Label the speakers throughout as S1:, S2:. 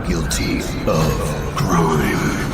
S1: guilty of crime.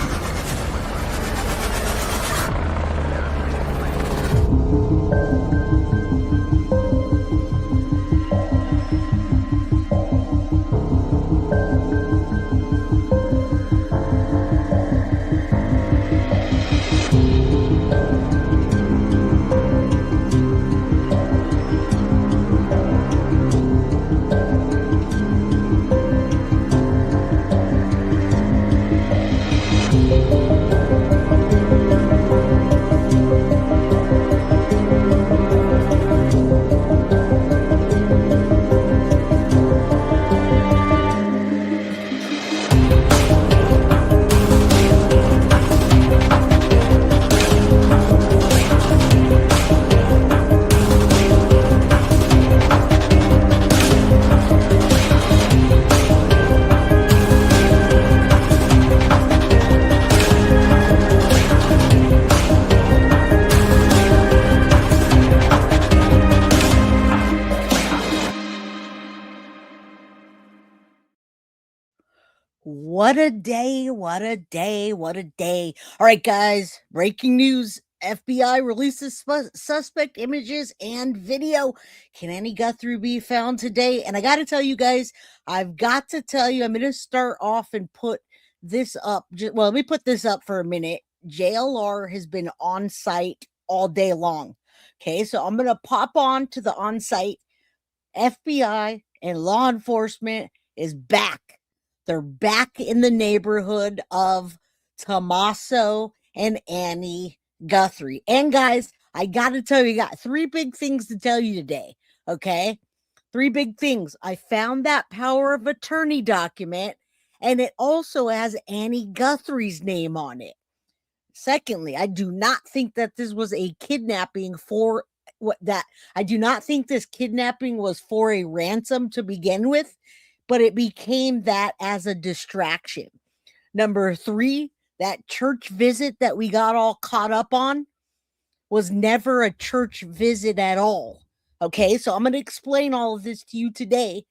S2: What a day, what a day, what a day. All right, guys, breaking news. FBI releases suspect images and video. Can any Guthrie be found today? And I got to tell you guys, I'm going to start off and put this up. Well, let me put this up for a minute. JLR has been on site all day long. Okay, so I'm going to pop on to the on site. FBI and law enforcement is back. They're back in the neighborhood of Tommaso and Annie Guthrie. And guys, I got to tell you, I got three big things to tell you today. Okay. Three big things. I found that power of attorney document, and it also has Annie Guthrie's name on it. Secondly, I do not think that this was a kidnapping for I do not think this kidnapping was for a ransom to begin with, but it became that as a distraction. Number three, that church visit that we got all caught up on was never a church visit at all. Okay, so I'm going to explain all of this to you today.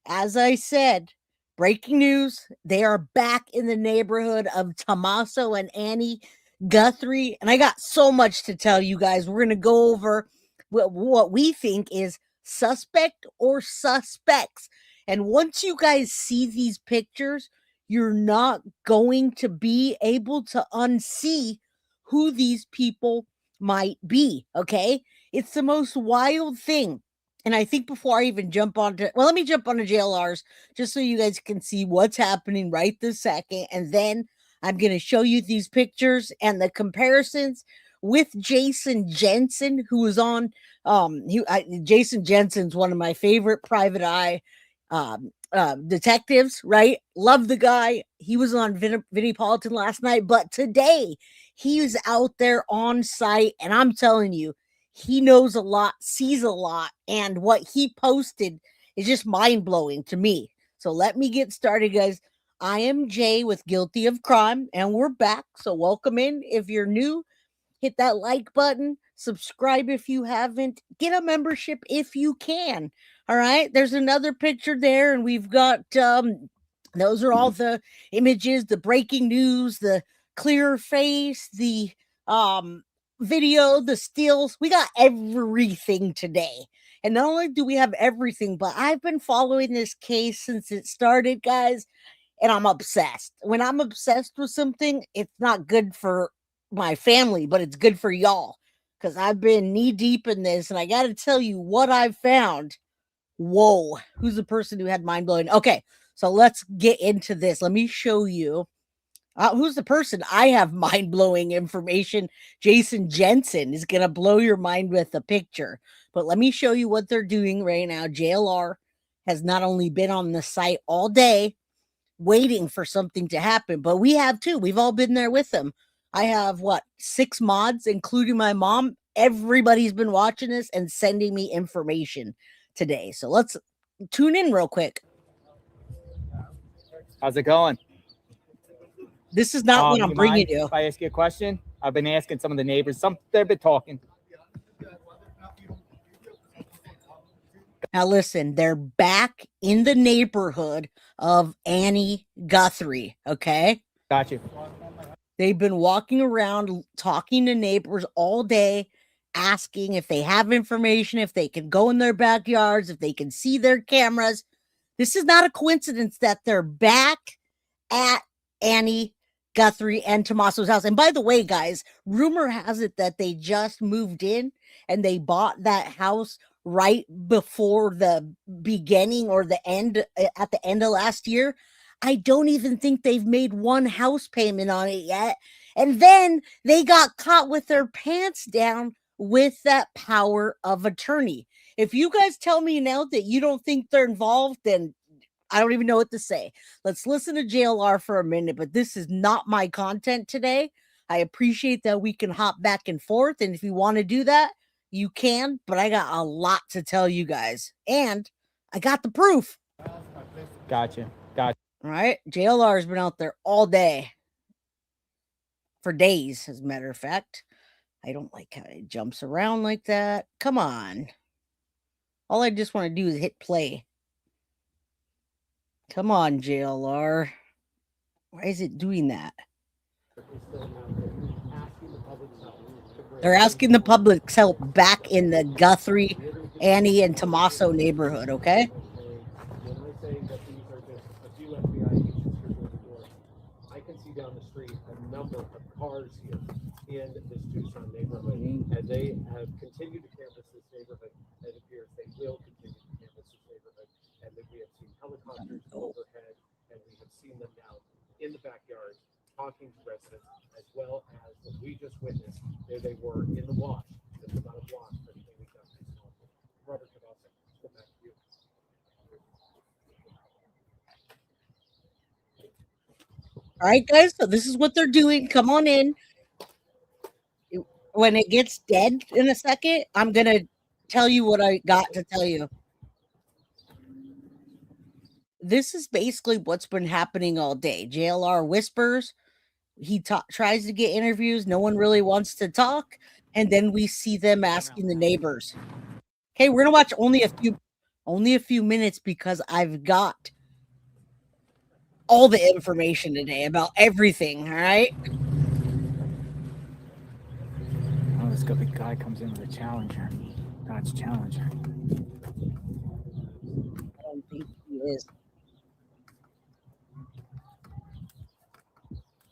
S2: As I said, breaking news, they are back in the neighborhood of Tommaso and Annie Guthrie, and I got so much to tell you guys. We're going to go over what we think is suspect or suspects. And once you guys see these pictures, you're not going to be able to unsee who these people might be, okay? It's the most wild thing. And I think before I even jump onto, let me jump onto JLRs just so you guys can see what's happening right this second. And then I'm going to show you these pictures and the comparisons with Jason Jensen, who was on, Jason Jensen's one of my favorite private eye detectives, right? Love the guy. He was on Vinnie Politan last night, but today he was out there on site, and I'm telling you, he knows a lot, sees a lot, and what he posted is just mind-blowing to me. So let me get started, guys. I am Jay with Guilty of Crime, and we're back, so welcome in. If you're new, hit that like button, subscribe if you haven't, get a membership if you can. All right, there's another picture there, and we've got those are all the images, the breaking news, the clear face, the video, the stills. We got everything today. And not only do we have everything, but I've been following this case since it started, guys, and I'm obsessed. When I'm obsessed with something, it's not good for my family, but it's good for y'all, because I've been knee deep in this, and I got to tell you what I've found. Whoa, who's the person who had mind blowing? Okay, so let's get into this. Let me show you who's the person. I have mind blowing information. Jason Jensen is gonna blow your mind with a picture, but let me show you what they're doing right now. JLR has not only been on the site all day waiting for something to happen, but we have too. We've all been there with them. I have 6 mods, including my mom. Everybody's been watching this and sending me information today. So let's tune in real quick.
S3: How's it going?
S2: This is not what I'm bringing you.
S3: If I ask you a question, I've been asking some of the neighbors. They've been talking.
S2: Now listen, they're back in the neighborhood of Annie Guthrie, okay?
S3: Got you.
S2: They've been walking around talking to neighbors all day, asking if they have information, if they can go in their backyards, if they can see their cameras. This is not a coincidence that they're back at Annie Guthrie and Tommaso's house. And by the way, guys, rumor has it that they just moved in and they bought that house right before the beginning or the end, at the end of last year. I don't even think they've made one house payment on it yet. And then they got caught with their pants down with that power of attorney. If you guys tell me now that you don't think they're involved, then I don't even know what to say. Let's listen to JLR for a minute, but this is not my content today. I appreciate that we can hop back and forth. And if you want to do that, you can, but I got a lot to tell you guys. And I got the proof.
S3: Gotcha.
S2: All right. JLR has been out there all day. For days, as a matter of fact. I don't like how it jumps around like that. Come on. All I just want to do is hit play. Come on, JLR. Why is it doing that? They're asking the public's help back in the Guthrie, Annie, and Tommaso neighborhood, okay?
S4: When I say that these are just a few FBI agents here door to door, I can see down the street a number of cars here in this Tucson neighborhood, and they have continued to canvass this neighborhood. It appears they will continue to canvass this neighborhood, and that we have seen helicopters overhead, and we have seen them now in the backyard talking to residents, as well as what we just witnessed. There they were in the wash, just about a block from the Pima County. Robert Cavazza, let's go back to you.
S2: All right, guys. So this is what they're doing. Come on in. When it gets dead in a second, I'm going to tell you what I got to tell you. This is basically what's been happening all day. JLR whispers. He tries to get interviews. No one really wants to talk. And then we see them asking the neighbors. Okay, we're going to watch only a few minutes because I've got all the information today about everything, all right?
S3: Oh, this big guy comes in with a Challenger. Dodge Challenger.
S2: I don't think he is.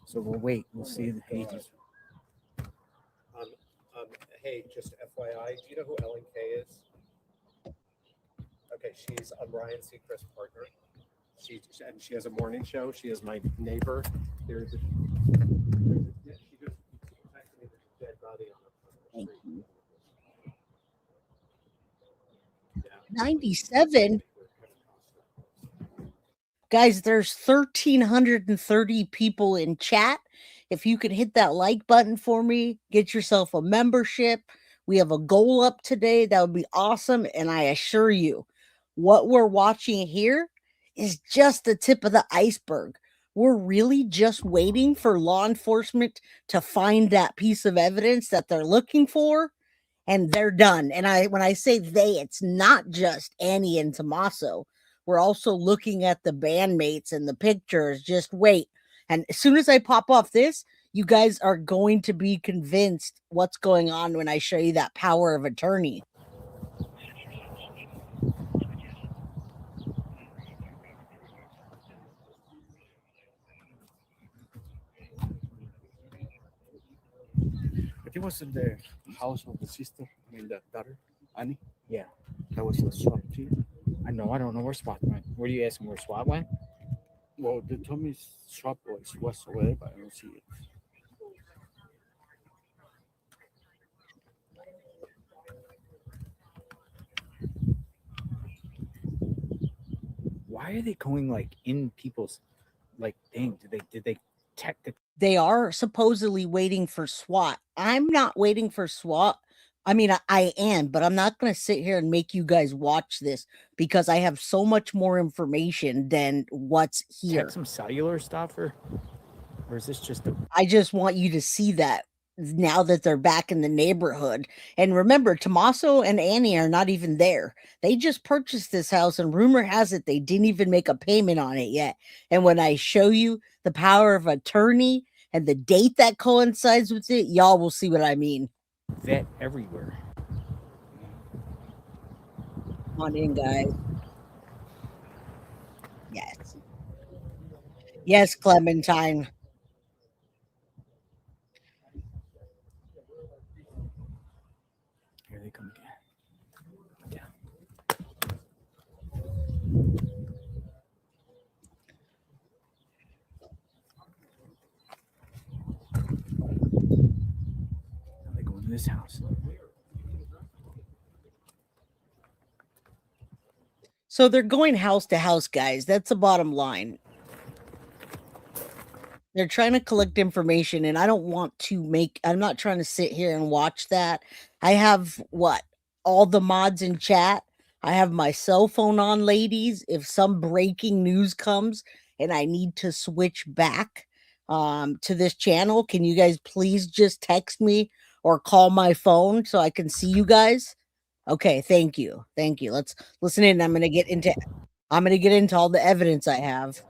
S3: So we'll wait. We'll see the pages.
S4: Hey, just FYI, do you know who Ellen Kay is? Okay, she's Ryan Seacrest's partner. She has a morning show. She is my neighbor. She just texted me there's a dead body on the street.
S2: 97. Guys, there's 1,330 people in chat. If you could hit that like button for me, get yourself a membership. We have a goal up today. That would be awesome. And I assure you, what we're watching here is just the tip of the iceberg. We're really just waiting for law enforcement to find that piece of evidence that they're looking for, and they're done. And when I say they, it's not just Annie and Tommaso. We're also looking at the bandmates and the pictures. Just wait. And as soon as I pop off this, you guys are going to be convinced what's going on when I show you that power of attorney.
S1: But it was in the house of the sister, the daughter, Annie.
S3: Yeah.
S1: That was a swap team.
S3: I know. I don't know where SWAT went. What are you asking? Where SWAT went?
S1: Well, they told me swap was over there, but I don't see it.
S3: Why are they going like in people's thing? Did they technically?
S2: They are supposedly waiting for SWAT. I'm not waiting for SWAT. I mean, I am, but I'm not going to sit here and make you guys watch this because I have so much more information than what's here.
S3: Check some cellular stuff, or is this just a?
S2: I just want you to see that now that they're back in the neighborhood. And remember, Tommaso and Annie are not even there. They just purchased this house, and rumor has it they didn't even make a payment on it yet. And when I show you the power of attorney and the date that coincides with it, y'all will see what I mean.
S3: Vet everywhere.
S2: Come on in, guys. Yes. Yes, Clementine.
S3: Here they come again. Now they go into this house.
S2: So they're going house to house, guys. That's the bottom line. They're trying to collect information, and I don't want to I'm not trying to sit here and watch that. I have all the mods in chat. I have my cell phone on, ladies. If some breaking news comes and I need to switch back to this channel, can you guys please just text me or call my phone so I can see you guys? Okay, thank you. Thank you. Let's listen in. I'm gonna get into all the evidence I have.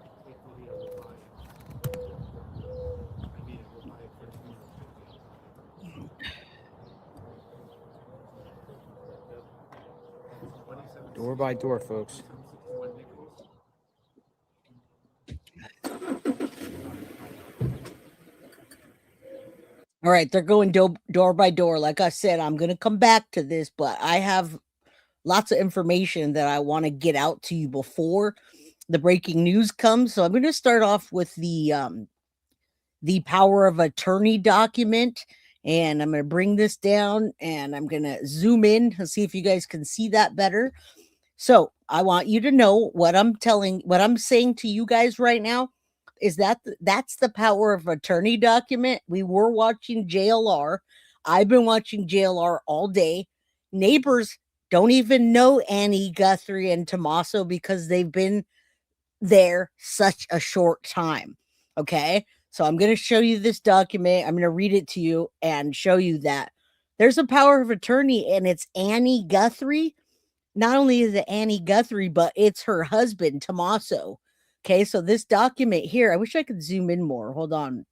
S3: Door by door, folks.
S2: All right, they're going door by door. Like I said, I'm going to come back to this, but I have lots of information that I want to get out to you before the breaking news comes. So I'm going to start off with the power of attorney document, and I'm going to bring this down and I'm going to zoom in and see if you guys can see that better. So I want you to know what I'm saying to you guys right now is that's the power of attorney document. We were watching JLR. I've been watching JLR all day. Neighbors don't even know Annie, Guthrie, and Tommaso because they've been there such a short time. Okay. So I'm going to show you this document. I'm going to read it to you and show you that there's a power of attorney, and it's Annie Guthrie. Not only is it Annie Guthrie, but it's her husband, Tommaso. Okay, so this document here, I wish I could zoom in more. Hold on.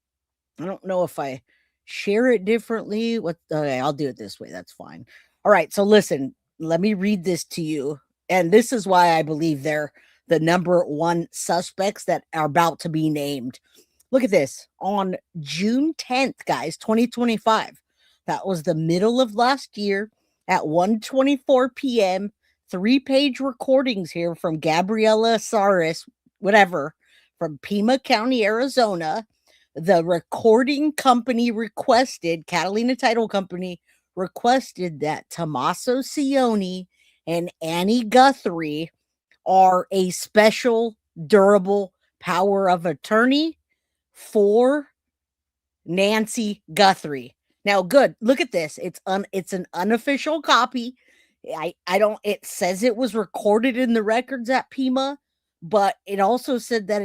S2: I don't know if I share it differently. Okay, I'll do it this way. That's fine. All right, so listen, let me read this to you. And this is why I believe they're the number one suspects that are about to be named. Look at this. On June 10th, guys, 2025, that was the middle of last year at 1:24 p.m., 3-page recordings here from Gabriela Saris, whatever, from Pima County, Arizona. The recording company requested, Catalina Title Company requested that Tommaso Cioni and Annie Guthrie are a special durable power of attorney for Nancy Guthrie. Now, good. Look at this. It's an unofficial copy. It says it was recorded in the records at Pima, but it also said that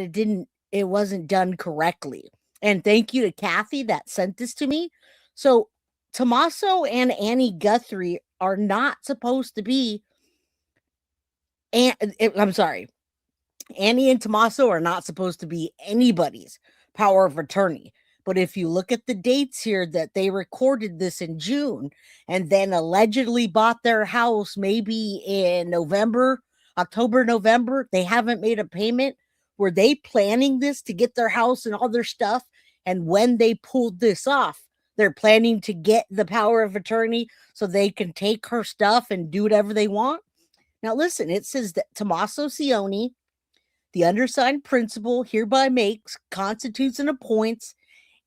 S2: it wasn't done correctly. And thank you to Kathy that sent this to me. So Tommaso and Annie Guthrie are not supposed to be, I'm sorry, Annie and Tommaso are not supposed to be anybody's power of attorney. But if you look at the dates here that they recorded this in June and then allegedly bought their house maybe in October, November, they haven't made a payment. Were they planning this to get their house and all their stuff? And when they pulled this off, they're planning to get the power of attorney so they can take her stuff and do whatever they want. Now, listen, it says that Tommaso Cioni, the undersigned principal, hereby makes, constitutes, and appoints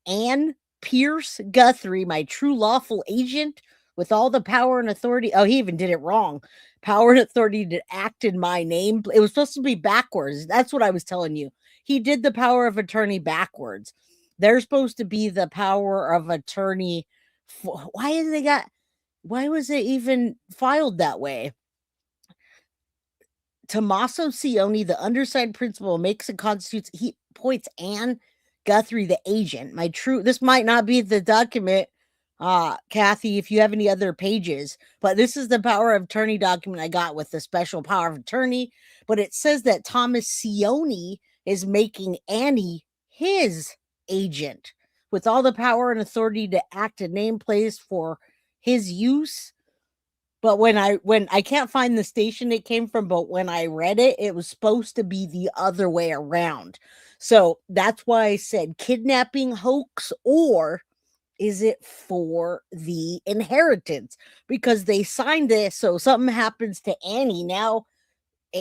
S2: Ann Pierce Guthrie, my true lawful agent, with all the power and authority. Oh, he even did it wrong. Power and authority to act in my name. It was supposed to be backwards. That's what I was telling you. He did the power of attorney backwards. They're supposed to be the power of attorney. Why was it even filed that way? Tommaso Cioni, the undersigned principal, makes and constitutes, he appoints Ann Guthrie, the agent. This might not be the document Kathy, if you have any other pages, but this is the power of attorney document I got with the special power of attorney. But it says that Thomas Sione is making Annie his agent with all the power and authority to act and name place for his use. But when I can't find the station it came from, but when I read it, it was supposed to be the other way around. So that's why I said kidnapping hoax, or is it for the inheritance? Because they signed this, so something happens to Annie now,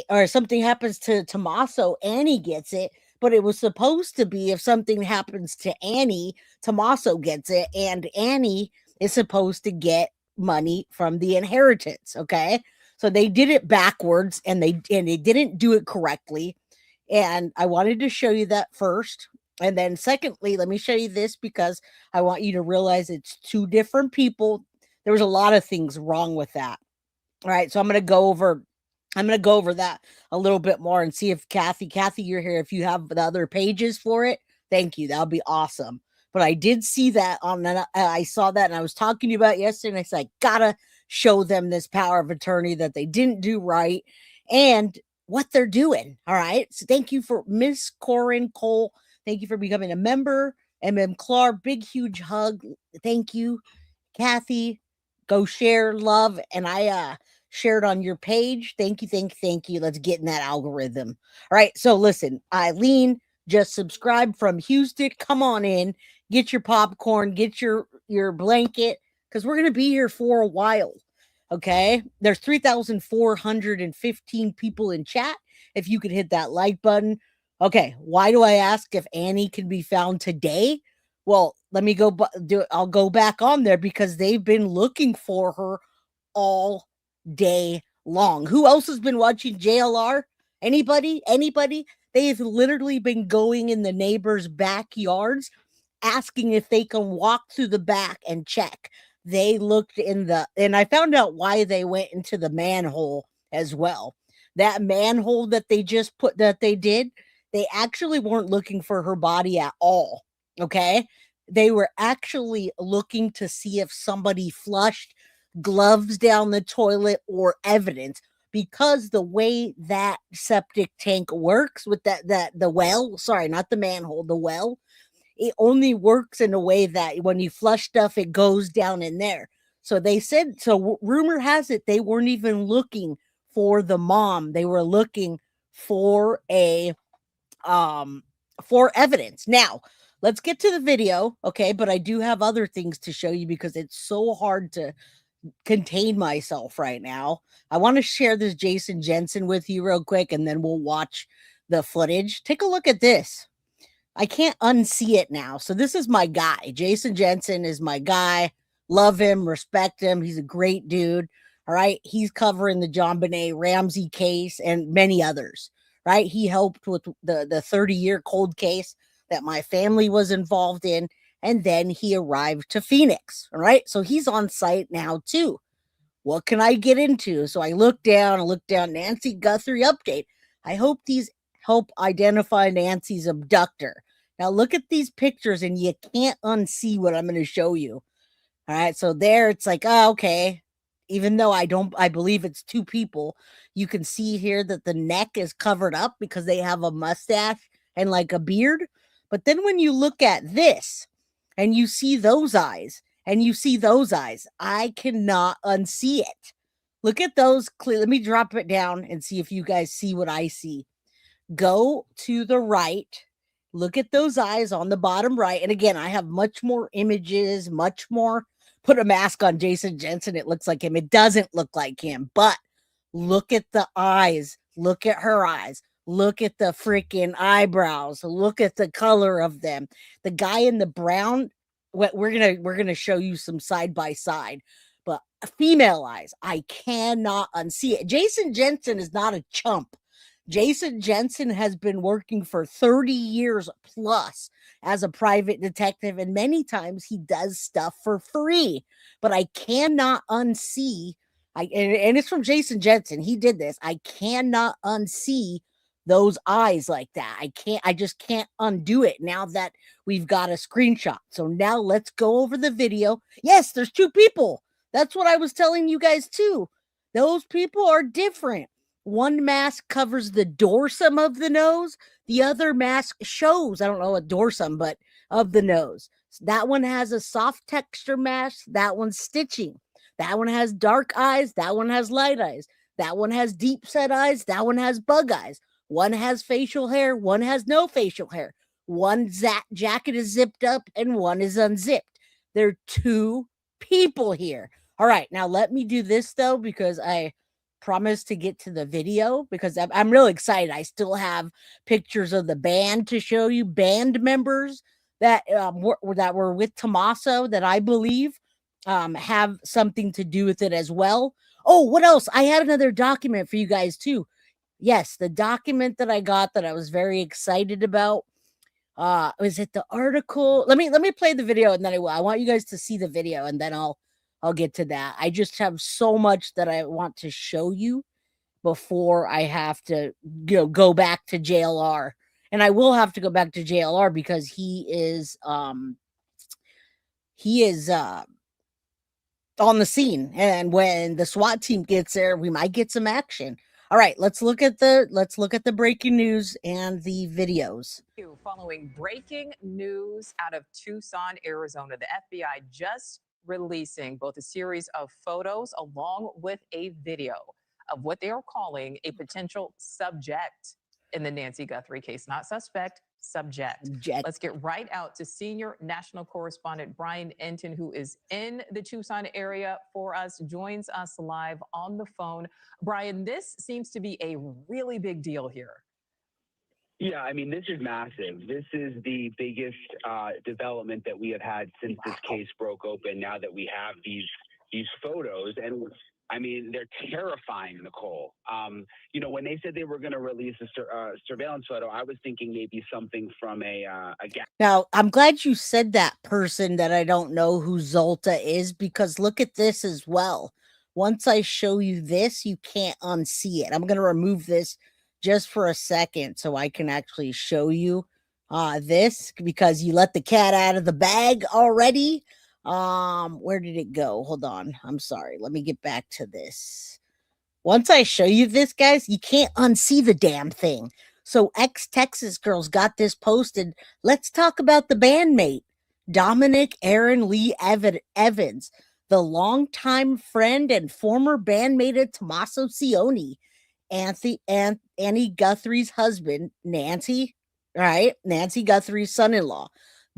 S2: or something happens to Tommaso, Annie gets it. But it was supposed to be if something happens to Annie, Tommaso gets it, and Annie is supposed to get money from the inheritance. Okay, so they did it backwards, and they didn't do it correctly. And I wanted to show you that first. And then secondly, let me show you this because I want you to realize it's two different people. There was a lot of things wrong with that. All right, so I'm going to go over that a little bit more and see if Kathy, you're here. If you have the other pages for it, thank you. That'll be awesome. But I did see that I saw that, and I was talking to you about yesterday, and I said, I gotta show them this power of attorney that they didn't do right and what they're doing. All right. So thank you for Miss Corin Cole. Thank you for becoming a member. MM Clark, big, huge hug. Thank you, Kathy. Go share, love. And I shared on your page. Thank you. Let's get in that algorithm. All right. So listen, Eileen just subscribed from Houston. Come on in, get your popcorn, get your blanket, because we're going to be here for a while. Okay. There's 3,415 people in chat. If you could hit that like button. Okay. Why do I ask if Annie can be found today? Well, let me go I'll go back on there because they've been looking for her all day long. Who else has been watching JLR? Anybody? They've literally been going in the neighbors' backyards asking if they can walk through the back and check. They looked and I found out why they went into the manhole as well. That manhole that they did, they actually weren't looking for her body at all. Okay. They were actually looking to see if somebody flushed gloves down the toilet or evidence, because the way that septic tank works with the well, sorry, not the manhole, the well, it only works in a way that when you flush stuff, it goes down in there. So they said, rumor has it, they weren't even looking for the mom. They were looking for for evidence. Now, let's get to the video, okay? But I do have other things to show you because it's so hard to contain myself right now. I want to share this Jason Jensen with you real quick, and then we'll watch the footage. Take a look at this. I can't unsee it now. So this is my guy. Jason Jensen is my guy. Love him, respect him. He's a great dude. All right. He's covering the JonBenet Ramsey case and many others. Right. He helped with the 30-year cold case that my family was involved in. And then he arrived to Phoenix. All right. So he's on site now too. What can I get into? So I look down, Nancy Guthrie update. I hope these help identify Nancy's abductor. Now look at these pictures and you can't unsee what I'm going to show you. All right. So there it's like, oh, okay. Even though I believe it's two people, you can see here that the neck is covered up because they have a mustache and like a beard. But then when you look at this and you see those eyes, I cannot unsee it. Look at those. Let me drop it down and see if you guys see what I see. Go to the right. Look at those eyes on the bottom right. And again, I have much more images, much more. Put a mask on Jason Jensen. It looks like him. It doesn't look like him. But look at the eyes. Look at her eyes. Look at the freaking eyebrows. Look at the color of them. The guy in the brown, we're gonna show you some side by side. But female eyes, I cannot unsee it. Jason Jensen is not a chump. Jason Jensen has been working for 30 years plus as a private detective, and many times he does stuff for free. But I cannot unsee, and it's from Jason Jensen. He did this. I cannot unsee those eyes like that. I just can't undo it now that we've got a screenshot. So now let's go over the video. Yes, there's two people. That's what I was telling you guys too. Those people are different. One mask covers the dorsum of the nose. The other mask shows, I don't know, a dorsum, but of the nose. That one has a soft texture mask. That one's stitching. That one has dark eyes. That one has light eyes. That one has deep set eyes. That one has bug eyes. One has facial hair. One has no facial hair. One jacket is zipped up and one is unzipped. There are two people here. All right, now let me do this though, because I promised to get to the video, because I'm really excited. I still have pictures of the band to show you, band members that were with Tommaso that I believe have something to do with it as well. Oh, what else? I had another document for you guys too. Yes, the document that I got that I was very excited about. Was it the article? Let me play the video, and then I want you guys to see the video, and then I'll get to that. I just have so much that I want to show you before I have to go back to JLR. And I will have to go back to JLR because he is on the scene, and when the SWAT team gets there, we might get some action. All right, let's look at the breaking news and the videos.
S5: Following breaking news out of Tucson, Arizona, the FBI just releasing both a series of photos along with a video of what they are calling a potential subject in the Nancy Guthrie case. Not suspect, subject. Let's get right out to senior national correspondent Brian Enton, who is in the Tucson area for us, joins us live on the phone. Brian, this seems to be a really big deal here.
S6: Yeah, I mean, this is massive. This is the biggest development that we have had since this case broke open, now that we have these photos. And I mean, they're terrifying, Nicole. When they said they were going to release a surveillance photo, I was thinking maybe something from a
S2: Now, I'm glad you said that, person that I don't know who Zolta is, because look at this as well. Once I show you this, you can't unsee it. I'm going to remove this just for a second so I can actually show you this, because you let the cat out of the bag already. Where did it go? Hold on. I'm sorry. Let me get back to this. Once I show you this, guys, you can't unsee the damn thing. So ex-Texas girls got this posted. Let's talk about the bandmate, Dominic Aaron Lee Evans, the longtime friend and former bandmate of Tommaso Cioni, Annie Guthrie's husband, Nancy, right? Nancy Guthrie's son-in-law.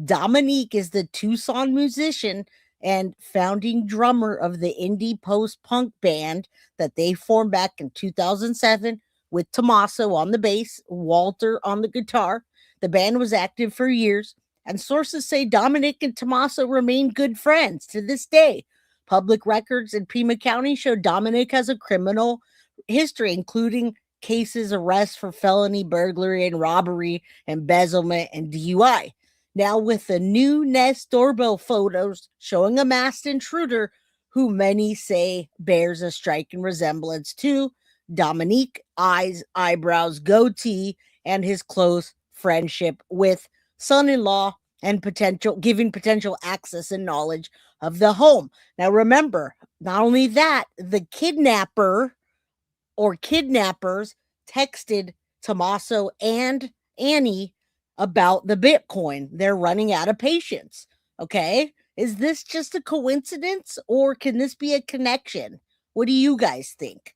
S2: Dominique is the Tucson musician and founding drummer of the indie post-punk band that they formed back in 2007 with Tommaso on the bass, Walter on the guitar. The band was active for years, and sources say Dominic and Tommaso remain good friends to this day. Public records in Pima County show Dominic has a criminal history, including cases, arrests for felony burglary and robbery, embezzlement, and DUI. Now, with the new Nest doorbell photos showing a masked intruder who many say bears a striking resemblance to Dominique, eyes, eyebrows, goatee, and his close friendship with son-in-law and giving potential access and knowledge of the home. Now, remember, not only that, the kidnapper or kidnappers texted Tommaso and Annie about the Bitcoin. They're running out of patience. Okay. Is this just a coincidence, or can this be a connection? What do you guys think?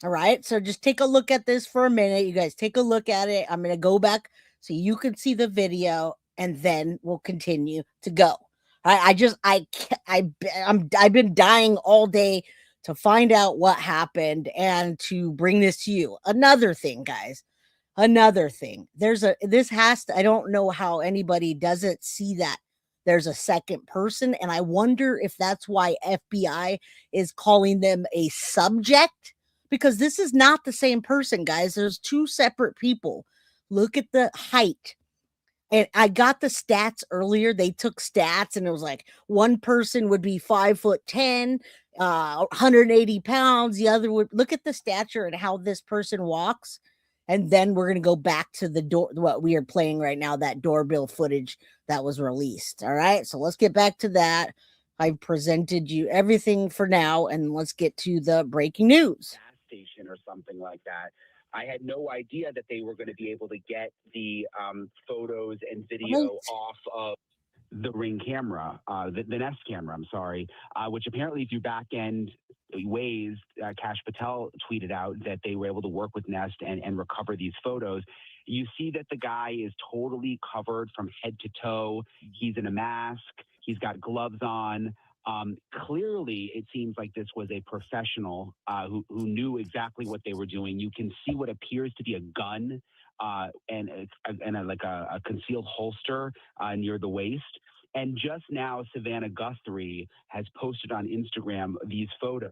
S2: All right. So just take a look at this for a minute. You guys take a look at it. I'm going to go back so you can see the video, and then we'll continue to go. I've been dying all day to find out what happened and to bring this to you. Another thing, guys. Another thing. I don't know how anybody doesn't see that there's a second person, and I wonder if that's why FBI is calling them a subject, because this is not the same person, guys. There's two separate people. Look at the height. And I got the stats earlier. They took stats, and it was like one person would be 5'10", 180 pounds. The other would look at the stature and how this person walks. And then we're going to go back to the door, what we are playing right now, that doorbell footage that was released. All right. So let's get back to that. I've presented you everything for now, and let's get to the breaking news.
S6: Gas station or something like that. I had no idea that they were going to be able to get the photos and video off of the Ring camera, the Nest camera, I'm sorry, which apparently through back end ways, Kash Patel tweeted out that they were able to work with Nest and recover these photos. You see that the guy is totally covered from head to toe. He's in a mask. He's got gloves on. Clearly, it seems like this was a professional who knew exactly what they were doing. You can see what appears to be a gun and a concealed holster near the waist. And just now, Savannah Guthrie has posted on Instagram these photos.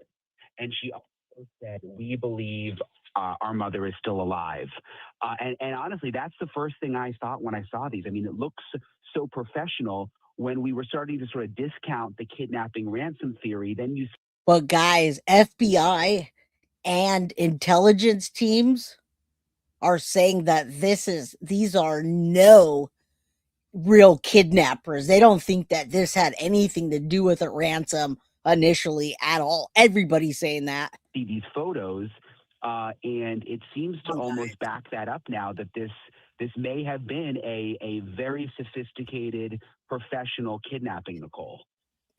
S6: And she also said, "We believe our mother is still alive." And honestly, that's the first thing I thought when I saw these. I mean, it looks so professional. When we were starting to sort of discount the kidnapping ransom theory, then you...
S2: But guys, FBI and intelligence teams are saying that these are no real kidnappers. They don't think that this had anything to do with a ransom initially at all. Everybody's saying that.
S6: See these photos, and it seems to almost back that up now that this may have been a very sophisticated professional kidnapping, Nicole.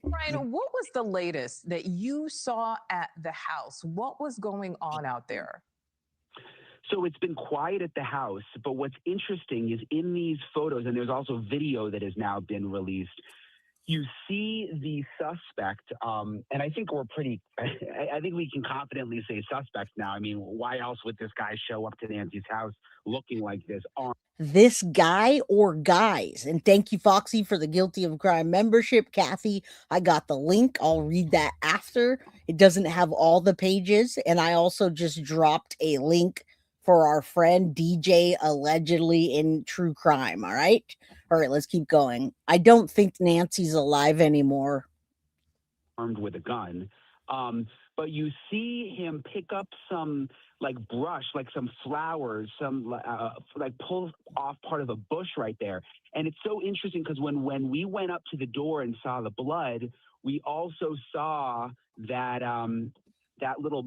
S5: Brian, what was the latest that you saw at the house? What was going on out there?
S6: So it's been quiet at the house, but what's interesting is in these photos, and there's also video that has now been released, you see the suspect, and I think I think we can confidently say suspect now. I mean, why else would this guy show up to Nancy's house looking like this?
S2: This guy or guys. And thank you, Foxy, for the Guilty of Crime membership. Kathy, I got the link. I'll read that after. It doesn't have all the pages. And I also just dropped a link for our friend DJ allegedly in true crime. All right. All right, let's keep going. I don't think Nancy's alive anymore.
S6: Armed with a gun. But you see him pick up some like brush, like some flowers, some like pull off part of a bush right there. And it's so interesting because when we went up to the door and saw the blood, we also saw that that little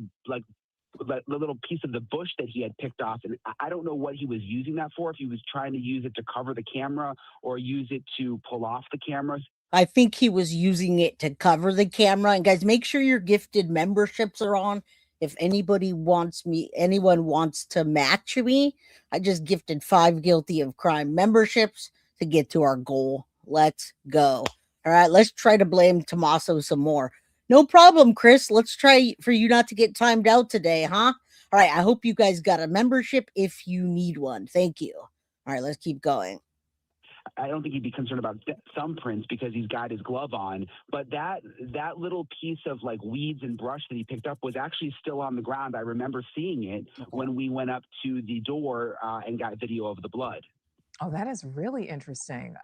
S6: the little piece of the bush that he had picked off. And I don't know what he was using that for, if he was trying to use it to cover the camera or use it to pull off the cameras.
S2: I think he was using it to cover the camera. And guys, make sure your gifted memberships are on. If anyone wants to match me, I just gifted 5 Guilty of Crime memberships to get to our goal. Let's go. All right, let's try to blame Tommaso some more. No problem, Chris. Let's try for you not to get timed out today, huh? All right, I hope you guys got a membership if you need one. Thank you. All right, let's keep going.
S6: I don't think he'd be concerned about thumbprints because he's got his glove on. But that little piece of like weeds and brush that he picked up was actually still on the ground. I remember seeing it when we went up to the door and got video of the blood.
S5: Oh, that is really interesting.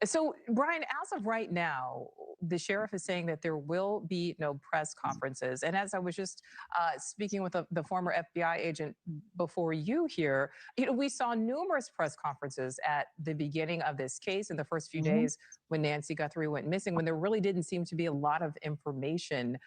S5: So, Brian, as of right now, the sheriff is saying that there will be no press conferences. And as I was just speaking with the former FBI agent before you here, we saw numerous press conferences at the beginning of this case in the first few days when Nancy Guthrie went missing, when there really didn't seem to be a lot of information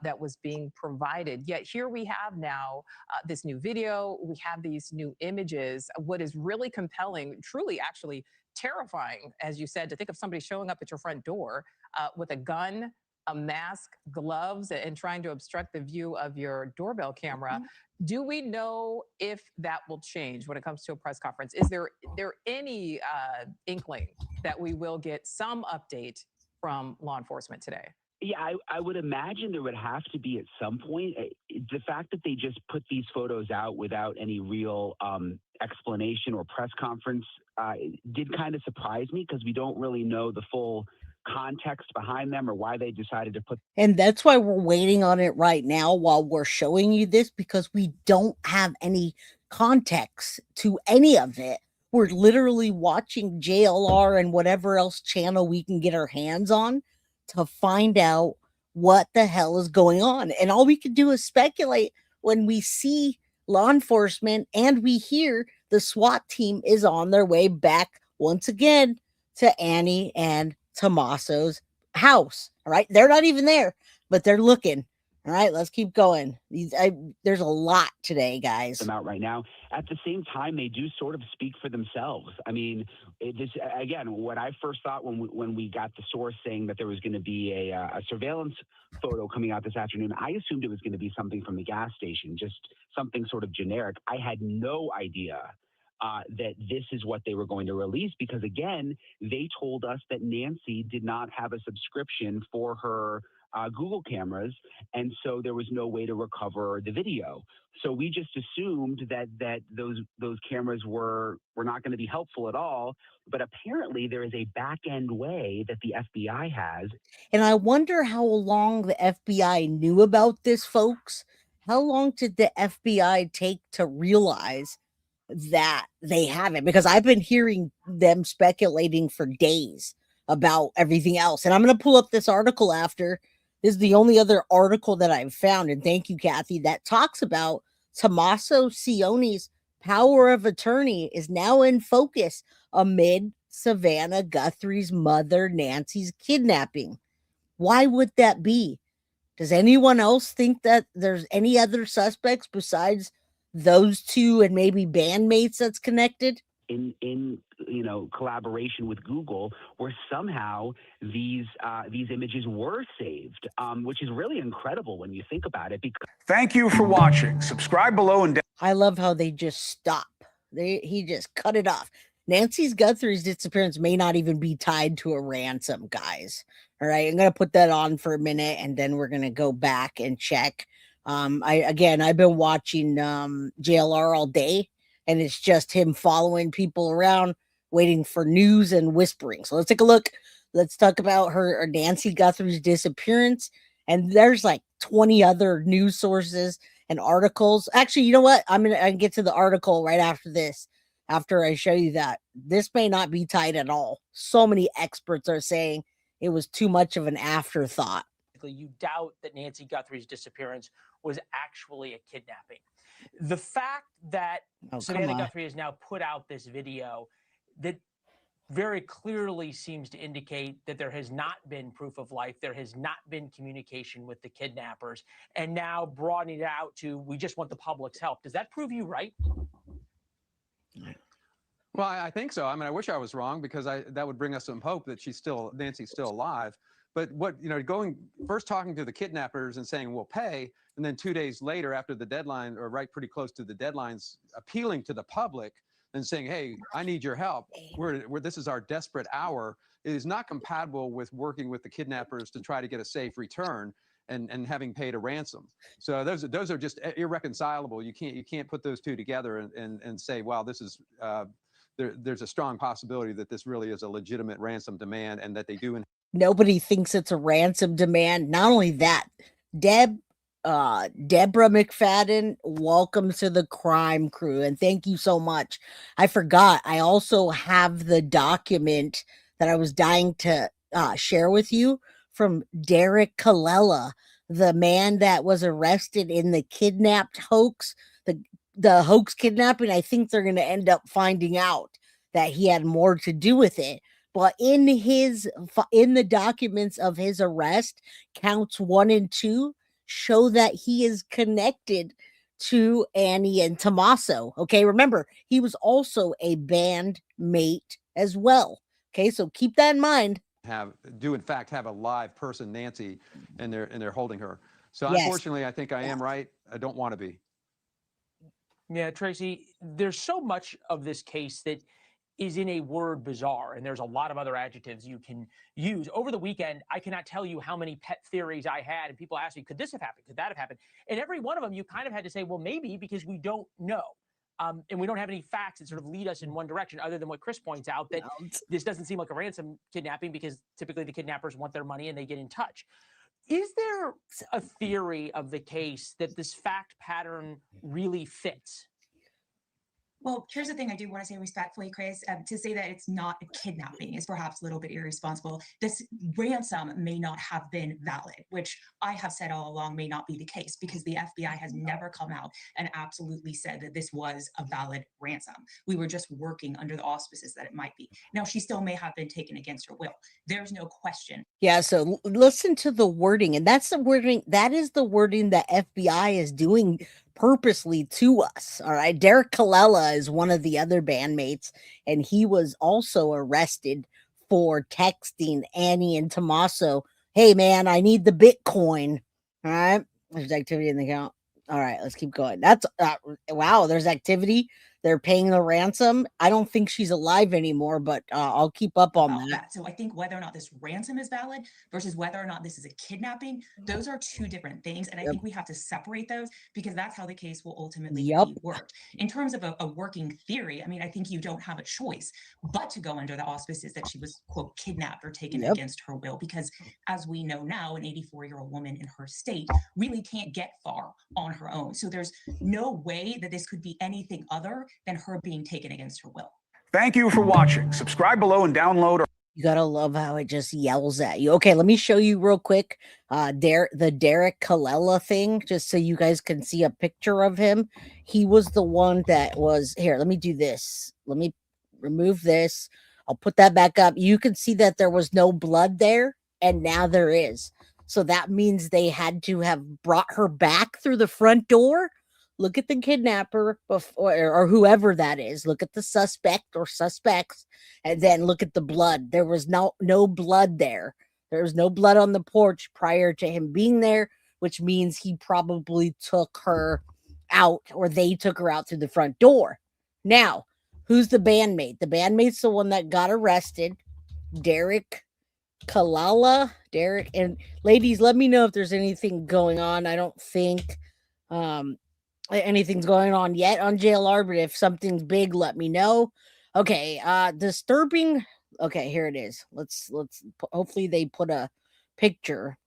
S5: that was being provided. Yet here we have now this new video, we have these new images. What is really compelling, truly actually terrifying, as you said, to think of somebody showing up at your front door with a gun, a mask, gloves, and trying to obstruct the view of your doorbell camera. Do we know if that will change when it comes to a press conference? Is there any inkling that we will get some update from law enforcement today?
S6: Yeah, I would imagine there would have to be at some point. The fact that they just put these photos out without any real explanation or press conference did kind of surprise me because we don't really know the full context behind them or why they decided to put.
S2: And that's why we're waiting on it right now while we're showing you this, because we don't have any context to any of it. We're literally watching JLR and whatever else channel we can get our hands on to find out what the hell is going on. And all we can do is speculate when we see law enforcement, and we hear the SWAT team is on their way back once again to Annie and Tommaso's house. All right. They're not even there, but they're looking. All right. Let's keep going. There's a lot today, guys.
S6: Them out right now. At the same time, they do sort of speak for themselves. I mean, this again, what I first thought when we got the source saying that there was going to be a surveillance photo coming out this afternoon, I assumed it was going to be something from the gas station, just something sort of generic. I had no idea that this is what they were going to release, because again, they told us that Nancy did not have a subscription for her Google cameras, and so there was no way to recover the video. So we just assumed that those cameras were not going to be helpful at all. But apparently there is a back end way that the FBI has.
S2: And I wonder how long the FBI knew about this, folks. How long did the FBI take to realize that they have it? Because I've been hearing them speculating for days about everything else. And I'm going to pull up this article after. This is the only other article that I've found, and thank you, Kathy, that talks about Tommaso Sione's power of attorney is now in focus amid Savannah Guthrie's mother, Nancy's kidnapping. Why would that be? Does anyone else think that there's any other suspects besides those two and maybe bandmates that's connected?
S6: In collaboration with Google, where somehow these images were saved, which is really incredible when you think about it.
S7: Thank you for watching. Subscribe below and
S2: I love how they just stop. He just cut it off. Nancy's Guthrie's disappearance may not even be tied to a ransom, guys. All right, I'm gonna put that on for a minute, and then we're gonna go back and check. I've been watching JLR all day, and it's just him following people around, waiting for news and whispering. So let's take a look. Let's talk about her Nancy Guthrie's disappearance. And there's like 20 other news sources and articles. Actually, you know what? I'm gonna get to the article right after this. After I show you that this may not be tied at all. So many experts are saying it was too much of an afterthought.
S8: You doubt that Nancy Guthrie's disappearance was actually a kidnapping. The fact that Savannah Guthrie has now put out this video that very clearly seems to indicate that there has not been proof of life, there has not been communication with the kidnappers, and now broadening it out to, we just want the public's help. Does that prove you right?
S9: Well, I think so. I mean, I wish I was wrong, because that would bring us some hope that Nancy's still alive. But first talking to the kidnappers and saying, we'll pay, and then 2 days later after the deadline, or right pretty close to the deadlines, appealing to the public and saying, hey, I need your help. This is our desperate hour. It is not compatible with working with the kidnappers to try to get a safe return and having paid a ransom. So those are just irreconcilable. You can't put those two together and say, wow, this is there's a strong possibility that this really is a legitimate ransom demand, and that they do.
S2: Nobody thinks it's a ransom demand. Not only that, Deborah McFadden, welcome to the crime crew, and thank you so much. I forgot, I also have the document that I was dying to share with you from Derek Colella, the man that was arrested in the kidnapped hoax, the hoax kidnapping. I think they're going to end up finding out that he had more to do with it. But in the documents of his arrest, counts 1 and 2 show that he is connected to Annie and Tommaso. Okay, remember, he was also a bandmate as well. Okay, so keep that in mind.
S9: In fact have a live person, Nancy, and they're holding her. So
S2: yes.
S9: Unfortunately, I think I am right. I don't want to be.
S8: Yeah, Tracy, there's so much of this case that is in a word bizarre, and there's a lot of other adjectives you can use. Over the weekend, I cannot tell you how many pet theories I had, and people asked me, could this have happened? Could that have happened? And every one of them, you kind of had to say, well, maybe, because we don't know. And we don't have any facts that sort of lead us in one direction, other than what Chris points out, that this doesn't seem like a ransom kidnapping, because typically the kidnappers want their money and they get in touch. Is there a theory of the case that this fact pattern really fits?
S10: Well, here's the thing I do want to say respectfully, Chris. To say that it's not a kidnapping is perhaps a little bit irresponsible. This ransom may not have been valid, which I have said all along may not be the case, because the FBI has never come out and absolutely said that this was a valid ransom. We were just working under the auspices that it might be. Now, she still may have been taken against her will. There's no question.
S2: Yeah, so listen to the wording, and that's the wording. That is the wording that FBI is doing purposely to us. All right, Derek Colella is one of the other bandmates, and he was also arrested for texting Annie and Tommaso, "Hey man, I need the Bitcoin." All right, there's activity in the account. All right, let's keep going. That's wow, there's activity. They're paying the ransom. I don't think she's alive anymore, but I'll keep up on that.
S10: So I think whether or not this ransom is valid versus whether or not this is a kidnapping, those are two different things. And I think we have to separate those, because that's how the case will ultimately be worked. In terms of a working theory, I mean, I think you don't have a choice but to go under the auspices that she was, quote, kidnapped or taken against her will, because as we know now, an 84-year-old woman in her state really can't get far on her own. So there's no way that this could be anything other than her being taken against her will.
S7: Thank you for watching. Subscribe below and download our
S2: You gotta love how it just yells at you. Okay, let me show you real quick the Derek Colella thing, just so you guys can see a picture of him. He was the one that was here. Let me do this. Let me remove this. I'll put that back up. You can see that there was no blood there, and now there is. So that means they had to have brought her back through the front door. Look at the kidnapper or whoever that is. Look at the suspect or suspects, and then look at the blood. There was no blood there. There was no blood on the porch prior to him being there, which means he probably took her out, or they took her out through the front door. Now, who's the bandmate? The bandmate's the one that got arrested, Derek Colella. Derek, and ladies, let me know if there's anything going on. I don't think anything's going on yet on JLR, but if something's big, let me know. Okay, disturbing. Okay, here it is. Let's hopefully they put a picture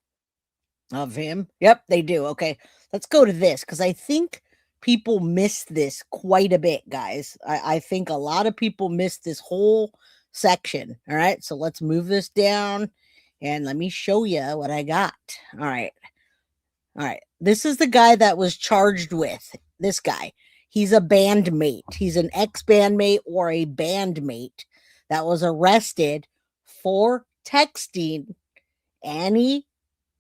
S2: of him. Yep, they do. Okay, let's go to this, because I think people miss this quite a bit, guys. I think a lot of people miss this whole section. All right, so let's move this down and let me show you what I got. All right. This is the guy that was charged with this guy. He's a bandmate. He's an ex-bandmate or a bandmate that was arrested for texting Annie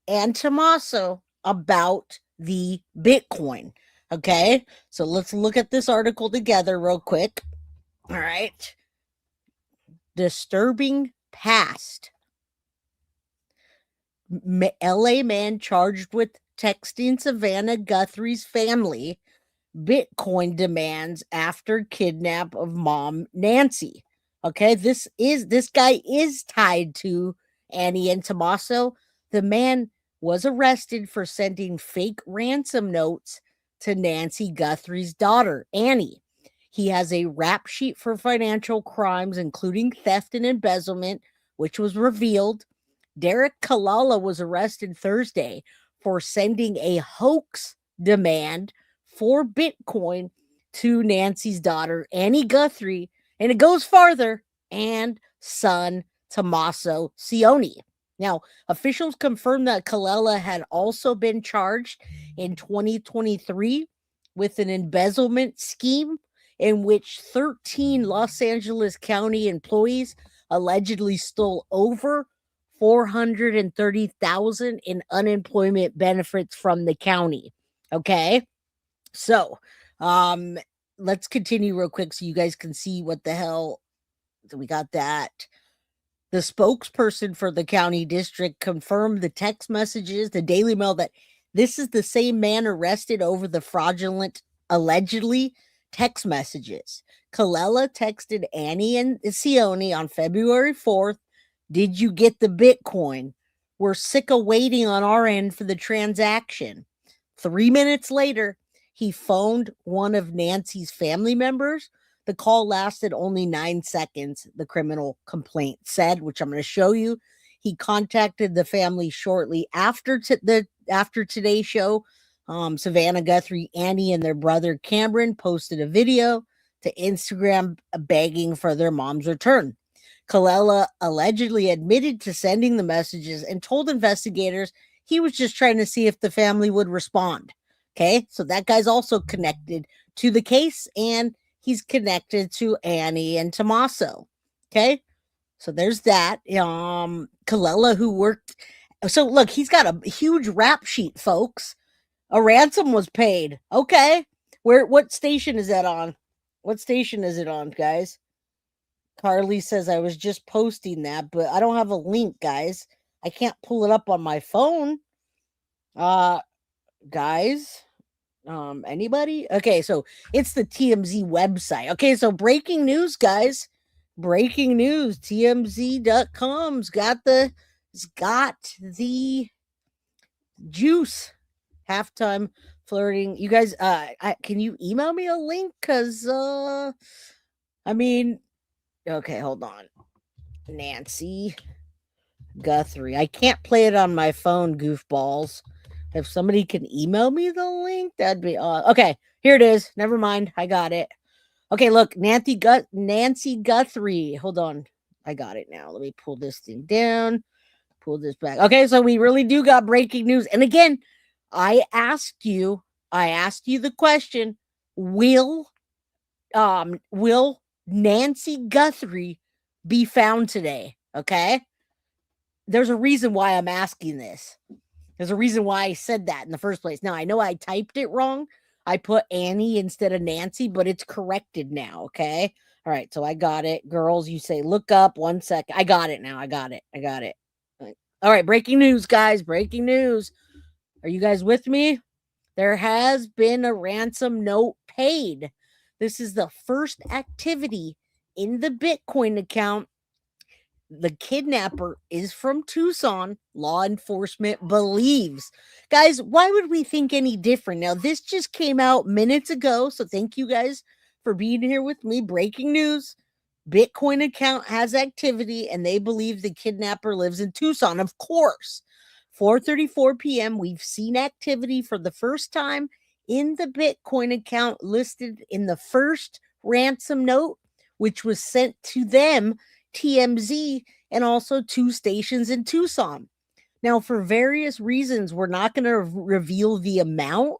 S2: and Tommaso about the Bitcoin. Okay, so let's look at this article together real quick. All right. Disturbing past. LA man charged with texting Savannah Guthrie's family Bitcoin demands after kidnap of mom Nancy. Okay, this guy is tied to Annie and Tommaso. The man was arrested for sending fake ransom notes to Nancy Guthrie's daughter, Annie. He has a rap sheet for financial crimes, including theft and embezzlement, which was revealed. Derek Colella was arrested Thursday for sending a hoax demand for Bitcoin to Nancy's daughter, Annie Guthrie, and it goes farther, and son Tommaso Cioni. Now, officials confirmed that Colella had also been charged in 2023 with an embezzlement scheme in which 13 Los Angeles County employees allegedly stole over $430,000 in unemployment benefits from the county. Okay, so let's continue real quick so you guys can see what the hell. So we got that. The spokesperson for the county district confirmed the text messages, the Daily Mail, that this is the same man arrested over the fraudulent, allegedly, text messages. Colella texted Annie and Cioni on February 4th, "Did you get the Bitcoin? We're sick of waiting on our end for the transaction." 3 minutes later, he phoned one of Nancy's family members. The call lasted only 9 seconds, the criminal complaint said, which I'm going to show you. He contacted the family shortly after today's show. Savannah Guthrie, Annie, and their brother Cameron posted a video to Instagram begging for their mom's return. Kalela allegedly admitted to sending the messages and told investigators he was just trying to see if the family would respond. Okay, so that guy's also connected to the case, and he's connected to Annie and Tommaso. Okay, so there's that. Kalela, who worked. So look, he's got a huge rap sheet, folks. A ransom was paid. Okay, what station is that on? What station is it on, guys? Carly says I was just posting that, but I don't have a link, guys. I can't pull it up on my phone. Guys, anybody? Okay, so it's the TMZ website. Okay, so breaking news, guys. Breaking news. TMZ.com's got the juice. Halftime flirting. You guys, can you email me a link? Cause okay, hold on. Nancy Guthrie. I can't play it on my phone, goofballs. If somebody can email me the link, that'd be okay. Here it is. Never mind. I got it. Okay, look, Nancy Guthrie. Hold on. I got it now. Let me pull this thing down. Pull this back. Okay, so we really do got breaking news. And again, I asked you the question, will Nancy Guthrie be found today? Okay? There's a reason why I'm asking this. There's a reason why I said that in the first place. Now, I know I typed it wrong. I put Annie instead of Nancy, but it's corrected now, okay? All right, so I got it. Girls, you say, look up 1 second. I got it now. I got it. All right, breaking news, guys. Breaking news. Are you guys with me? There has been a ransom note paid. This is the first activity in the Bitcoin account. The kidnapper is from Tucson, law enforcement believes. Guys, why would we think any different? Now, this just came out minutes ago, so thank you guys for being here with me. Breaking news. Bitcoin account has activity, and they believe the kidnapper lives in Tucson. Of course, 4:34 p.m., we've seen activity for the first time in the Bitcoin account listed in the first ransom note, which was sent to them, TMZ, and also 2 stations in Tucson. Now, for various reasons, we're not going to reveal the amount,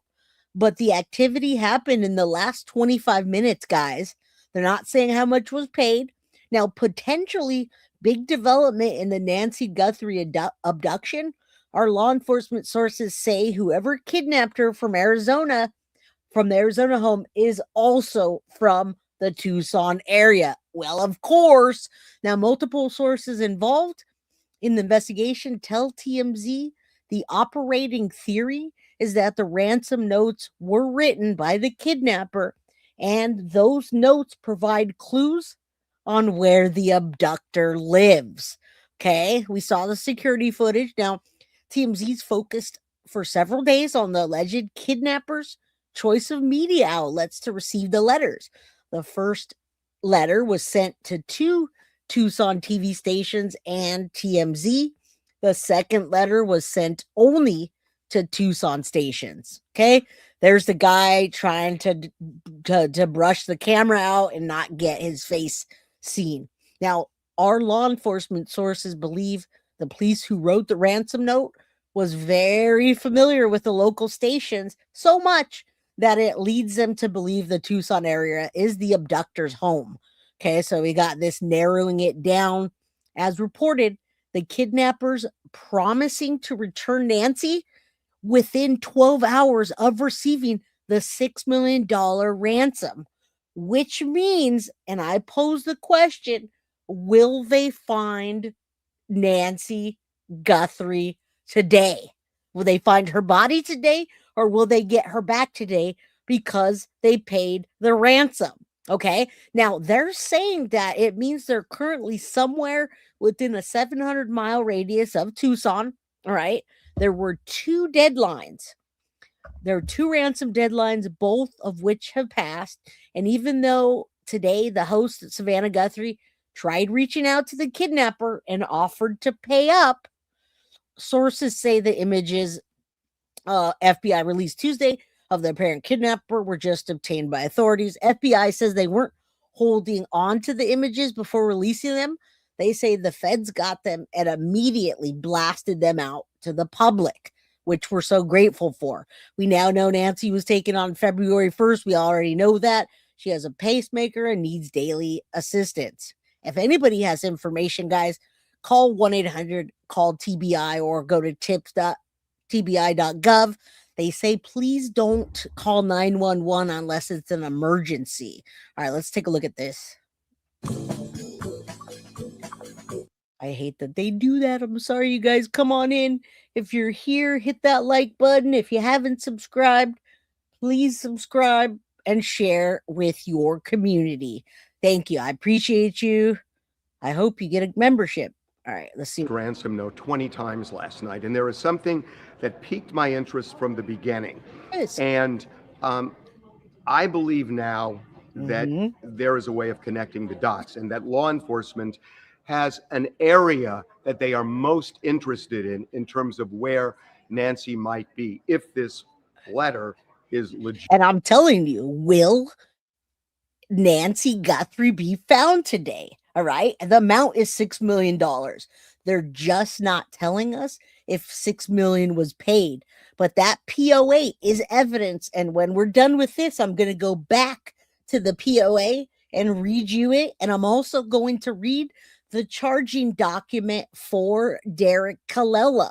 S2: but the activity happened in the last 25 minutes, guys. They're not saying how much was paid. Now, potentially big development in the Nancy Guthrie abduction. Our law enforcement sources say whoever kidnapped her from the Arizona home, is also from the Tucson area. Well, of course. Now, multiple sources involved in the investigation tell TMZ the operating theory is that the ransom notes were written by the kidnapper, and those notes provide clues on where the abductor lives. Okay, we saw the security footage. Now, TMZ's focused for several days on the alleged kidnapper's choice of media outlets to receive the letters. The first letter was sent to 2 Tucson TV stations and TMZ. The second letter was sent only to Tucson stations. Okay, there's the guy trying to brush the camera out and not get his face seen. Now, our law enforcement sources believe the police who wrote the ransom note was very familiar with the local stations, so much that it leads them to believe the Tucson area is the abductor's home. Okay, so we got this narrowing it down. As reported, the kidnappers promising to return Nancy within 12 hours of receiving the $6 million ransom, which means, and I pose the question, will they find Nancy Guthrie today? Will they find her body today, or will they get her back today because they paid the ransom? Okay, now they're saying that it means they're currently somewhere within a 700-mile radius of Tucson. All right, there were 2 deadlines. There are 2 ransom deadlines, both of which have passed. And even though today the host, Savannah Guthrie, tried reaching out to the kidnapper and offered to pay up, sources say the images FBI released Tuesday of the apparent kidnapper were just obtained by authorities. FBI says they weren't holding on to the images before releasing them. They say the feds got them and immediately blasted them out to the public, which we're so grateful for. We now know Nancy was taken on February 1st. We already know that. She has a pacemaker and needs daily assistance. If anybody has information, guys, call 1-800-CALL-TBI or go to tips.tbi.gov. They say, please don't call 911 unless it's an emergency. All right, let's take a look at this. I hate that they do that. I'm sorry, you guys. Come on in. If you're here, hit that like button. If you haven't subscribed, please subscribe and share with your community. Thank you. I appreciate you. I hope you get a membership. All right, let's see.
S11: Ransom note 20 times last night, and there is something that piqued my interest from the beginning.
S2: Yes.
S11: And I believe now that there is a way of connecting the dots, and that law enforcement has an area that they are most interested in terms of where Nancy might be, if this letter is legit.
S2: And I'm telling you, will Nancy Guthrie be found today? All right. The amount is $6 million. They're just not telling us if $6 million was paid. But that POA is evidence. And when we're done with this, I'm going to go back to the POA and read you it. And I'm also going to read the charging document for Derek Kallela.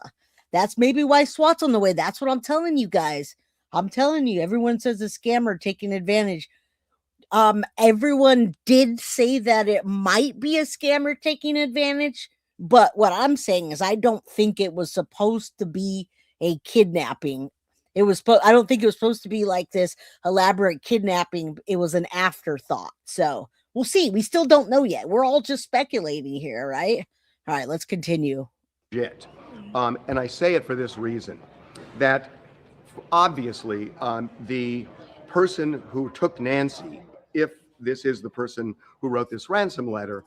S2: That's maybe why SWAT's on the way. That's what I'm telling you guys. I'm telling you, everyone says a scammer taking advantage. Everyone did say that it might be a scammer taking advantage, but what I'm saying is I don't think it was supposed to be a kidnapping. I don't think it was supposed to be like this elaborate kidnapping. It was an afterthought. So we'll see. We still don't know yet. We're all just speculating here, right? All right, let's continue.
S11: Legit. And I say it for this reason, that obviously the person who took Nancy, if this is the person who wrote this ransom letter,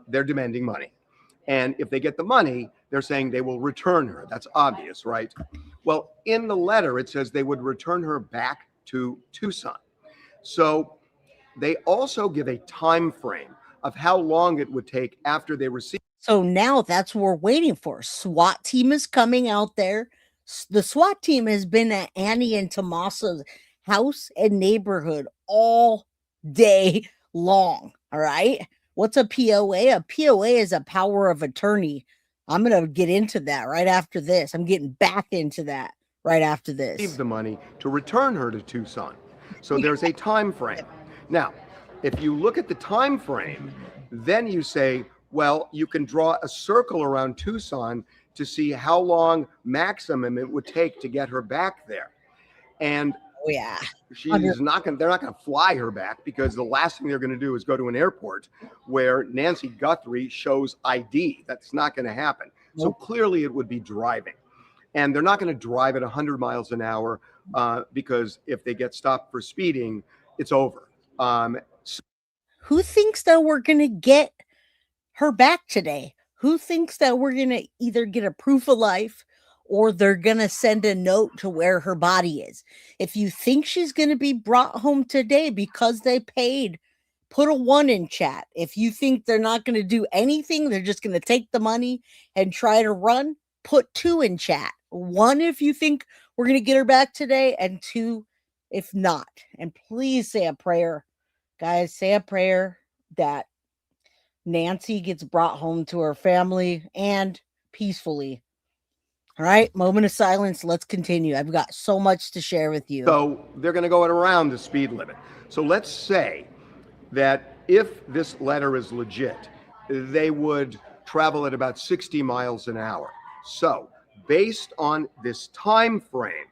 S11: they're demanding money. And if they get the money, they're saying they will return her. That's obvious, right? Well, in the letter, it says they would return her back to Tucson. So they also give a time frame of how long it would take after they receive.
S2: So now that's what we're waiting for. SWAT team is coming out there. The SWAT team has been at Annie and Tomaso's house and neighborhood all day long. All right. What's a POA? A POA is a power of attorney. I'm going to get into that right after this. I'm getting back into that right after this.
S11: Receive the money to return her to Tucson. So there's a time frame. Now, if you look at the time frame, then you say, well, you can draw a circle around Tucson to see how long maximum it would take to get her back there. And
S2: yeah,
S11: they're not going to fly her back, because the last thing they're going to do is go to an airport where Nancy Guthrie shows ID. That's not going to happen. Nope. So clearly it would be driving. And they're not going to drive at 100 miles an hour because if they get stopped for speeding, it's over.
S2: Who thinks that we're going to get her back today? Who thinks that we're going to either get a proof of life or they're going to send a note to where her body is? If you think she's going to be brought home today because they paid, put a 1 in chat. If you think they're not going to do anything, they're just going to take the money and try to run, put 2 in chat. 1 if you think we're going to get her back today, and 2 if not. And please say a prayer. Guys, say a prayer that Nancy gets brought home to her family and peacefully. All right, moment of silence. Let's continue. I've got so much to share with you.
S11: So they're going to go at around the speed limit. So let's say that if this letter is legit, they would travel at about 60 miles an hour. So based on this time frame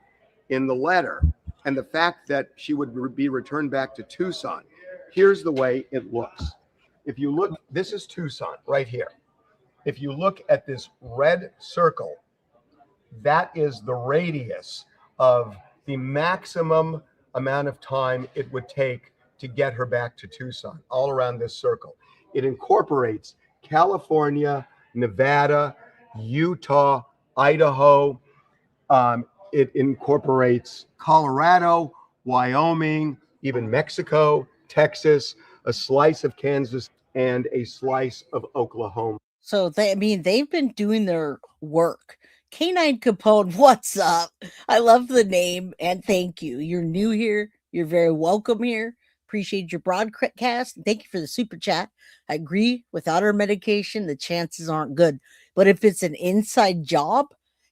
S11: in the letter and the fact that she would be returned back to Tucson, here's the way it looks. If you look, this is Tucson right here. If you look at this red circle, that is the radius of the maximum amount of time it would take to get her back to Tucson, all around this circle. It incorporates California, Nevada, Utah, Idaho, It incorporates Colorado, Wyoming, even Mexico, Texas, a slice of Kansas, and a slice of Oklahoma.
S2: So they've been doing their work. Canine Capone, what's up? I love the name and thank you. You're new here. You're very welcome here. Appreciate your broadcast. Thank you for the super chat. I agree. Without our medication, the chances aren't good. But if it's an inside job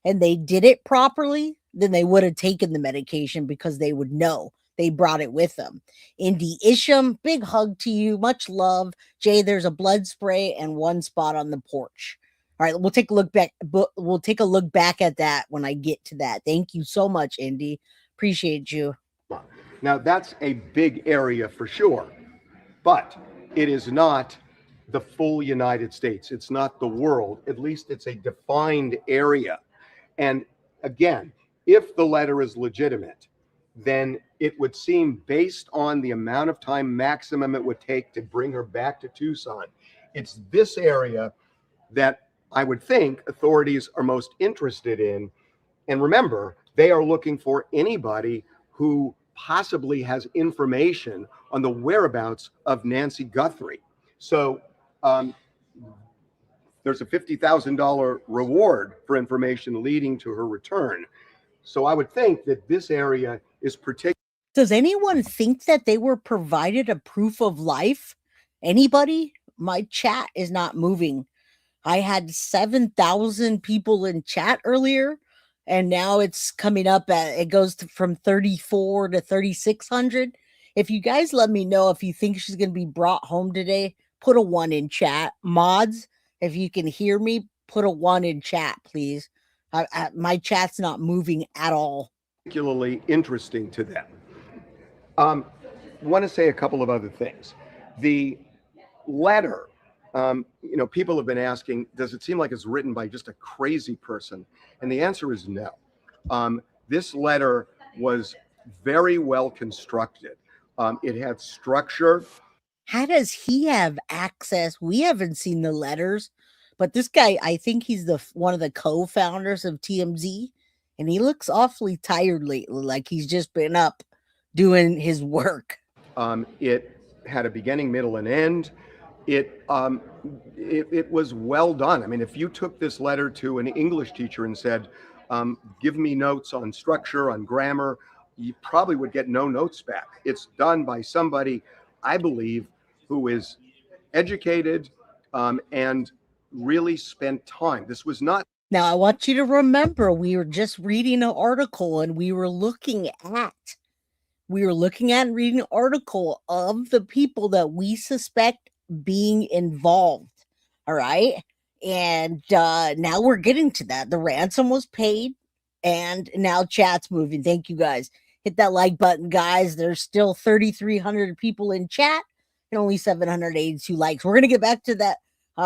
S2: and they did it properly, then they would have taken the medication because they would know they brought it with them. Indy Isham, big hug to you. Much love. Jay, there's a blood spray and one spot on the porch. All right, we'll take a look back. We'll take a look back at that when I get to that. Thank you so much, Indy. Appreciate you.
S11: Now, that's a big area for sure, but it is not the full United States. It's not the world. At least it's a defined area. And again, if the letter is legitimate, then it would seem, based on the amount of time maximum it would take to bring her back to Tucson, it's this area that I would think authorities are most interested in. And remember, they are looking for anybody who possibly has information on the whereabouts of Nancy Guthrie. So there's a $50,000 reward for information leading to her return. So I would think that this area is particular.
S2: Does anyone think that they were provided a proof of life? Anybody? My chat is not moving. I had 7,000 people in chat earlier, and now it's coming up at, it goes from 34 to 3,600. If you guys let me know if you think she's going to be brought home today, put a 1 in chat. Mods, if you can hear me, put a 1 in chat, please. My chat's not moving at all.
S11: Particularly interesting to them. I want to say a couple of other things. The letter, people have been asking, does it seem like it's written by just a crazy person? And the answer is no. This letter was very well constructed. It had structure.
S2: How does he have access? We haven't seen the letters, but this guy, I think he's one of the co-founders of TMZ, and he looks awfully tired lately, like he's just been up doing his work.
S11: It had a beginning, middle, and end. It was well done. I mean, if you took this letter to an English teacher and said, give me notes on structure, on grammar, you probably would get no notes back. It's done by somebody, I believe, who is educated and really spent time. This was not.
S2: Now, I want you to remember, we were just reading an article and we were looking at and reading an article of the people that we suspect being involved. All right. And now we're getting to that. The ransom was paid and now chat's moving. Thank you guys. Hit that like button, guys. There's still 3,300 people in chat and only 782 likes. We're going to get back to that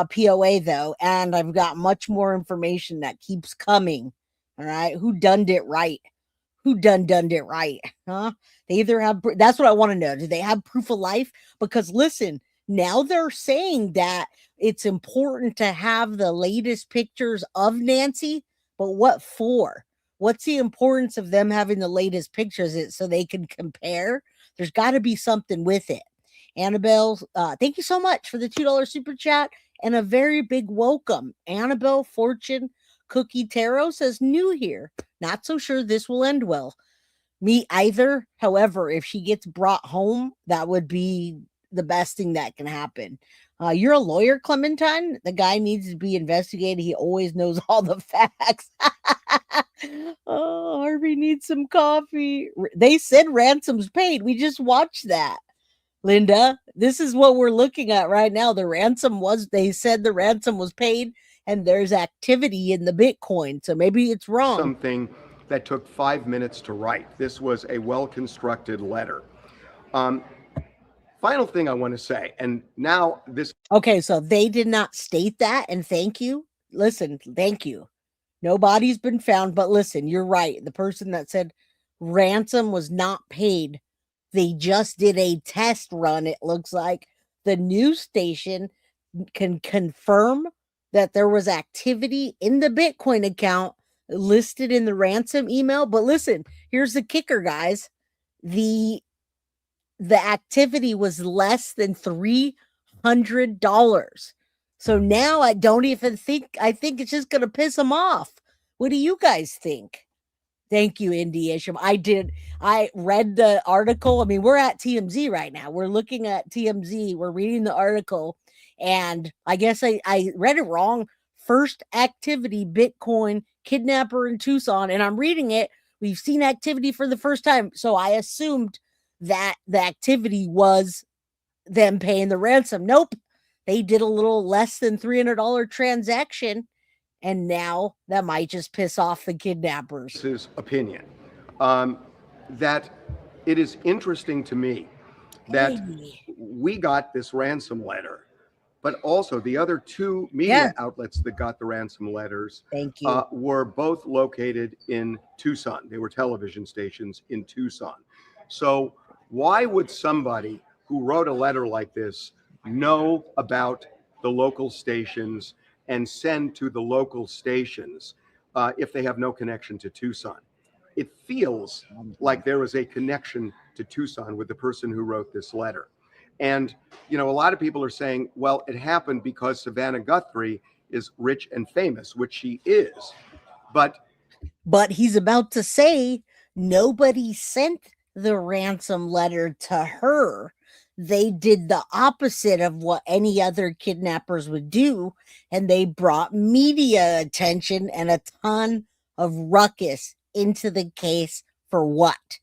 S2: POA though. And I've got much more information that keeps coming. All right. Who done it right? Who done it right? Huh? They either have, that's what I want to know. Do they have proof of life? Because listen, now they're saying that it's important to have the latest pictures of Nancy, but what for? What's the importance of them having the latest pictures? Is it so they can compare? There's got to be something with it. Annabelle, thank you so much for the $2 super chat and a very big welcome. Annabelle Fortune Cookie Tarot says new here. Not so sure this will end well. Me either. However, if she gets brought home, that would be the best thing that can happen. You're a lawyer, Clementine. The guy needs to be investigated. He always knows all the facts. Oh, Harvey needs some coffee. They said ransom's paid. We just watched that. Linda, this is what we're looking at right now. They said the ransom was paid and there's activity in the Bitcoin. So maybe it's wrong.
S11: Something that took 5 minutes to write. This was a well-constructed letter. Final thing I want to say, and now this.
S2: Okay, so they did not state that, and thank you. Listen, thank you. Nobody's been found, but listen, you're right. The person that said ransom was not paid, they just did a test run, it looks like. The news station can confirm that there was activity in the Bitcoin account, listed in the ransom email. But listen, here's the kicker, guys. The activity was less than $300. So now I don't even think, I think it's just going to piss them off. What do you guys think? Thank you, Indy Isham. I read the article. I mean, we're at TMZ right now. We're looking at TMZ. We're reading the article. And I guess I read it wrong. First activity, Bitcoin, kidnapper in Tucson. And I'm reading it. We've seen activity for the first time. So I assumed that the activity was them paying the ransom. Nope. They did a little less than $300 transaction. And now that might just piss off the kidnappers.
S11: His opinion, that it is interesting to me that we got this ransom letter, but also the other two media outlets that got the ransom letters were both located in Tucson. They were television stations in Tucson. So why would somebody who wrote a letter like this know about the local stations and send to the local stations if they have no connection to Tucson? It feels like there was a connection to Tucson with the person who wrote this letter. And, you know, a lot of people are saying, well, it happened because Savannah Guthrie is rich and famous, which she is. But
S2: he's about to say nobody sent the ransom letter to her. They did the opposite of what any other kidnappers would do, and they brought media attention and a ton of ruckus into the case for what?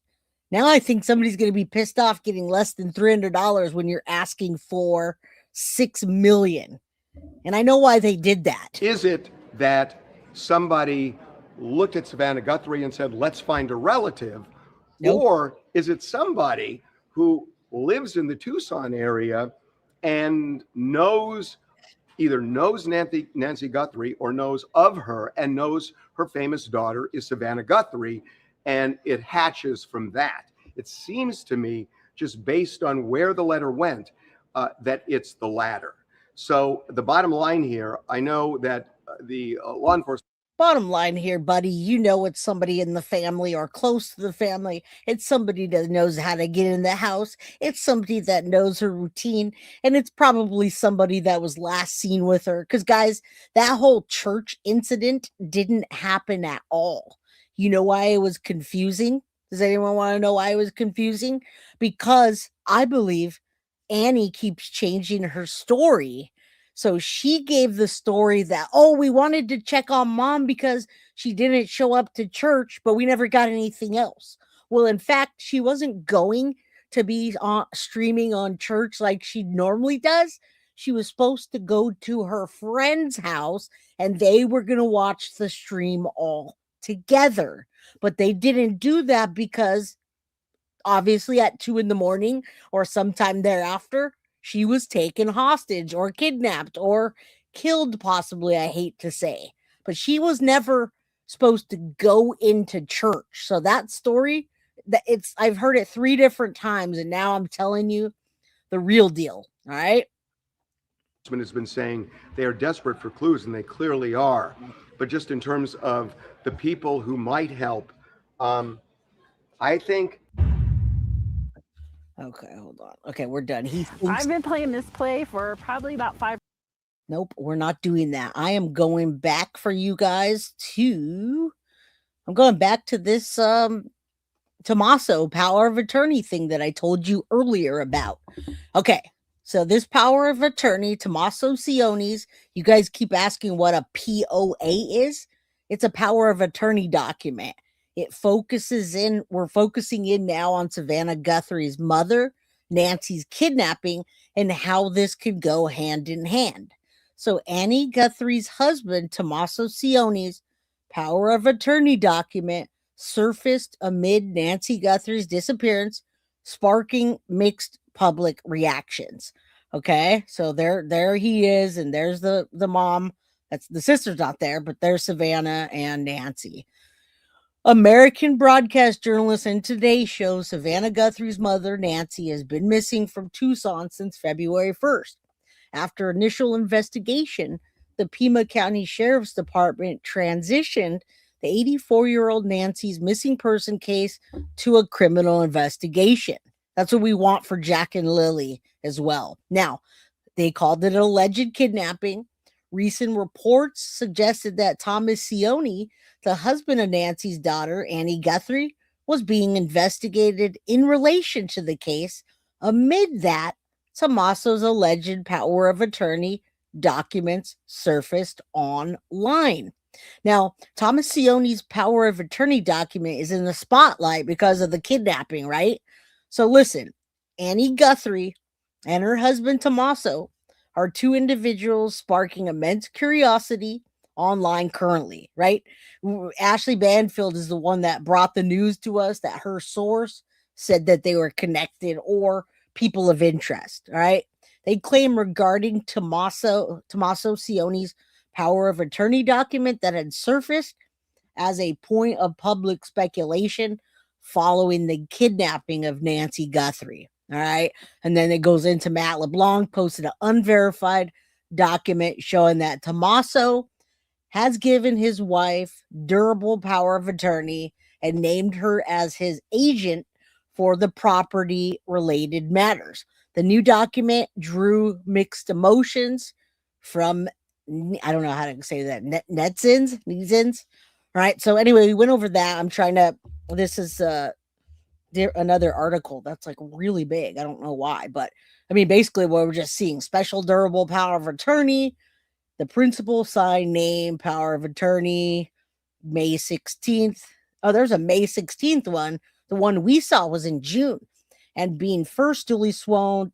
S2: Now I think somebody's going to be pissed off getting less than $300 when you're asking for $6 million. And I know why they did that.
S11: Is it that somebody looked at Savannah Guthrie and said, let's find a relative? Nope. Or is it somebody who lives in the Tucson area and either knows Nancy Guthrie or knows of her and knows her famous daughter is Savannah Guthrie, and it hatches from that? It seems to me, just based on where the letter went, that it's the latter. So the bottom line here, I know that the law enforcement.
S2: Bottom line here, buddy, you know it's somebody in the family or close to the family. It's somebody that knows how to get in the house. It's somebody that knows her routine. And it's probably somebody that was last seen with her. Because, guys, that whole church incident didn't happen at all. You know why it was confusing? Does anyone want to know why it was confusing? Because I believe Annie keeps changing her story. So she gave the story that, oh, we wanted to check on mom because she didn't show up to church, but we never got anything else. Well, in fact, she wasn't going to be streaming on church like she normally does. She was supposed to go to her friend's house and they were going to watch the stream all together. But they didn't do that because obviously at 2 a.m. or sometime thereafter, she was taken hostage or kidnapped or killed, possibly, I hate to say. But she was never supposed to go into church. So that story, I've heard it 3 different times, and now I'm telling you the real deal. All right?
S11: Has been saying they are desperate for clues, and they clearly are. But just in terms of the people who might help, I think.
S2: Okay, hold on. Okay, we're done.
S12: I've been playing this play for probably about 5.
S2: Nope, we're not doing that. I am going back for you guys to. I'm going back to this Tommaso power of attorney thing that I told you earlier about. Okay, so this power of attorney, Tommaso Sione's, you guys keep asking what a POA is. It's a power of attorney document. It focuses in, we're focusing in now on Savannah Guthrie's mother, Nancy's kidnapping, and how this could go hand in hand. So Annie Guthrie's husband, Tommaso Sione's power of attorney document surfaced amid Nancy Guthrie's disappearance, sparking mixed public reactions. Okay, so there he is, and there's the mom. That's the sister's not there, but there's Savannah and Nancy. American broadcast journalist and Today show Savannah Guthrie's mother, Nancy, has been missing from Tucson since February 1st. After initial investigation, the Pima County Sheriff's Department transitioned the 84-year-old Nancy's missing person case to a criminal investigation. That's what we want for Jack and Lily as well. Now, they called it an alleged kidnapping. Recent reports suggested that Thomas Sione, the husband of Nancy's daughter, Annie Guthrie, was being investigated in relation to the case. Amid that, Tommaso's alleged power of attorney documents surfaced online. Now, Thomas Sione's power of attorney document is in the spotlight because of the kidnapping, right? So listen, Annie Guthrie and her husband Tommaso are two individuals sparking immense curiosity online currently, right? Ashley Banfield is the one that brought the news to us that her source said that they were connected or people of interest, right? They claim regarding Tommaso Sione's power of attorney document that had surfaced as a point of public speculation following the kidnapping of Nancy Guthrie. All right. And then it goes into Matt LeBlanc posted an unverified document showing that Tommaso has given his wife durable power of attorney and named her as his agent for the property related matters. The new document drew mixed emotions from, I don't know how to say that, netizens. All right. So anyway, we went over that. I'm trying to, this is another article that's like really big. I don't know why, but I mean, basically what we're just seeing: special durable power of attorney, the principal sign name, power of attorney, May 16th. Oh, there's a May 16th one. The one we saw was in June, and being first duly sworn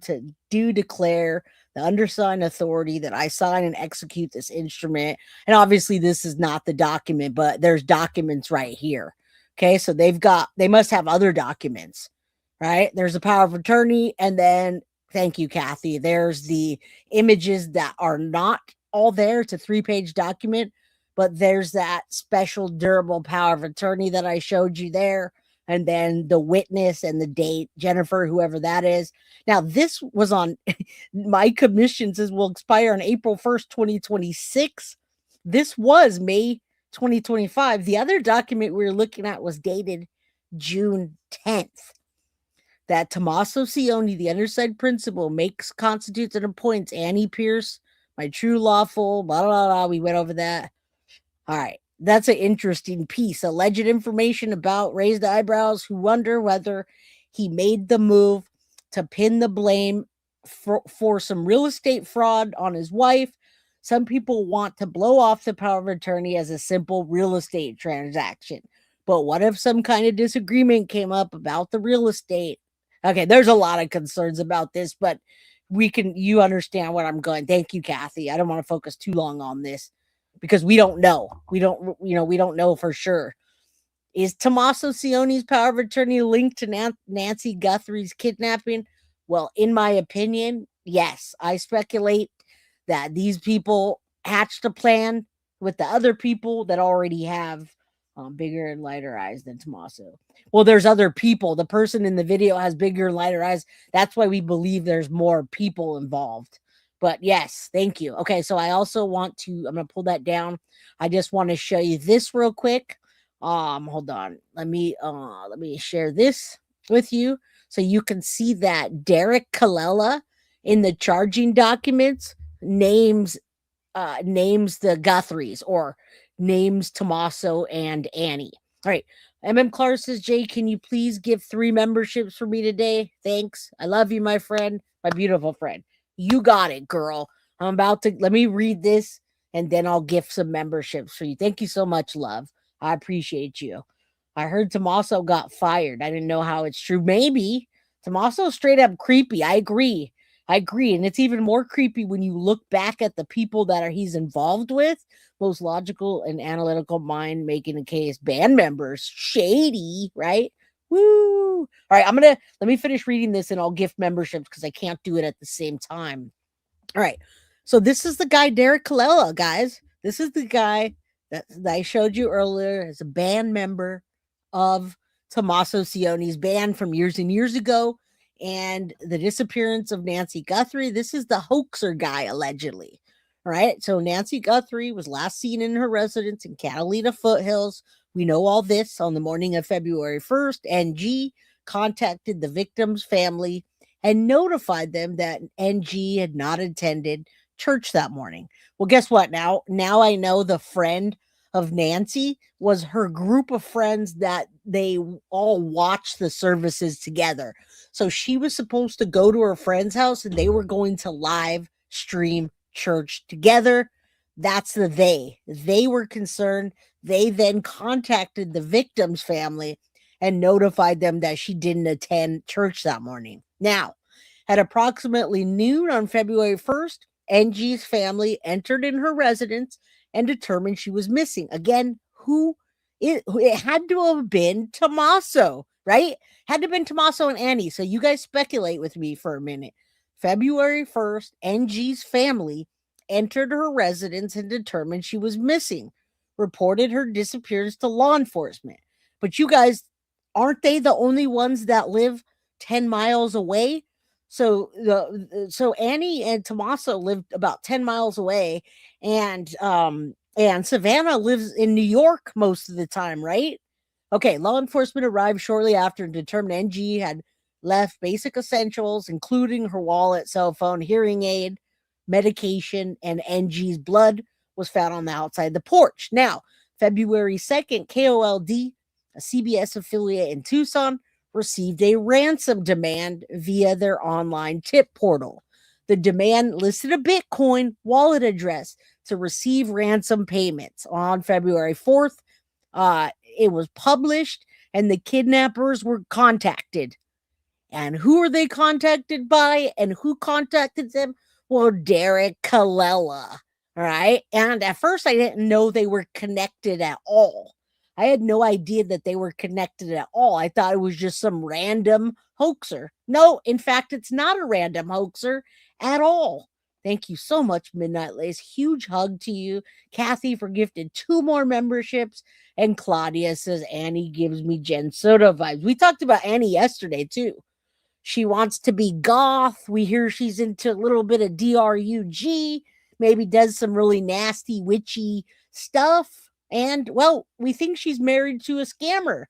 S2: to do declare the undersigned authority that I sign and execute this instrument. And obviously this is not the document, but there's documents right here. Okay, so they must have other documents, right? There's a power of attorney, and then, thank you, Kathy, there's the images that are not all there. It's a 3-page document, but there's that special durable power of attorney that I showed you there, and then the witness and the date, Jennifer, whoever that is. Now, this was on, my commission says will expire on April 1st, 2026. This was May 2025. The other document we were looking at was dated June 10th. That Tommaso Sione, the undersigned principal, constitutes and appoints Annie Pierce, my true lawful, blah, blah, blah. We went over that. All right. That's an interesting piece. Alleged information about raised eyebrows who wonder whether he made the move to pin the blame for some real estate fraud on his wife. Some people want to blow off the power of attorney as a simple real estate transaction. But what if some kind of disagreement came up about the real estate? Okay, there's a lot of concerns about this, but you understand what I'm going. Thank you, Kathy. I don't want to focus too long on this because we don't know. We don't know for sure. Is Tommaso Sione's power of attorney linked to Nancy Guthrie's kidnapping? Well, in my opinion, yes. I speculate that these people hatched a plan with the other people that already have bigger and lighter eyes than Tommaso. Well, there's other people. The person in the video has bigger and lighter eyes. That's why we believe there's more people involved. But yes, thank you. Okay, so I also want to, I'm going to pull that down. I just want to show you this real quick. Hold on. Let me share this with you so you can see that Derek Colella in the charging documents names the Guthries or names Tommaso and Annie. All right. Clark says, Jay, can you please give 3 memberships for me today? Thanks. I love you, my friend, my beautiful friend. You got it, girl. Let me read this and then I'll gift some memberships for you. Thank you so much, love. I appreciate you. I heard Tommaso got fired. I didn't know how it's true. Maybe. Tommaso's straight up creepy. I agree. And it's even more creepy when you look back at the people that he's involved with. Most logical and analytical mind making a case. Band members. Shady, right? Woo. All right, let me finish reading this and I'll gift memberships because I can't do it at the same time. All right. So this is the guy, Derek Colella, guys. This is the guy that I showed you earlier as a band member of Tommaso Sione's band from years and years ago. And the disappearance of Nancy Guthrie. This is the hoaxer guy, allegedly. All right. So Nancy Guthrie was last seen in her residence in Catalina Foothills. We know all this on the morning of February 1st. NG contacted the victim's family and notified them that NG had not attended church that morning. Well, guess what? Now I know the friend of Nancy was her group of friends that they all watched the services together. So she was supposed to go to her friend's house and they were going to live stream church together. That's the they. They were concerned. They then contacted the victim's family and notified them that she didn't attend church that morning. Now, at approximately noon on February 1st, NG's family entered in her residence and determined she was missing. Again, it had to have been Tommaso, right? Had to have been Tommaso and Annie. So you guys speculate with me for a minute. February 1st, NG's family entered her residence and determined she was missing, reported her disappearance to law enforcement. But you guys, aren't they the only ones that live 10 miles away? So Annie and Tommaso lived about 10 miles away, and Savannah lives in New York most of the time, right? Okay, law enforcement arrived shortly after and determined NG had left basic essentials, including her wallet, cell phone, hearing aid, medication, and NG's blood was found on the outside the porch. Now, February 2nd, KOLD, a CBS affiliate in Tucson, received a ransom demand via their online tip portal. The demand listed a Bitcoin wallet address to receive ransom payments. On February 4th, it was published and the kidnappers were contacted. And who are they contacted by and who contacted them? Well, Derek Colella. All right. And at first, I didn't know they were connected at all. I had no idea that they were connected at all. I thought it was just some random hoaxer. No, in fact, it's not a random hoaxer at all. Thank you so much, Midnight Lace. Huge hug to you. Kathy for gifted 2 more memberships. And Claudia says, Annie gives me Jen Soda vibes. We talked about Annie yesterday, too. She wants to be goth. We hear she's into a little bit of DRUG. Maybe does some really nasty, witchy stuff. And, well, we think she's married to a scammer.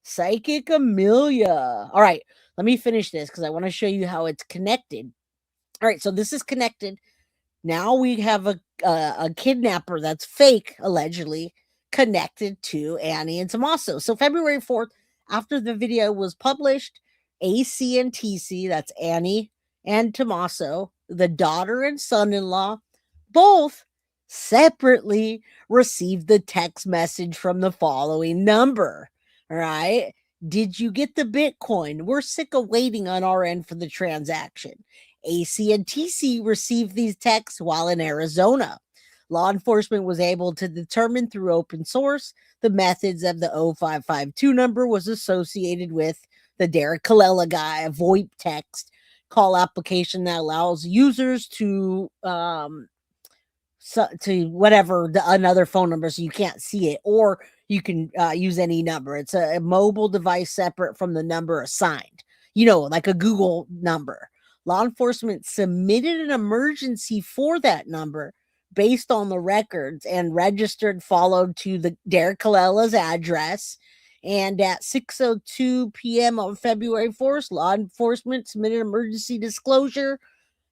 S2: Psychic Amelia. All right, let me finish this because I want to show you how it's connected. All right, so this is connected. Now we have a kidnapper that's fake, allegedly, connected to Annie and Tommaso. So February 4th, after the video was published, AC and TC, that's Annie and Tommaso, the daughter and son-in-law, both separately received the text message from the following number. All right. Did you get the Bitcoin? We're sick of waiting on our end for the transaction. AC and TC received these texts while in Arizona. Law enforcement was able to determine through open source the methods of the 0552 number was associated with the Derek Colella guy, a VoIP text call application that allows users to whatever another phone number so you can't see it, or you can use any number. It's a mobile device separate from the number assigned, like a Google number. Law enforcement submitted an emergency for that number based on the records and registered followed to the Derek Colella's address. And at 6:02 p.m. on February 4th, law enforcement submitted emergency disclosure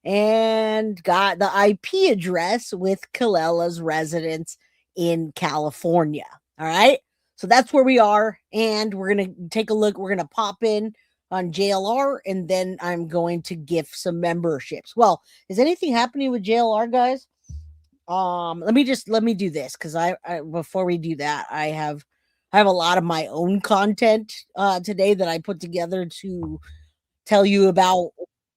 S2: and got the IP address with Colella's residence in California. All right. So that's where we are. And we're going to take a look. We're going to pop in on JLR, and then I'm going to gift some memberships. Well, is anything happening with JLR, guys? Let me do this, because I before we do that, I have a lot of my own content today that I put together to tell you about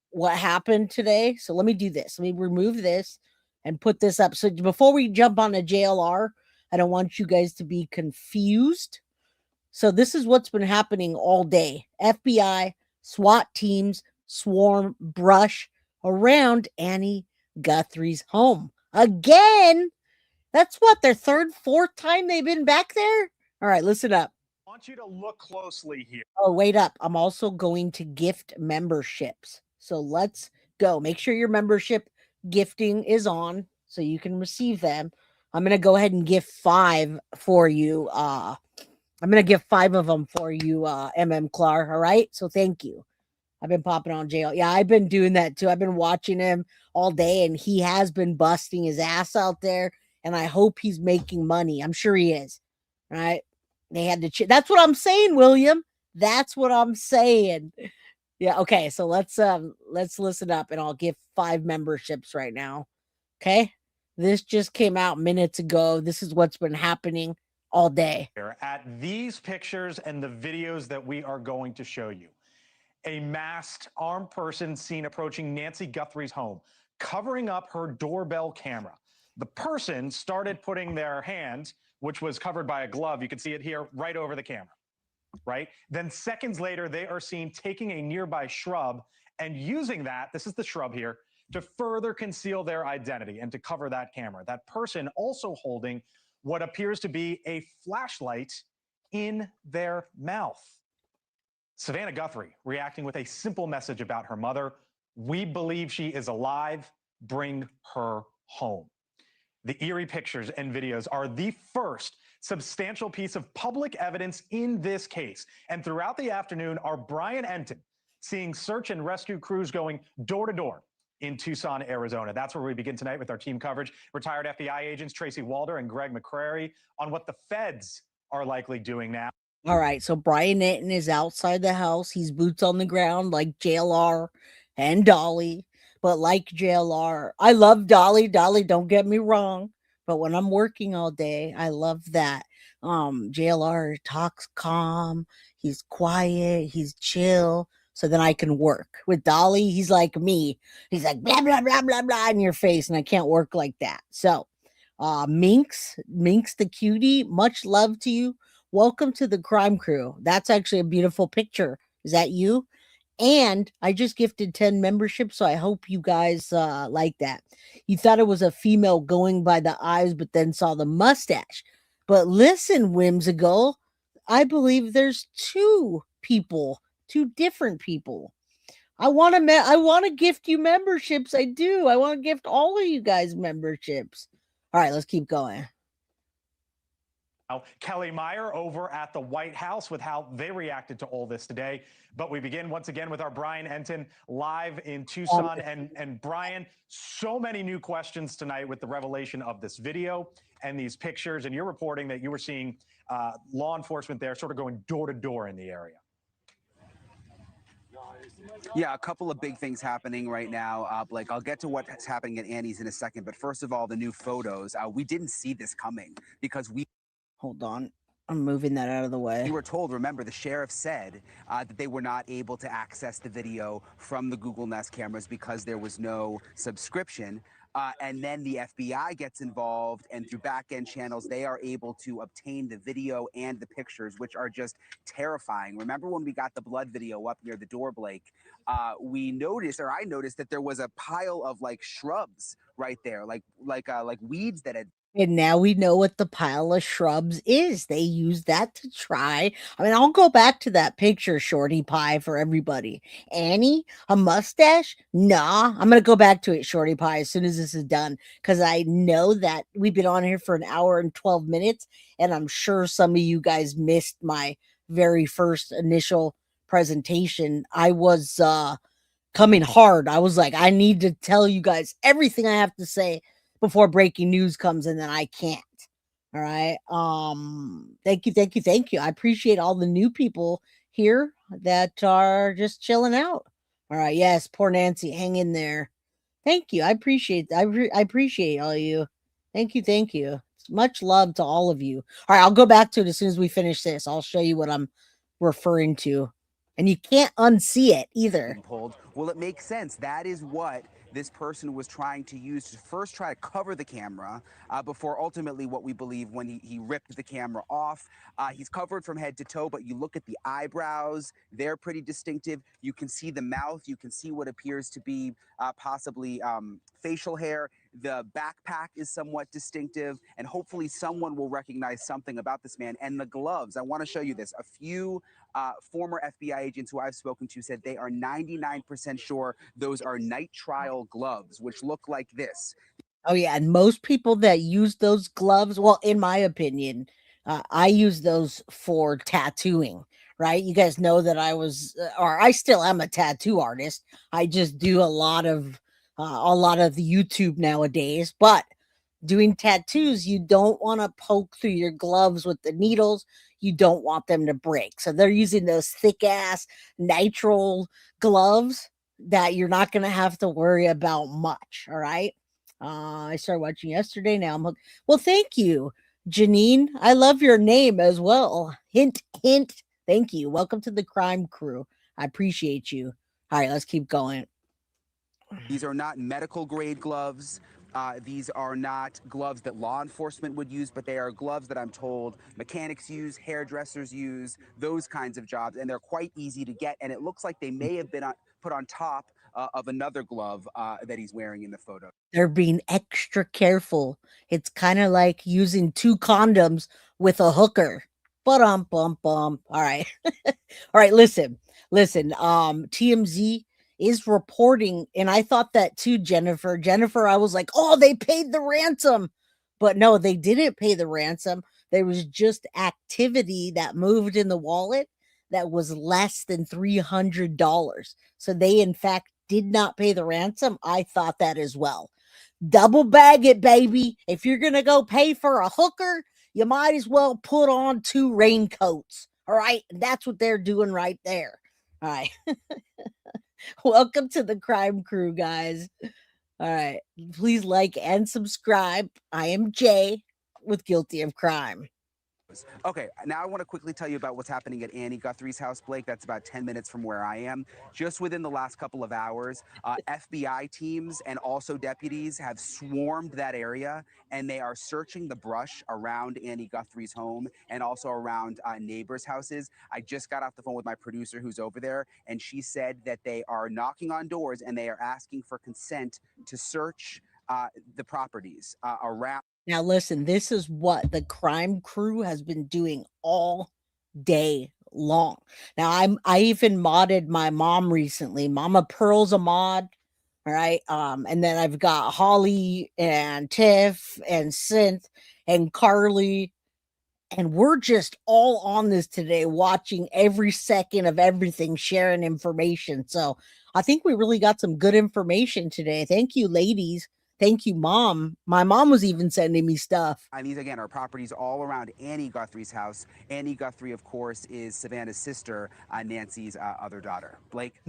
S2: what happened today. So let me do this. Let me remove this and put this up. So before we jump on a JLR, I don't want you guys to be confused. So this is what's been happening all day. FBI, SWAT teams swarm brush around Annie Guthrie's home. Again, that's what, their third, fourth time they've been back there? All right, listen up.
S13: I want you to look closely here.
S2: Oh, wait up. I'm also going to gift memberships. So let's go. Make sure your membership gifting is on so you can receive them. I'm gonna go ahead and give 5 for you. I'm gonna give 5 of them for you, Clark. All right. So thank you. I've been popping on jail. Yeah, I've been doing that too. I've been watching him all day, and he has been busting his ass out there. And I hope he's making money. I'm sure he is. Right? They had to. That's what I'm saying, William. That's what I'm saying. Yeah. Okay. So let's listen up, and I'll give 5 memberships right now. Okay. This just came out minutes ago. This is what's been happening all day.
S13: At these pictures and the videos that we are going to show you. A masked, armed person seen approaching Nancy Guthrie's home, covering up her doorbell camera. The person started putting their hand, which was covered by a glove, you can see it here, right over the camera, right? Then seconds later, they are seen taking a nearby shrub and using that, this is the shrub here, to further conceal their identity and to cover that camera. That person also holding what appears to be a flashlight in their mouth. Savannah Guthrie reacting with a simple message about her mother. We believe she is alive. Bring her home. The eerie pictures and videos are the first substantial piece of public evidence in this case. And throughout the afternoon, our Brian Enton seeing search and rescue crews going door to door in Tucson, Arizona. That's where we begin tonight with our team coverage. Retired FBI agents Tracy Walder and Greg McCrary on what the feds are likely doing now.
S2: All right, so Brian Etten is outside the house. He's boots on the ground like JLR and Dolly. But like JLR, I love Dolly. Dolly, don't get me wrong. But when I'm working all day, I love that. JLR talks calm. He's quiet. He's chill. So then I can work. With Dolly, he's like me. He's like blah, blah, blah, blah, blah in your face. And I can't work like that. So Minx the cutie, much love to you. Welcome to the crime crew. That's actually a beautiful picture. Is that you? And I just gifted 10 memberships, so I hope you guys like that. You thought it was a female going by the eyes, but then saw the mustache. But listen, Whimsical, I believe there's 2 people, 2 different people. I want to gift you memberships. I do. I want to gift all of you guys memberships. All right, let's keep going.
S13: Kelly Meyer over at the White House with how they reacted to all this today. But we begin once again with our Brian Enton live in Tucson. And Brian, so many new questions tonight with the revelation of this video and these pictures. And you're reporting that you were seeing law enforcement there sort of going door to door in the area.
S14: Yeah, a couple of big things happening right now. Blake, I'll get to what's happening at Annie's in a second. But first of all, the new photos. We didn't see this coming because we...
S2: Hold on. I'm moving that out of the way.
S14: We were told, remember, the sheriff said that they were not able to access the video from the Google Nest cameras because there was no subscription. And then the FBI gets involved, and through back-end channels, they are able to obtain the video and the pictures, which are just terrifying. Remember when we got the blood video up near the door, Blake? I noticed that there was a pile of like shrubs right there, like weeds that had.
S2: And now we know what the pile of shrubs is. They use that to try. I mean, I'll go back to that picture, Shorty Pie, for everybody. Annie, a mustache? Nah, I'm going to go back to it, Shorty Pie, as soon as this is done. Because I know that we've been on here for an hour and 12 minutes. And I'm sure some of you guys missed my very first initial presentation. I was coming hard. I was like, I need to tell you guys everything I have to say before breaking news comes, and then I can't. All right. Thank you. I appreciate all the new people here that are just chilling out. All right. Yes, poor Nancy, hang in there. Thank you. I appreciate I appreciate all of you. Thank you. Much love to all of you. All right, I'll go back to it as soon as we finish this. I'll show you what I'm referring to. And you can't unsee it either.
S14: Well, it makes sense. That is what this person was trying to use to first try to cover the camera before ultimately what we believe when he ripped the camera off. He's covered from head to toe, but you look at the eyebrows, they're pretty distinctive. You can see the mouth. You can see what appears to be possibly facial hair. The backpack is somewhat distinctive, and hopefully someone will recognize something about this man. And the gloves, I want to show you this. A few former FBI agents who I've spoken to said they are 99% sure those are night trial gloves, which look like this.
S2: Oh yeah, and most people that use those gloves, well, in my opinion, I use those for tattooing. Right? You guys know that or I still am a tattoo artist. I just do a lot of the YouTube nowadays. But doing tattoos, you don't want to poke through your gloves with the needles. You don't want them to break. So they're using those thick ass nitrile gloves that you're not going to have to worry about much. All right. I started watching yesterday. Now I'm hooked. Well, thank you, Janine. I love your name as well. Hint, hint. Thank you. Welcome to the crime crew. I appreciate you. All right, let's keep going.
S14: These are not medical grade gloves. These are not gloves that law enforcement would use, but they are gloves that I'm told mechanics use, hairdressers use, those kinds of jobs, and they're quite easy to get. And it looks like they may have been put on top of another glove that he's wearing in the photo.
S2: They're being extra careful. It's kind of like using 2 condoms with a hooker. Bum. All right. All right, listen. TMZ is reporting, and I thought that too, Jennifer. I was like, oh, they paid the ransom. But no, they didn't pay the ransom. There was just activity that moved in the wallet that was less than $300. So they, in fact, did not pay the ransom. I thought that as well. Double bag it, baby. If you're going to go pay for a hooker, you might as well put on 2 raincoats. All right. That's what they're doing right there. All right. Welcome to the crime crew, guys. All right. Please like and subscribe. I am Jay with Guilty of Crime.
S14: Okay, now I want to quickly tell you about what's happening at Annie Guthrie's house, Blake. That's about 10 minutes from where I am. Just within the last couple of hours, FBI teams and also deputies have swarmed that area, and they are searching the brush around Annie Guthrie's home and also around neighbors' houses. I just got off the phone with my producer who's over there, and she said that they are knocking on doors and they are asking for consent to search the properties around.
S2: Now, listen, this is what the crime crew has been doing all day long. Now, I even modded my mom recently. Mama Pearl's a mod. All right. And then I've got Holly and Tiff and Synth and Carly. And we're just all on this today, watching every second of everything, sharing information. So I think we really got some good information today. Thank you, ladies. Thank you, Mom. My mom was even sending me stuff.
S14: And these, again, are properties all around Annie Guthrie's house. Annie Guthrie, of course, is Savannah's sister, Nancy's other daughter. Blake?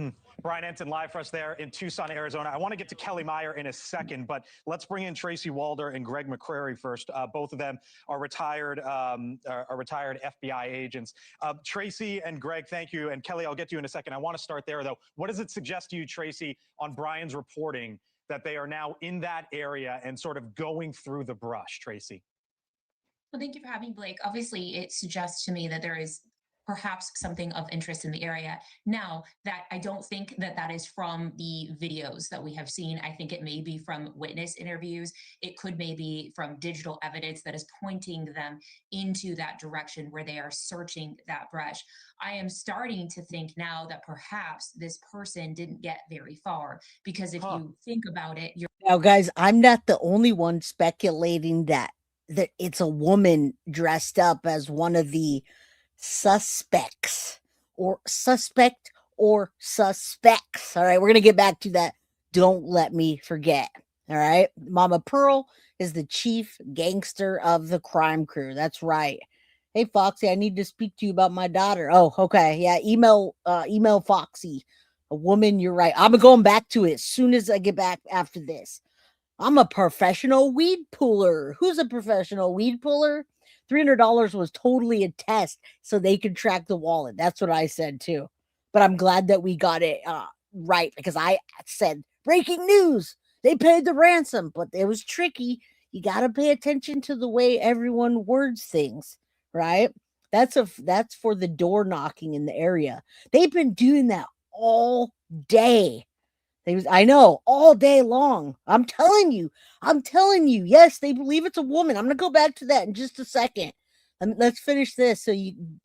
S13: Brian Enton live for us there in Tucson, Arizona. I want to get to Kelly Meyer in a second, but let's bring in Tracy Walder and Greg McCrary first. Both of them are retired FBI agents. Tracy and Greg, thank you. And Kelly, I'll get to you in a second. I want to start there, though. What does it suggest to you, Tracy, on Brian's reporting that they are now in that area and sort of going through the brush, Tracy?
S10: Well, thank you for having me, Blake. Obviously, it suggests to me that there is perhaps something of interest in the area. Now, that I don't think that that is from the videos that we have seen. I think it may be from witness interviews. It could maybe from digital evidence that is pointing them into that direction where they are searching that brush. I am starting to think now that perhaps this person didn't get very far, because if you think about it, you're—
S2: Now, guys, I'm not the only one speculating that it's a woman dressed up as one of the suspects. All right, we're gonna get back to that. Don't let me forget. All right, Mama Pearl is the chief gangster of the crime crew. That's right. Hey, Foxy, I need to speak to you about my daughter. Oh, okay. Yeah, email Foxy. A woman, you're right. I'm going back to it as soon as I get back after this. I'm a professional weed puller. Who's a professional weed puller? $300 was totally a test so they could track the wallet. That's what I said too. But I'm glad that we got it right, because I said breaking news. They paid the ransom, but it was tricky. You got to pay attention to the way everyone words things, right? That's for the door knocking in the area. They've been doing that all day. I know, all day long. I'm telling you. Yes, they believe it's a woman. I'm going to go back to that in just a second. Let's finish this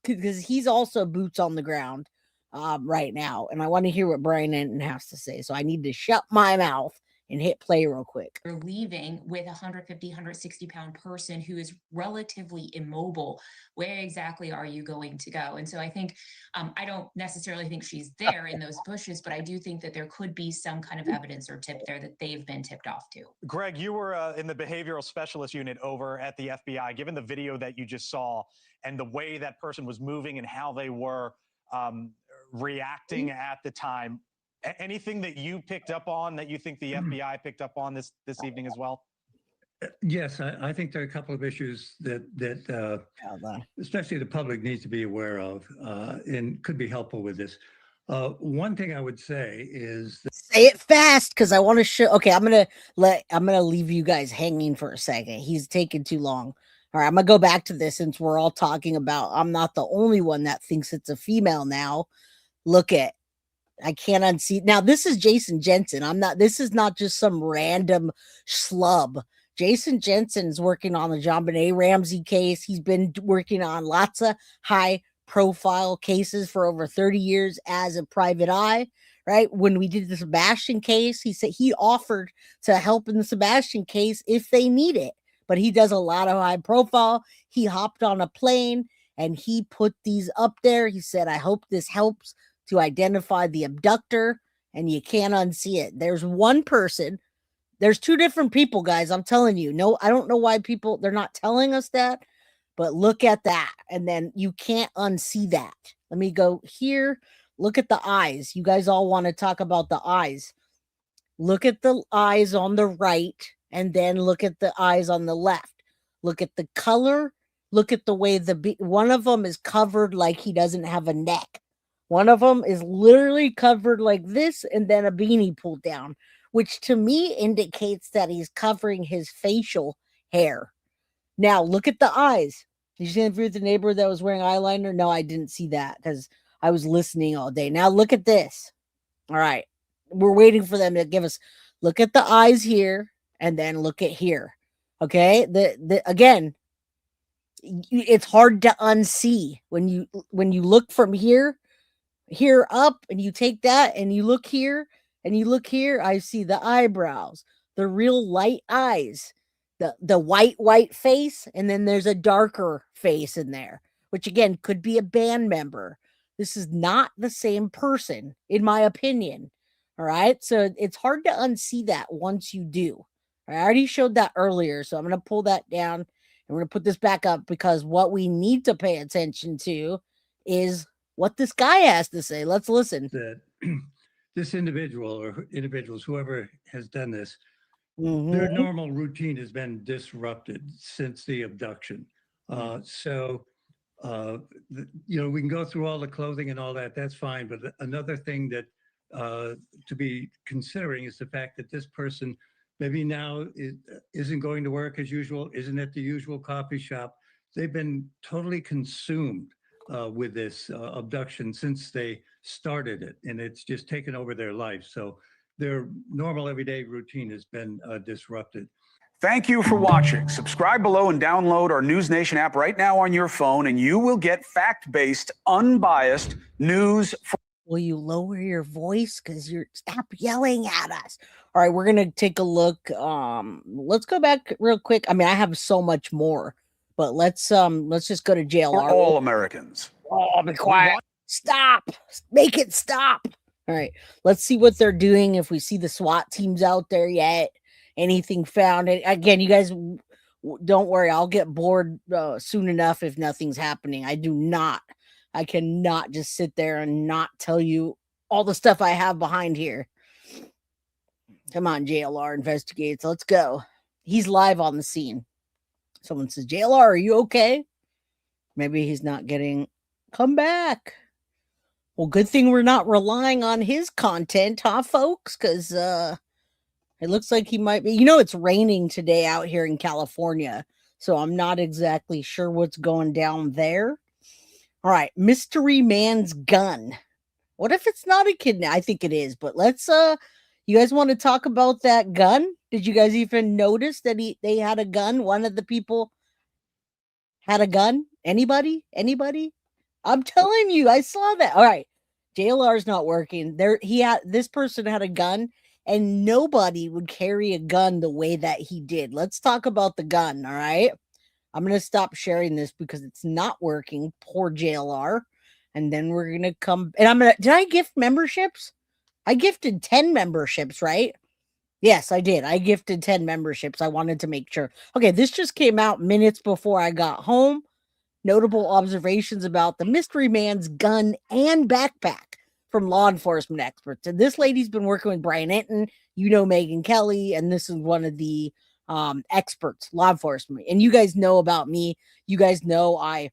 S2: because he's also boots on the ground right now. And I want to hear what Brian Enton has to say. So I need to shut my mouth and hit play real quick.
S10: You're leaving with a 150, 160 pound person who is relatively immobile. Where exactly are you going to go? And so I think, I don't necessarily think she's there in those bushes, but I do think that there could be some kind of evidence or tip there that they've been tipped off to.
S13: Greg, you were in the behavioral specialist unit over at the FBI. Given the video that you just saw and the way that person was moving and how they were reacting at the time, anything that you picked up on that you think the FBI picked up on this evening as well?
S15: Yes, I think there are a couple of issues that especially the public needs to be aware of and could be helpful with this. One thing I would say is
S2: say it fast because I want to show. Okay, I'm gonna leave you guys hanging for a second. He's taking too long. All right, I'm gonna go back to this since we're all talking about. I'm not the only one that thinks it's a female now. Look at. I can't unsee. Now, this is Jason Jensen. This is not just some random schlub. Jason Jensen's working on the JonBenet Ramsey case. He's been working on lots of high profile cases for over 30 years as a private eye, right? When we did the Sebastian case, he said he offered to help in the Sebastian case if they need it, but he does a lot of high profile. He hopped on a plane and he put these up there. He said, I hope this helps to identify the abductor, and you can't unsee it. There's one person. There's two different people, guys. I'm telling you. No, I don't know why they're not telling us that, but look at that. And then you can't unsee that. Let me go here. Look at the eyes. You guys all want to talk about the eyes. Look at the eyes on the right, and then look at the eyes on the left. Look at the color. Look at the way one of them is covered like he doesn't have a neck. One of them is literally covered like this and then a beanie pulled down, which to me indicates that he's covering his facial hair. Now, look at the eyes. Did you see the interview with the neighbor that was wearing eyeliner? No, I didn't see that because I was listening all day. Now, look at this. All right. We're waiting for them to give us. Look at the eyes here and then look at here. Okay. Again, it's hard to unsee when you look from here up and you take that and you look here and you look here, I see the eyebrows, the real light eyes, the white face, and then there's a darker face in there, which again could be a band member. This is not the same person, in my opinion. All right, so it's hard to unsee that once you do. I already showed that earlier, so I'm going to pull that down and we're going to put this back up because what we need to pay attention to is what this guy has to say. Let's listen.
S15: That this individual or individuals, whoever has done this, their normal routine has been disrupted since the abduction. So, we can go through all the clothing and all that. That's fine. But another thing that to be considering is the fact that this person maybe now isn't going to work as usual, isn't at the usual coffee shop. They've been totally consumed with this abduction since they started it, and it's just taken over their life. So their normal everyday routine has been disrupted.
S7: Thank you for watching. Subscribe below and download our News Nation app right now on your phone, and you will get fact-based, unbiased news.
S2: Will you lower your voice? Because stop yelling at us. All right, we're gonna take a look. Let's go back real quick. I mean, I have so much more. But let's just go to jail.
S7: For all Americans.
S2: Oh, be quiet. Stop. Make it stop. All right. Let's see what they're doing. If we see the SWAT teams out there yet. Anything found. Again, you guys don't worry. I'll get bored soon enough if nothing's happening. I cannot just sit there and not tell you all the stuff I have behind here. Come on, JLR investigates. Let's go. He's live on the scene. Someone says, JLR, are you okay? Maybe he's not getting come back. Well, good thing we're not relying on his content, huh, folks? Because it looks like he might be. It's raining today out here in California, so I'm not exactly sure what's going down there. All right, mystery man's gun. What if it's not a kidnap? I think it is, but let's you guys want to talk about that gun? Did you guys even notice that they had a gun? One of the people had a gun? Anybody? I'm telling you, I saw that. All right. JLR's not working. This person had a gun and nobody would carry a gun the way that he did. Let's talk about the gun, all right? I'm going to stop sharing this because it's not working. Poor JLR. And then we're going to come, and did I gift memberships? I gifted 10 memberships, right? Yes, I did. I gifted 10 memberships. I wanted to make sure. Okay, this just came out minutes before I got home. Notable observations about the mystery man's gun and backpack from law enforcement experts. And this lady's been working with Brian Enton, Megan Kelly, and this is one of the experts, law enforcement. And you guys know about me. You guys know I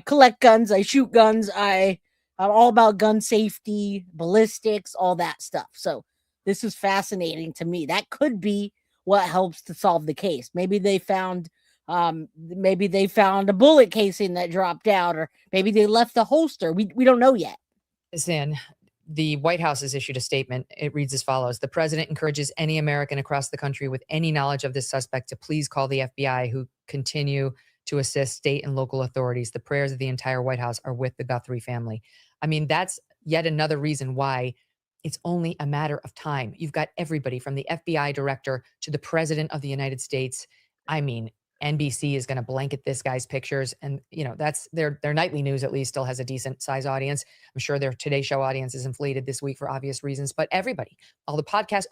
S2: collect guns, I shoot guns, I'm all about gun safety, ballistics, all that stuff. So this is fascinating to me. That could be what helps to solve the case. Maybe they found a bullet casing that dropped out, or maybe they left the holster. We don't know yet.
S16: The White House has issued a statement. It reads as follows. The president encourages any American across the country with any knowledge of this suspect to please call the FBI, who continue to assist state and local authorities. The prayers of the entire White House are with the Guthrie family. I mean, that's yet another reason why it's only a matter of time. You've got everybody from the FBI director to the president of the United States. I mean, NBC is going to blanket this guy's pictures, and that's their nightly news at least still has a decent size audience. I'm sure their Today Show audience is inflated this week for obvious reasons, but everybody, all the podcasts,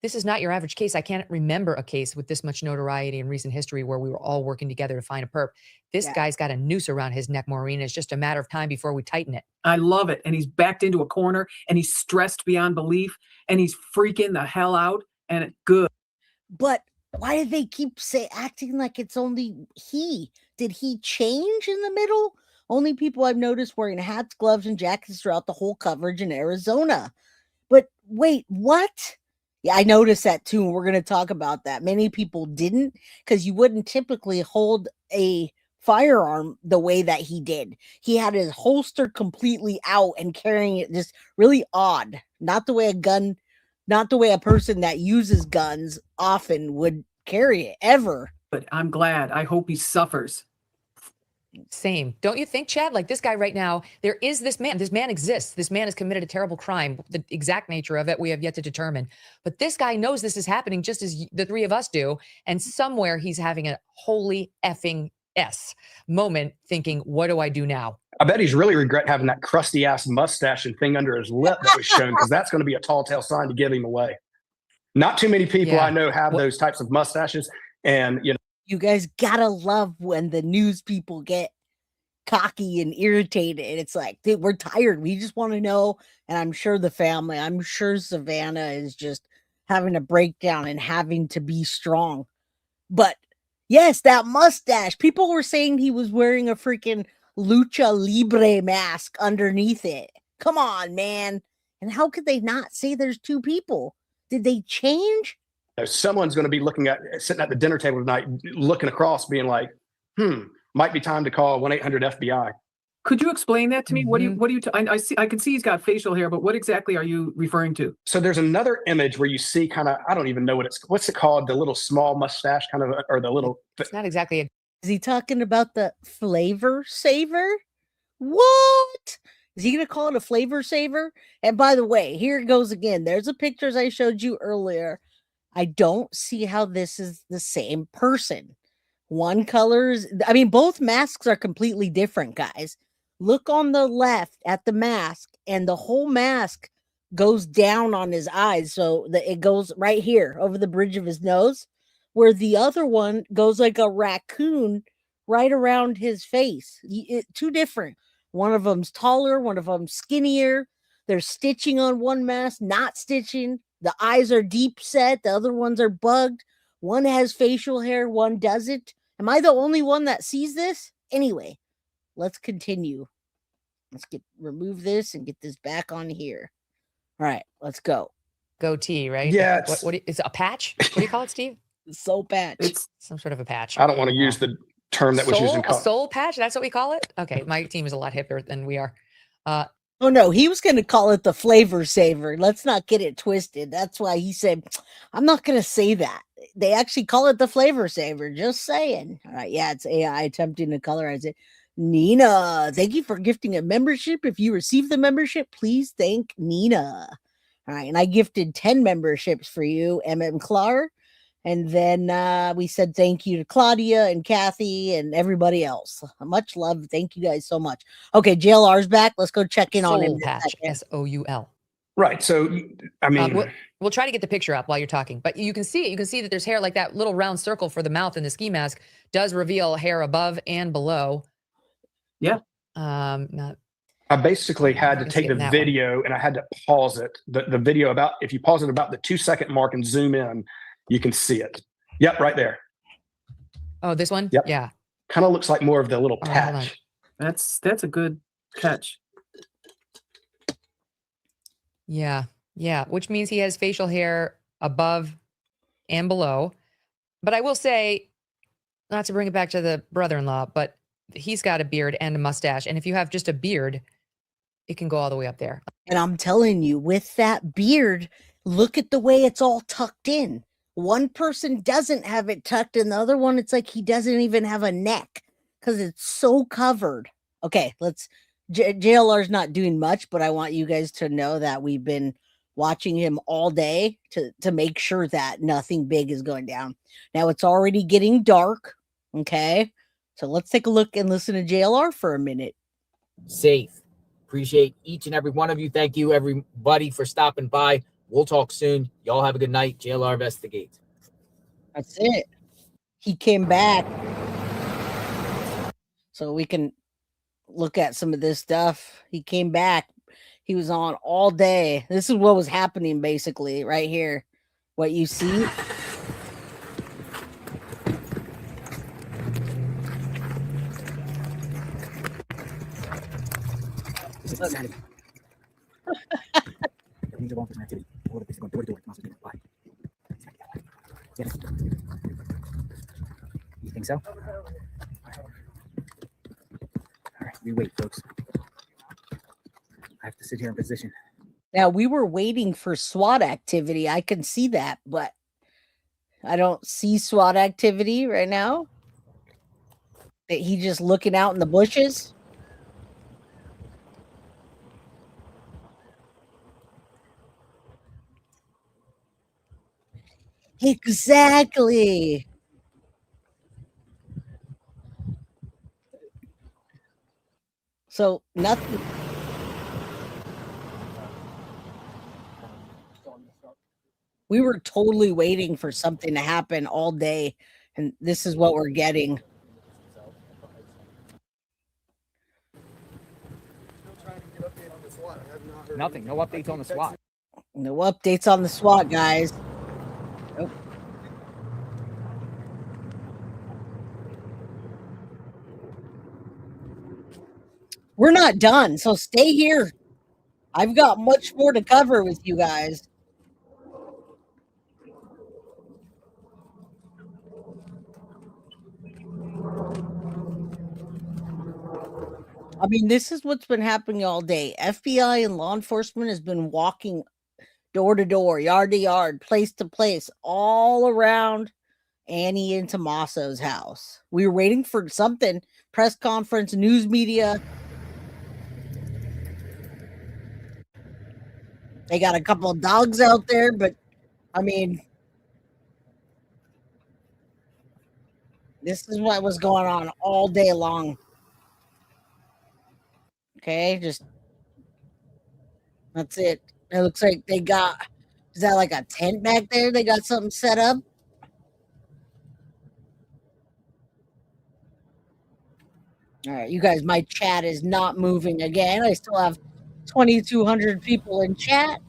S16: this is not your average case. I can't remember a case with this much notoriety in recent history where we were all working together to find a perp. This guy's got a noose around his neck, Maureen. It's just a matter of time before we tighten it.
S17: I love it. And he's backed into a corner, and he's stressed beyond belief, and he's freaking the hell out, and it's good.
S2: But why do they keep acting like it's only he? Did he change in the middle? Only people I've noticed wearing hats, gloves, and jackets throughout the whole coverage in Arizona. But wait, what? Yeah, I noticed that too. And we're going to talk about that. Many people didn't, because you wouldn't typically hold a firearm the way that he did. He had his holster completely out and carrying it just really odd. Not the way a person that uses guns often would carry it, ever.
S17: But I'm glad. I hope he suffers.
S16: Same. Don't you think, Chad? Like this guy right now, there is this man. This man exists. This man has committed a terrible crime. The exact nature of it, we have yet to determine. But this guy knows this is happening just as the three of us do. And somewhere he's having a holy effing moment thinking, what do I do now?
S18: I bet he's really regret having that crusty ass mustache and thing under his lip that was shown, because that's going to be a tall tale sign to give him away. Not too many people I know have those types of mustaches. And,
S2: you guys gotta love when the news people get cocky and irritated. It's like, dude, we're tired. We just want to know. And I'm sure I'm sure Savannah is just having a breakdown and having to be strong. But yes, that mustache. People were saying he was wearing a freaking lucha libre mask underneath it. Come on, man. And how could they not say there's two people? Did they change?
S18: someone's going to be sitting at the dinner table tonight, looking across, being like, might be time to call 1-800-FBI.
S17: Could you explain that to me? What do you, I can see he's got facial hair, but what exactly are you referring to?
S18: So there's another image where you see kind of, I don't even know what's it called? The little small mustache kind of, or the little.
S16: It's not exactly a.
S2: Is he talking about the flavor saver? What? Is he going to call it a flavor saver? And by the way, here it goes again. There's the pictures I showed you earlier. I don't see how this is the same person. One colors, both masks are completely different, guys. Look on the left at the mask, and the whole mask goes down on his eyes. So it goes right here over the bridge of his nose, where the other one goes like a raccoon right around his face. Two different. One of them's taller, one of them's skinnier. There's stitching on one mask, not stitching. The eyes are deep set. The other ones are bugged. One has facial hair, one doesn't. Am I the only one that sees this? Anyway, let's continue. Let's remove this and get this back on here. All right, let's go.
S16: Goatee, right?
S18: Yeah.
S16: What is it, a patch? What do you call it, Steve?
S2: Soul patch.
S16: It's some sort of a patch.
S18: I don't want to use the term that was used in
S16: a soul patch. That's what we call it. Okay, my team is a lot hipper than we are.
S2: Oh no, he was going to call it the flavor saver. Let's not get it twisted. That's why he said, I'm not going to say that. They actually call it the flavor saver. Just saying. All right. Yeah, it's AI attempting to colorize it. Nina, thank you for gifting a membership. If you receive the membership, please thank Nina. All right, and I gifted 10 memberships for you, Clar. And then we said thank you to Claudia and Kathy and everybody else. Much love. Thank you guys so much. Okay, JLR's back. Let's go check in on him.
S16: Soul Patch, SOUL.
S18: Right. So, I mean,
S16: we'll try to get the picture up while you're talking, but you can see it. You can see that there's hair, like that little round circle for the mouth in the ski mask does reveal hair above and below.
S17: Yeah.
S16: Not.
S18: I basically had to take the video and I had to pause it. The video if you pause it about the 2-second mark and zoom in, you can see it. Yep, right there.
S16: Oh, this one?
S18: Yep.
S16: Yeah.
S18: Kind of looks like more of the little patch.
S17: That's a good catch.
S16: Yeah. Yeah. Which means he has facial hair above and below. But I will say, not to bring it back to the brother-in-law, but he's got a beard and a mustache. And if you have just a beard, it can go all the way up there.
S2: And I'm telling you, with that beard, look at the way it's all tucked in. One person doesn't have it tucked, and the other one, it's like he doesn't even have a neck because it's so covered. Okay, JLR's not doing much, but I want you guys to know that we've been watching him all day to make sure that nothing big is going down. Now it's already getting dark. Okay, so let's take a look and listen to JLR for a minute.
S19: Safe. Appreciate each and every one of you. Thank you, everybody, for stopping by. We'll talk soon. Y'all have a good night. JLR Investigates.
S2: That's it. He came back. So we can look at some of this stuff. He came back. He was on all day. This is what was happening basically right here. What you see.
S3: You think so? All right, we wait, folks. I have to sit here in position.
S2: Now we were waiting for SWAT activity. I can see that, but I don't see SWAT activity right now. That he just looking out in the bushes. Exactly. So nothing. We were totally waiting for something to happen all day, and this is what we're getting.
S19: Nothing. No updates on the SWAT.
S2: No updates on the SWAT, guys. Nope. We're not done, so stay here. I've got much more to cover with you guys. I mean, this is what's been happening all day. FBI and law enforcement has been walking door to door, yard to yard, place to place, all around Annie and Tommaso's house. We were waiting for something, press conference, news media. They got a couple of dogs out there, but I mean, this is what was going on all day long. Okay, that's it. It looks like they got, is that like a tent back there? They got something set up. All right, you guys, my chat is not moving again. I still have 2,200 people in chat.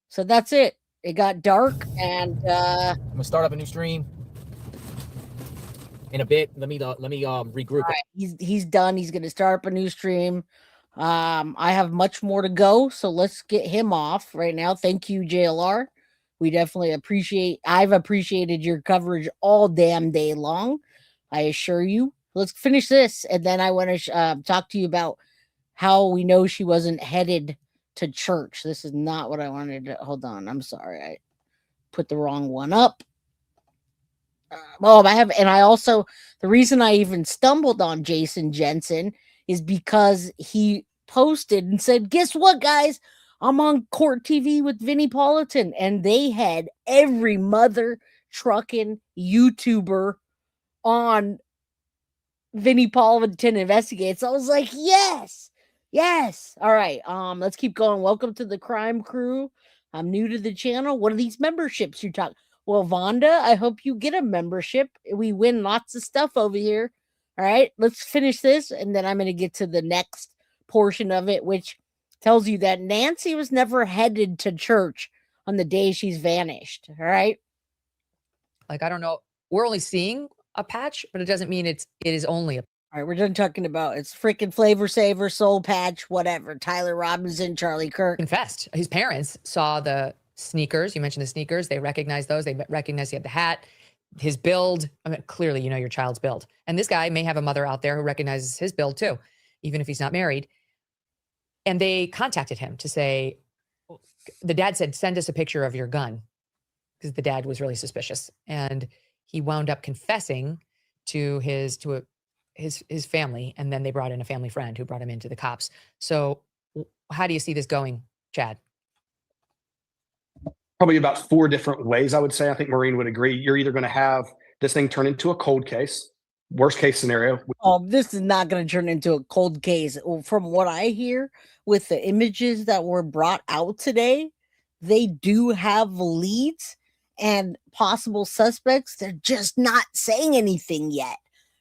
S2: So that's it. It got dark, and
S19: I'm gonna start up a new stream in a bit. Let me regroup.
S2: Right, he's done. He's gonna start up a new stream. I have much more to go, so let's get him off right now. Thank you, JLR. We definitely I've appreciated your coverage all damn day long. I assure you. Let's finish this, and then I want to talk to you about how we know she wasn't headed to church. This is not what I wanted to. Hold on. I'm sorry. I put the wrong one up. The reason I even stumbled on Jason Jensen is because he posted and said, guess what, guys? I'm on Court TV with Vinnie Politan, and they had every mother trucking YouTuber on Vinnie Politan Investigates. I was like, yes, yes. All right, let's keep going. Welcome to the Crime Crew. I'm new to the channel. What are these memberships you talk? Well, Vonda, I hope you get a membership. We win lots of stuff over here. All right, let's finish this, and then I'm going to get to the next portion of it, which tells you that Nancy was never headed to church on the day she's vanished. All right.
S16: Like, I don't know. We're only seeing a patch, but it doesn't mean it is only a.
S2: All right, we're done talking about it's freaking Flavor Saver, Soul Patch, whatever. Tyler Robinson, Charlie Kirk.
S16: Confessed. His parents saw the sneakers. You mentioned the sneakers. They recognized those. They recognized he had the hat, his build. I mean, clearly, you know your child's build. And this guy may have a mother out there who recognizes his build too, even if he's not married. And they contacted him to say, the dad said, send us a picture of your gun, because the dad was really suspicious. And he wound up confessing to his family, and then they brought in a family friend who brought him into the cops. So how do you see this going, Chad?
S18: Probably about 4 different ways, I would say. I think Maureen would agree. You're either going to have this thing turn into a cold case, worst case scenario.
S2: Oh, this is not going to turn into a cold case. From what I hear, with the images that were brought out today, they do have leads and possible suspects. They're just not saying anything yet.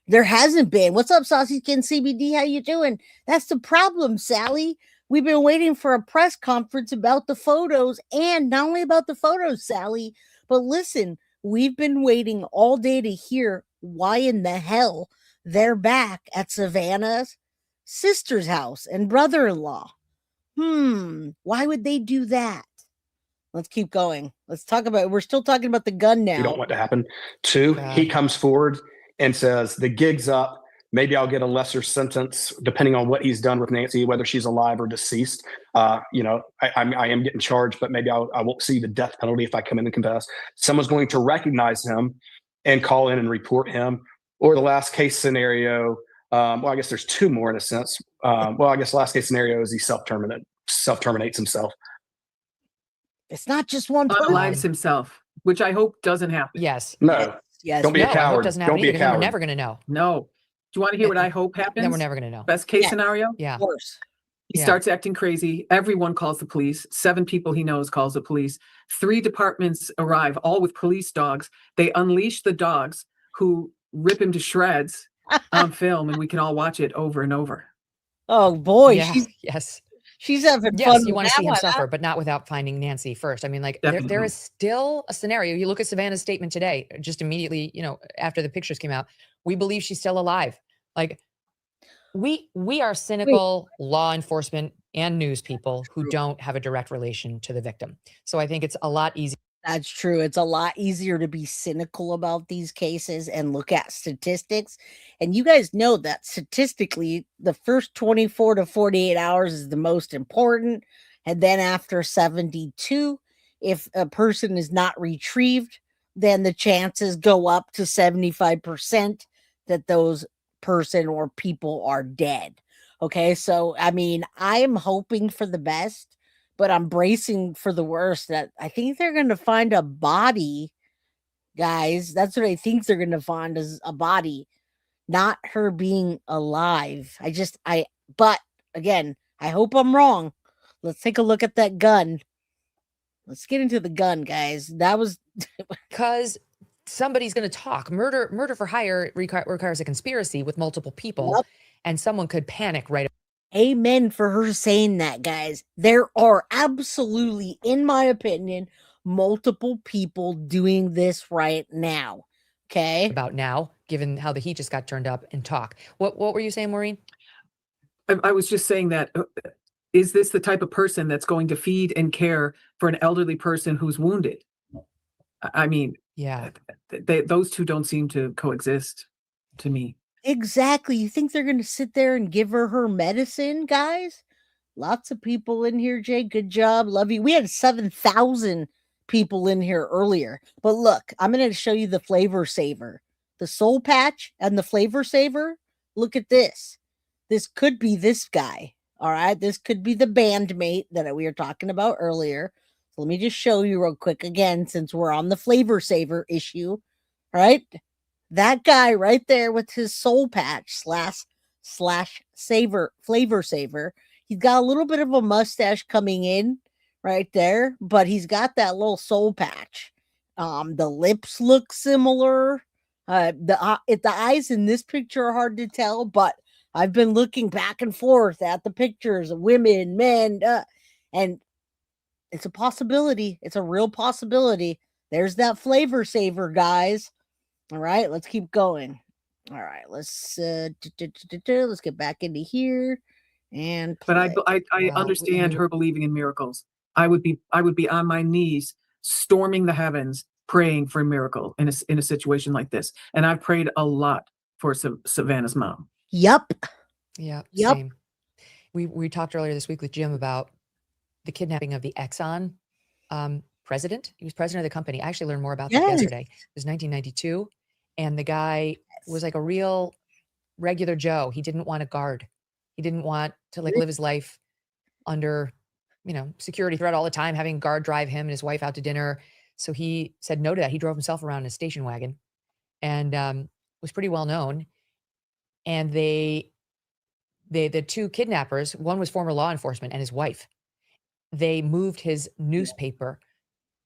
S2: There hasn't been. What's up, Saucy Skin CBD? How you doing? That's the problem, Sally. We've been waiting for a press conference about the photos, and not only about the photos, Sally, but listen, we've been waiting all day to hear why in the hell they're back at Savannah's sister's house and brother-in-law. Why would they do that? Let's keep going. Let's talk about it. We're still talking about the gun now.
S18: You don't want to happen. 2, he comes forward and says, the gig's up. Maybe I'll get a lesser sentence depending on what he's done with Nancy, whether she's alive or deceased. You know, I am getting charged, but maybe I won't see the death penalty if I come in and confess. Someone's going to recognize him and call in and report him. Or the last case scenario, well, I guess there's 2 more in a sense. Well, I guess the last case scenario is he self-terminates himself.
S2: It's not just one person.
S17: Unalives himself, which I hope doesn't happen.
S16: Yes.
S18: No.
S2: Yes.
S18: Don't be a
S16: I hope
S18: coward.
S16: it doesn't happen
S18: Don't be
S16: either,
S18: a
S16: 'cause then
S18: coward.
S16: we're never going to know.
S17: No. Do you want to hear what I hope happens?
S16: Then we're never going to know.
S17: Best case scenario?
S16: Yeah.
S2: Of course.
S17: He starts acting crazy. Everyone calls the police. 7 people he knows calls the police. 3 departments arrive, all with police dogs. They unleash the dogs who rip him to shreds on film, and we can all watch it over and over.
S2: Oh boy,
S16: Yeah, yes.
S2: she's having
S16: Yes,
S2: fun.
S16: you want
S2: with
S16: to see
S2: that
S16: him
S2: one, huh?
S16: suffer, but not without finding Nancy first. I mean, like there
S17: Definitely.
S16: is still a scenario. You look at Savannah's statement today, just immediately, you know, after the pictures came out, we believe she's still alive. Like we are cynical law enforcement and news people who don't have a direct relation to the victim. So I think it's a lot easier.
S2: That's true. It's a lot easier to be cynical about these cases and look at statistics. And you guys know that statistically, the first 24 to 48 hours is the most important. And then after 72, if a person is not retrieved, then the chances go up to 75% that those person or people are dead. Okay. So, I mean, I'm hoping for the best, but I'm bracing for the worst. That I think they're going to find a body, guys. That's what I think they're going to find, is a body, not her being alive. But again, I hope I'm wrong. Let's take a look at that gun. Let's get into the gun, guys. That was
S16: because somebody's going to talk. Murder for hire requires a conspiracy with multiple people, and someone could panic right.
S2: Amen for her saying that, guys. There are absolutely, in my opinion, multiple people doing this right now. Okay.
S16: About now, given how the heat just got turned up, and talk. What were you saying, Maureen?
S17: I was just saying that, is this the type of person that's going to feed and care for an elderly person who's wounded? I mean,
S16: yeah,
S17: those two don't seem to coexist to me.
S2: Exactly. You think they're going to sit there and give her medicine, guys? Lots of people in here, Jay. Good job. Love you. We had 7,000 people in here earlier. But look, I'm going to show you the flavor saver. The soul patch and the flavor saver. Look at this. This could be this guy. All right, this could be the bandmate that we were talking about earlier. So let me just show you real quick again, since we're on the flavor saver issue. All right, that guy right there with his soul patch slash saver flavor saver. He's got a little bit of a mustache coming in right there, but he's got that little soul patch. The lips look similar. The eyes in this picture are hard to tell, but I've been looking back and forth at the pictures of women, men, and it's a possibility. It's a real possibility. There's that flavor saver, guys. All right, let's keep going. All right, let's get back into here and play.
S17: But I understand her believing in miracles. I would be on my knees, storming the heavens, praying for a miracle in a situation like this. And I've prayed a lot for Savannah's mom.
S2: Yep.
S16: Yeah.
S2: Yep.
S16: Same. We talked earlier this week with Jim about the kidnapping of the Exxon president. He was president of the company. I actually learned more about that yesterday. It was 1992. And the guy was like a real regular Joe. He didn't want a guard. He didn't want to live his life under, security threat all the time, having a guard drive him and his wife out to dinner. So he said no to that. He drove himself around in a station wagon and was pretty well known. And the two kidnappers, one was former law enforcement and his wife. They moved his newspaper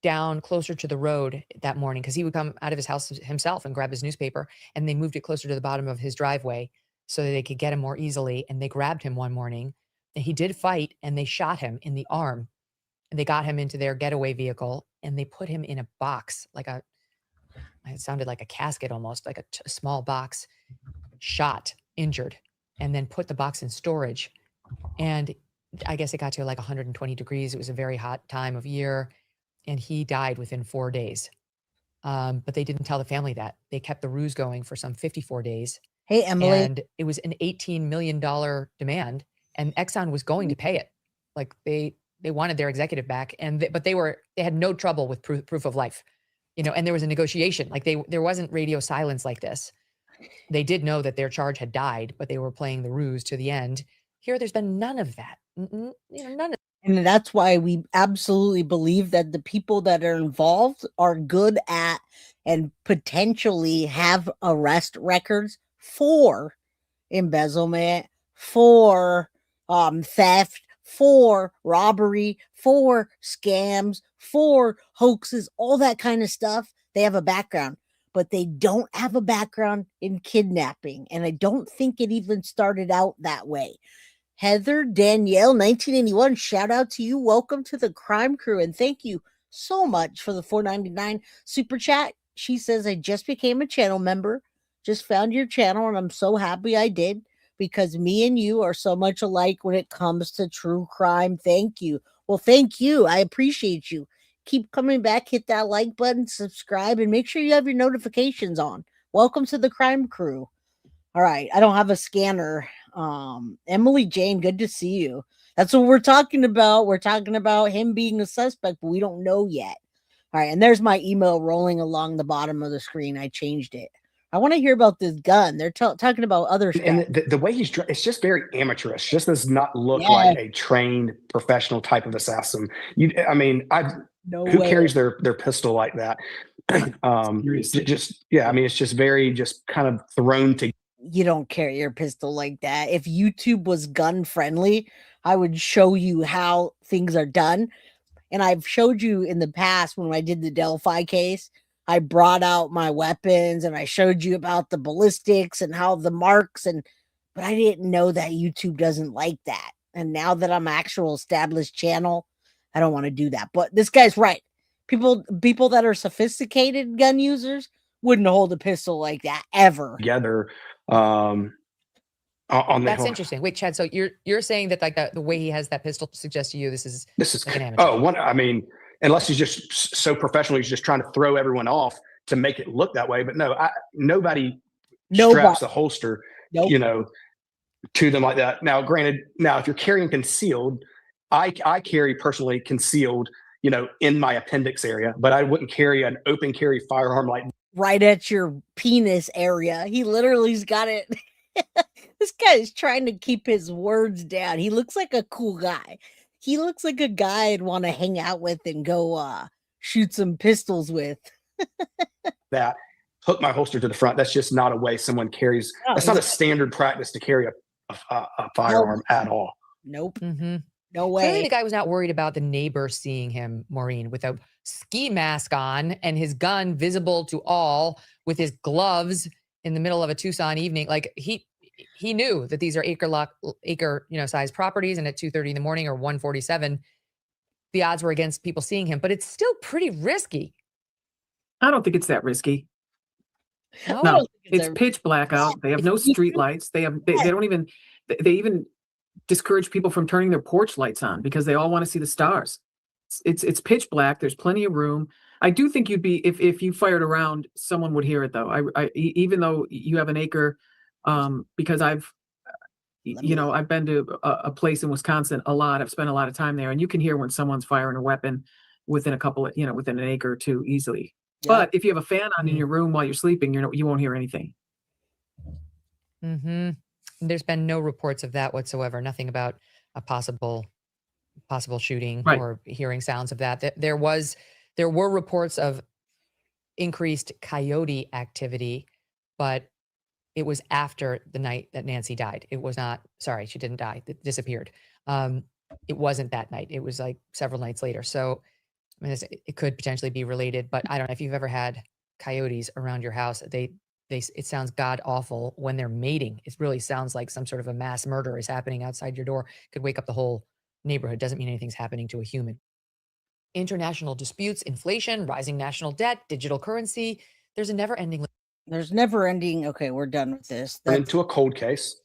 S16: down closer to the road that morning because he would come out of his house himself and grab his newspaper, and they moved it closer to the bottom of his driveway so that they could get him more easily. And they grabbed him one morning, and he did fight, and they shot him in the arm, and they got him into their getaway vehicle, and they put him in a box, it sounded like a casket almost, like a small box, shot, injured, and then put the box in storage. And I guess it got to like 120 degrees. It was a very hot time of year. And he died within 4 days. But they didn't tell the family that. They kept the ruse going for some 54 days.
S2: Hey, Emily.
S16: And it was an $18 million demand. And Exxon was going to pay it. Like they wanted their executive back. But they had no trouble with proof of life. And there was a negotiation. Like there wasn't radio silence like this. They did know that their charge had died, but they were playing the ruse to the end. Here, there's been none of that. None of.
S2: And that's why we absolutely believe that the people that are involved are good at and potentially have arrest records for embezzlement, for theft, for robbery, for scams, for hoaxes, all that kind of stuff. They have a background, but they don't have a background in kidnapping. And I don't think it even started out that way. Heather Danielle, 1981, shout out to you. Welcome to the Crime Crew, and thank you so much for the $4.99 super chat. She says, I just became a channel member, just found your channel, and I'm so happy I did because me and you are so much alike when it comes to true crime. Thank you. Well, thank you. I appreciate you. Keep coming back, hit that like button, subscribe, and make sure you have your notifications on. Welcome to the Crime Crew. All right, I don't have a scanner. Emily Jane, good to see you. That's what we're talking about. We're talking about him being a suspect, but we don't know yet. All right, and there's my email rolling along the bottom of the screen. I changed it. I want to hear about this gun. They're talking about other stuff.
S18: And the way he's dressed, it's just very amateurish. Just does not look like a trained professional type of assassin. Who carries their pistol like that? It's just very just kind of thrown together.
S2: You don't carry your pistol like that. If YouTube was gun friendly, I would show you how things are done. And I've showed you in the past when I did the Delphi case, I brought out my weapons and I showed you about the ballistics and how the marks but I didn't know that YouTube doesn't like that. And now that I'm an actual established channel, I don't want to do that. But this guy's right. People that are sophisticated gun users wouldn't hold a pistol like that ever.
S18: Together.
S16: That's interesting. Wait, Chad. So you're saying that like the way he has that pistol suggests to you this is like an amateur.
S18: Unless he's just so professional, he's just trying to throw everyone off to make it look that way. But no, nobody straps the holster, to them like that. Now, granted, if you're carrying concealed, I carry personally concealed, in my appendix area, but I wouldn't carry an open carry firearm like
S2: right at your penis area. He literally's got it. This guy's trying to keep his words down. He looks like a cool guy. He looks like a guy I'd want to hang out with and go shoot some pistols with.
S18: That hook my holster to the front. That's just not a way someone carries.
S2: No,
S18: That's not a standard practice to carry a firearm at all.
S2: Nope.
S16: Mm-hmm.
S2: No way.
S16: Clearly the guy was not worried about the neighbor seeing him, Maureen, with a ski mask on and his gun visible to all, with his gloves in the middle of a Tucson evening. Like he knew that these are acre sized properties, and at 2:30 in the morning or 1:47, the odds were against people seeing him, but it's still pretty risky.
S17: I don't think it's that risky.
S16: No,
S17: No, it's pitch black out. They have no street lights. They don't even, they even discourage people from turning their porch lights on because they all want to see the stars. It's pitch black. There's plenty of room. I do think you'd be, if you fired around, someone would hear it though. Even though you have an acre, because I've been to a place in Wisconsin a lot. I've spent a lot of time there, and you can hear when someone's firing a weapon within within an acre or two easily.
S2: Yeah.
S17: But if you have a fan on in your room while you're sleeping, you won't hear anything.
S16: Mm-hmm. There's been no reports of that whatsoever. Nothing about a possible shooting or hearing sounds of that. There were reports of increased coyote activity, but it was after the night that Nancy died. It was not, sorry, she didn't die. It disappeared. It wasn't that night. It was like several nights later. So I mean, it could potentially be related, but I don't know if you've ever had coyotes around your house. It sounds god awful when they're mating. It really sounds like some sort of a mass murder is happening outside your door. Could wake up the whole neighborhood. Doesn't mean anything's happening to a human. International disputes, inflation, rising national debt, digital currency. There's a never-ending.
S2: There's never ending. Okay, we're done with this.
S18: Into a cold case.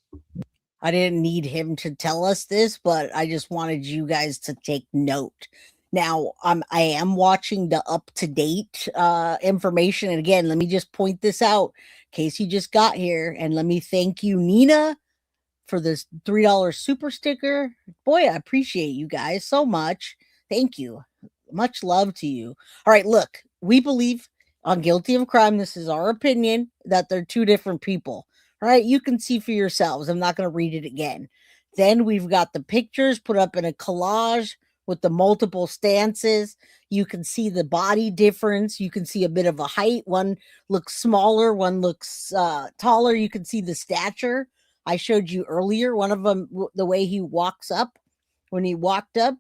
S2: I didn't need him to tell us this, but I just wanted you guys to take note. Now, I am watching the up-to-date information. And again, let me just point this out in case you just got here. And let me thank you, Nina, for this $3 super sticker. Boy, I appreciate you guys so much. Thank you. Much love to you. All right, look, we believe on Guilty of Crime, this is our opinion, that they're two different people. All right, you can see for yourselves. I'm not going to read it again. Then we've got the pictures put up in a collage with the multiple stances. You can see the body difference. You can see a bit of a height. One looks smaller, one looks taller. You can see the stature. I showed you earlier, one of them, the way he walks up. When he walked up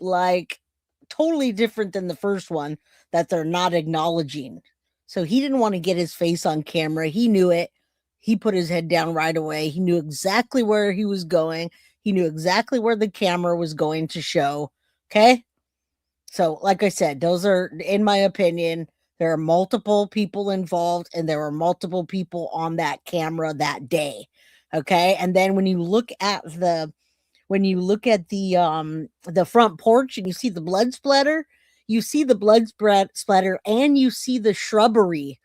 S2: like totally different than the first one that they're not acknowledging. So he didn't want to get his face on camera. He knew it. He put his head down right away. He knew exactly where he was going. He knew exactly where the camera was going to show. Okay. So like I said, those are, in my opinion, there are multiple people involved and there were multiple people on that camera that day. Okay. And then when you look at the front porch and you see the blood splatter, and you see the shrubbery.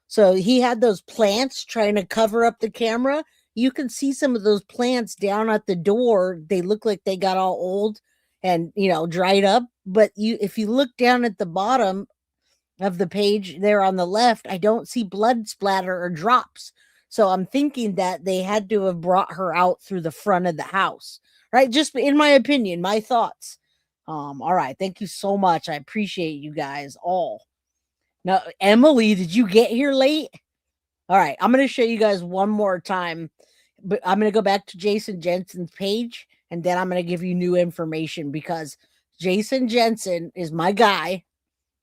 S2: So he had those plants trying to cover up the camera. You can see some of those plants down at the door. They look like they got all old and, dried up. But if you look down at the bottom of the page there on the left, I don't see blood splatter or drops. So I'm thinking that they had to have brought her out through the front of the house, right? Just in my opinion, my thoughts. All right. Thank you so much. I appreciate you guys all. Now, Emily, did you get here late? All right. I'm going to show you guys one more time, but I'm going to go back to Jason Jensen's page and then I'm going to give you new information because Jason Jensen is my guy.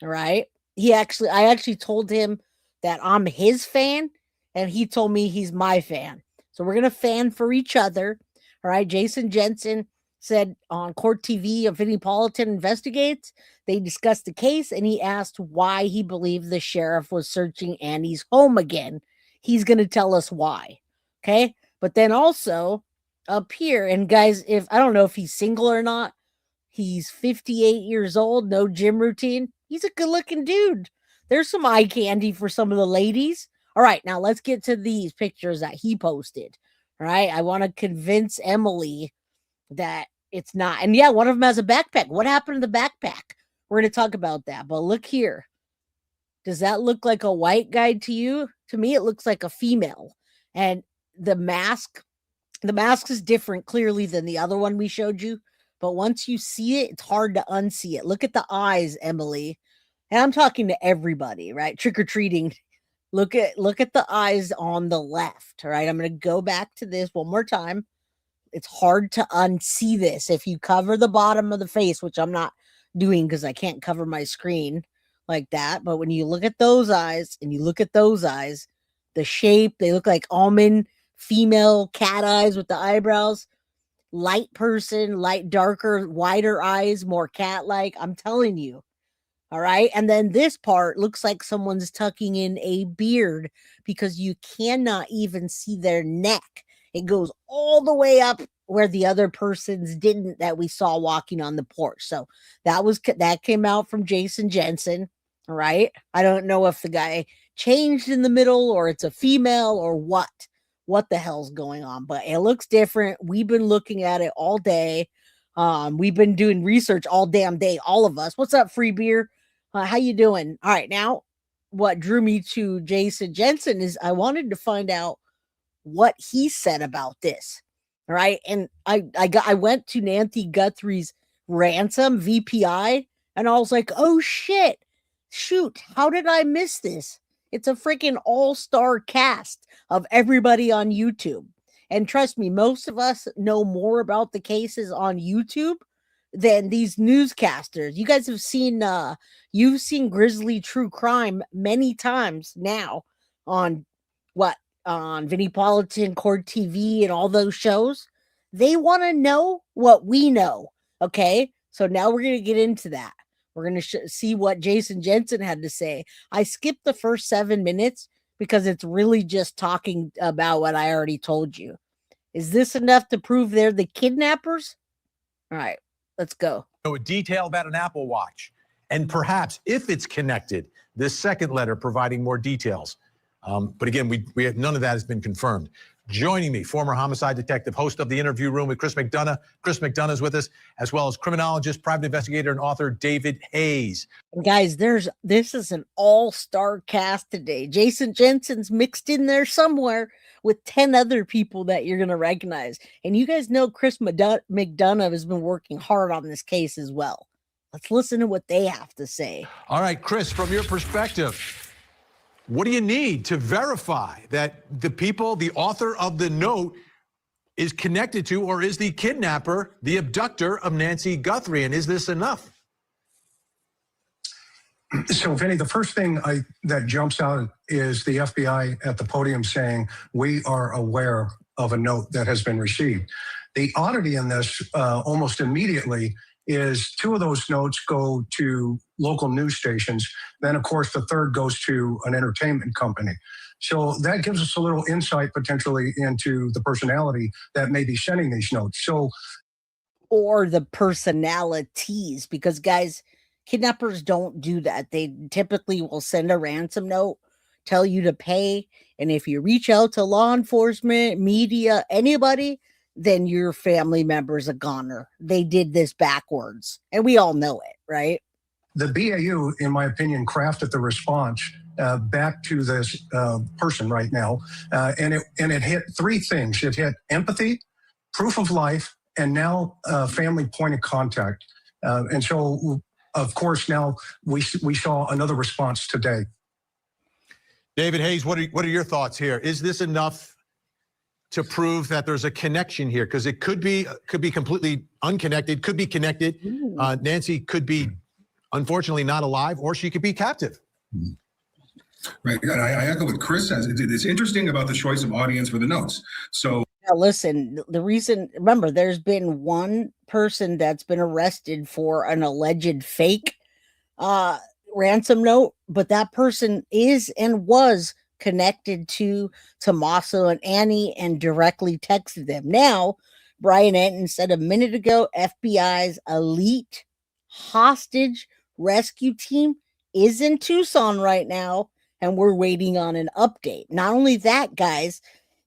S2: All right. I actually told him that I'm his fan and he told me he's my fan. So we're going to fan for each other. All right. Jason Jensen said on Court TV, if any Politan investigates, they discussed the case and he asked why he believed the sheriff was searching Annie's home again. He's going to tell us why. Okay. But then also up here, and guys, if I don't know if he's single or not, he's 58 years old, no gym routine. He's a good looking dude. There's some eye candy for some of the ladies. All right. Now let's get to these pictures that he posted. All right. I want to convince Emily that it's not. And yeah, one of them has a backpack. What happened to the backpack? We're going to talk about that. But look here. Does that look like a white guy to you? To me, it looks like a female. And the mask The mask is different clearly than the other one we showed you, but once you see it, it's hard to unsee it. Look at the eyes, Emily. And I'm talking to everybody, right? Trick-or-treating. Look at the eyes on the left. All right. I'm going to go back to this one more time. It's hard to unsee this. If you cover the bottom of the face, which I'm not doing because I can't cover my screen like that. But when you look at those eyes and you look at those eyes, the shape, they look like almond female cat eyes with the eyebrows. Light person, light, darker, wider eyes, more cat-like. I'm telling you. All right. And then this part looks like someone's tucking in a beard because you cannot even see their neck. It goes all the way up where the other person's didn't, that we saw walking on the porch. So that came out from Jason Jensen. All right. I don't know if the guy changed in the middle or it's a female or what the hell's going on, but it looks different. We've been looking at it all day. We've been doing research all damn day. All of us. What's up, Free Beer? How you doing? All right. Now, what drew me to Jason Jensen is I wanted to find out what he said about this. All right. And I went to Nancy Guthrie's ransom VPI and I was like, oh shit, shoot. How did I miss this? It's a freaking all-star cast of everybody on YouTube. And trust me, most of us know more about the cases on YouTube than these newscasters. You guys have seen, you've seen Grizzly True Crime many times now on Vinnypolitan, Court TV, and all those shows. They want to know what we know. Okay, so now we're going to get into that. We're going to see what Jason Jensen had to say. I skipped the first 7 minutes because it's really just talking about what I already told you. Is this enough to prove they're the kidnappers? All right, let's go.
S20: A detail about an Apple Watch, and perhaps if it's connected, this second letter providing more details. But again, we have, none of that has been confirmed. Joining me, former homicide detective, host of The Interview Room with Chris McDonough. Chris McDonough is with us, as well as criminologist, private investigator, and author David Hayes.
S2: And guys, this is an all-star cast today. Jason Jensen's mixed in there somewhere with 10 other people that you're going to recognize. And you guys know Chris McDonough has been working hard on this case as well. Let's listen to what they have to say.
S20: All right, Chris, from your perspective, what do you need to verify that the people, the author of the note, is connected to or is the kidnapper, the abductor of Nancy Guthrie? And is this enough?
S21: So, Vinny, the first thing that jumps out is the FBI at the podium saying, we are aware of a note that has been received. The oddity in this almost immediately is 2 of those notes go to local news stations. Then, of course, the third goes to an entertainment company. So that gives us a little insight potentially into the personality that may be sending these notes.
S2: Or the personalities, because guys, kidnappers don't do that. They typically will send a ransom note, tell you to pay. And if you reach out to law enforcement, media, anybody, then your family member's a goner. They did this backwards. And we all know it, right?
S21: The BAU, in my opinion, crafted the response back to this person right now. And it hit 3 things. It hit empathy, proof of life, and now family point of contact. And so, of course, now we saw another response today.
S20: David Hayes, what are your thoughts here? Is this enough to prove that there's a connection here? Because it could be completely unconnected, could be connected. Nancy could be, unfortunately, not alive, or she could be captive.
S22: Right. I echo what Chris says. It's interesting about the choice of audience for the notes. So
S2: now listen, remember, there's been one person that's been arrested for an alleged fake ransom note, but that person is and was connected to Tommaso and Annie and directly texted them. Now, Brian Enton said a minute ago, FBI's elite hostage rescue team is in Tucson right now, and we're waiting on an update. Not only that, guys,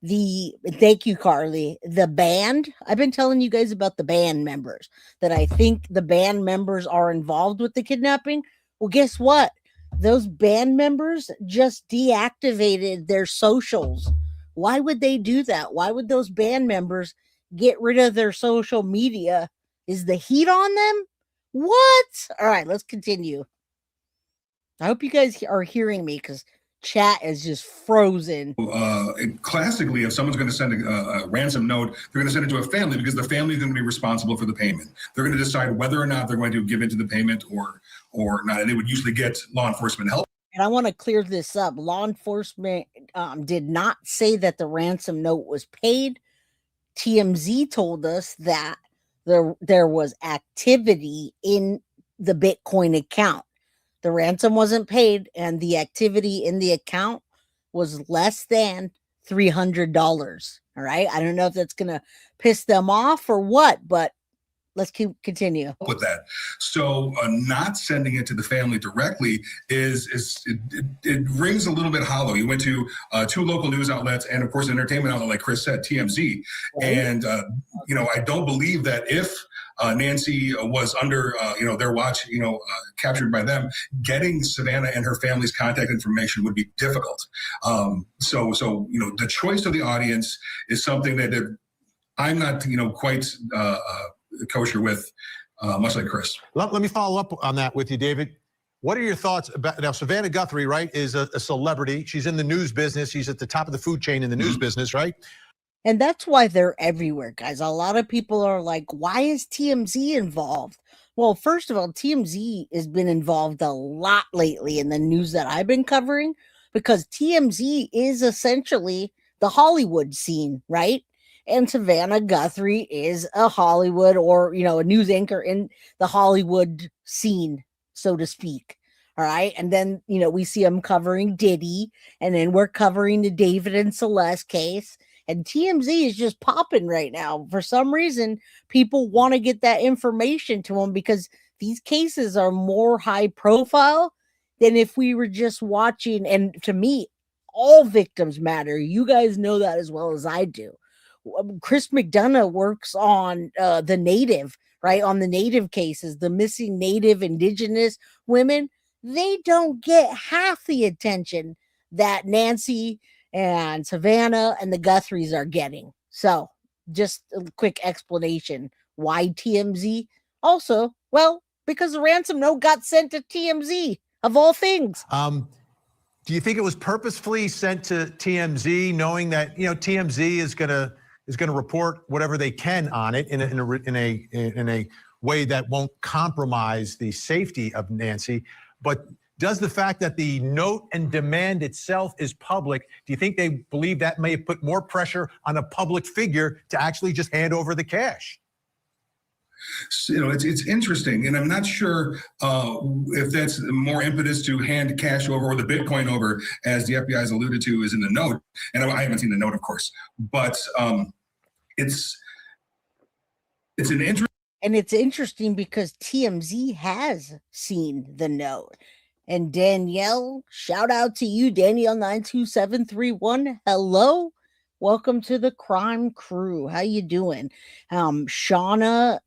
S2: thank you, Carly, the band, I've been telling you guys about the band members, that I think the band members are involved with the kidnapping. Well, guess what? Those band members just deactivated their socials Why would they do that? Why would those band members get rid of their social media? Is the heat on them? What? All right, let's continue. I hope you guys are hearing me because chat is just frozen.
S22: Classically, if someone's going to send a ransom note, they're going to send it to a family because the family is going to be responsible for the payment. They're going to decide whether or not they're going to give into the payment or not. And they would usually get law enforcement help.
S2: And I want to clear this up. Law enforcement did not say that the ransom note was paid. TMZ told us that there was activity in the Bitcoin account. The ransom wasn't paid, and the activity in the account was less than $300. All right. I don't know if that's going to piss them off or what, but let's continue
S22: with that. So not sending it to the family directly it rings a little bit hollow. You went to 2 local news outlets and of course an entertainment outlet, like Chris said, TMZ. And I don't believe that if Nancy was under their watch, captured by them, getting Savannah and her family's contact information would be difficult. So the choice of the audience is something that I'm not quite kosher with, much like Chris.
S20: Let me follow up on that with you, David. What are your thoughts about now? Savannah Guthrie, right, is a celebrity. She's in the news business. She's at the top of the food chain in the news business, right?
S2: And that's why they're everywhere, guys. A lot of people are like, why is TMZ involved? Well, first of all, TMZ has been involved a lot lately in the news that I've been covering because TMZ is essentially the Hollywood scene, right? And Savannah Guthrie is a Hollywood or, a news anchor in the Hollywood scene, so to speak. All right. And then, we see them covering Diddy, and then we're covering the David and Celeste case. And TMZ is just popping right now. For some reason, people want to get that information to them because these cases are more high profile than if we were just watching. And to me, all victims matter. You guys know that as well as I do. Chris McDonough works on the Native, right? On the Native cases, the missing Native Indigenous women. They don't get half the attention that Nancy and Savannah and the Guthries are getting. So just a quick explanation. Why TMZ? Also, well, because the ransom note got sent to TMZ, of all things.
S20: Do you think it was purposefully sent to TMZ, knowing that TMZ is going to report whatever they can on it in a way that won't compromise the safety of Nancy? But does the fact that the note and demand itself is public, do you think they believe that may have put more pressure on a public figure to actually just hand over the cash?
S22: It's interesting, and I'm not sure if that's more impetus to hand cash over or the Bitcoin over, as the FBI has alluded to, is in the note. And I haven't seen the note, of course, but it's an interesting.
S2: And it's interesting because TMZ has seen the note. And Danielle, shout out to you, Danielle 92731. Hello. Welcome to the crime crew. How you doing? Sean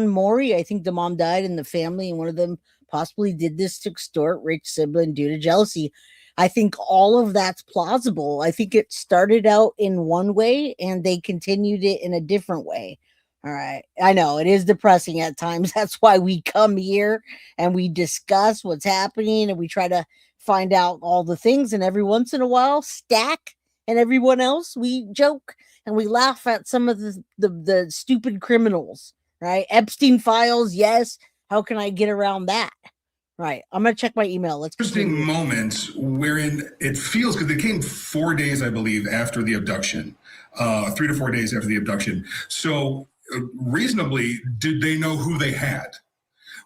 S2: Maury, I think the mom died in the family, and one of them possibly did this to extort rich sibling due to jealousy. I think all of that's plausible. I think it started out in one way and they continued it in a different way. All right. I know it is depressing at times. That's why we come here and we discuss what's happening and we try to find out all the things. And every once in a while, Stack and everyone else, we joke and we laugh at some of the stupid criminals, right? Epstein files. Yes. How can I get around that? Right. I'm going to check my email. Let's
S22: interesting moment wherein it feels, because it came 4 days, I believe, after the abduction, 3 to 4 days after the abduction. So reasonably, did they know who they had?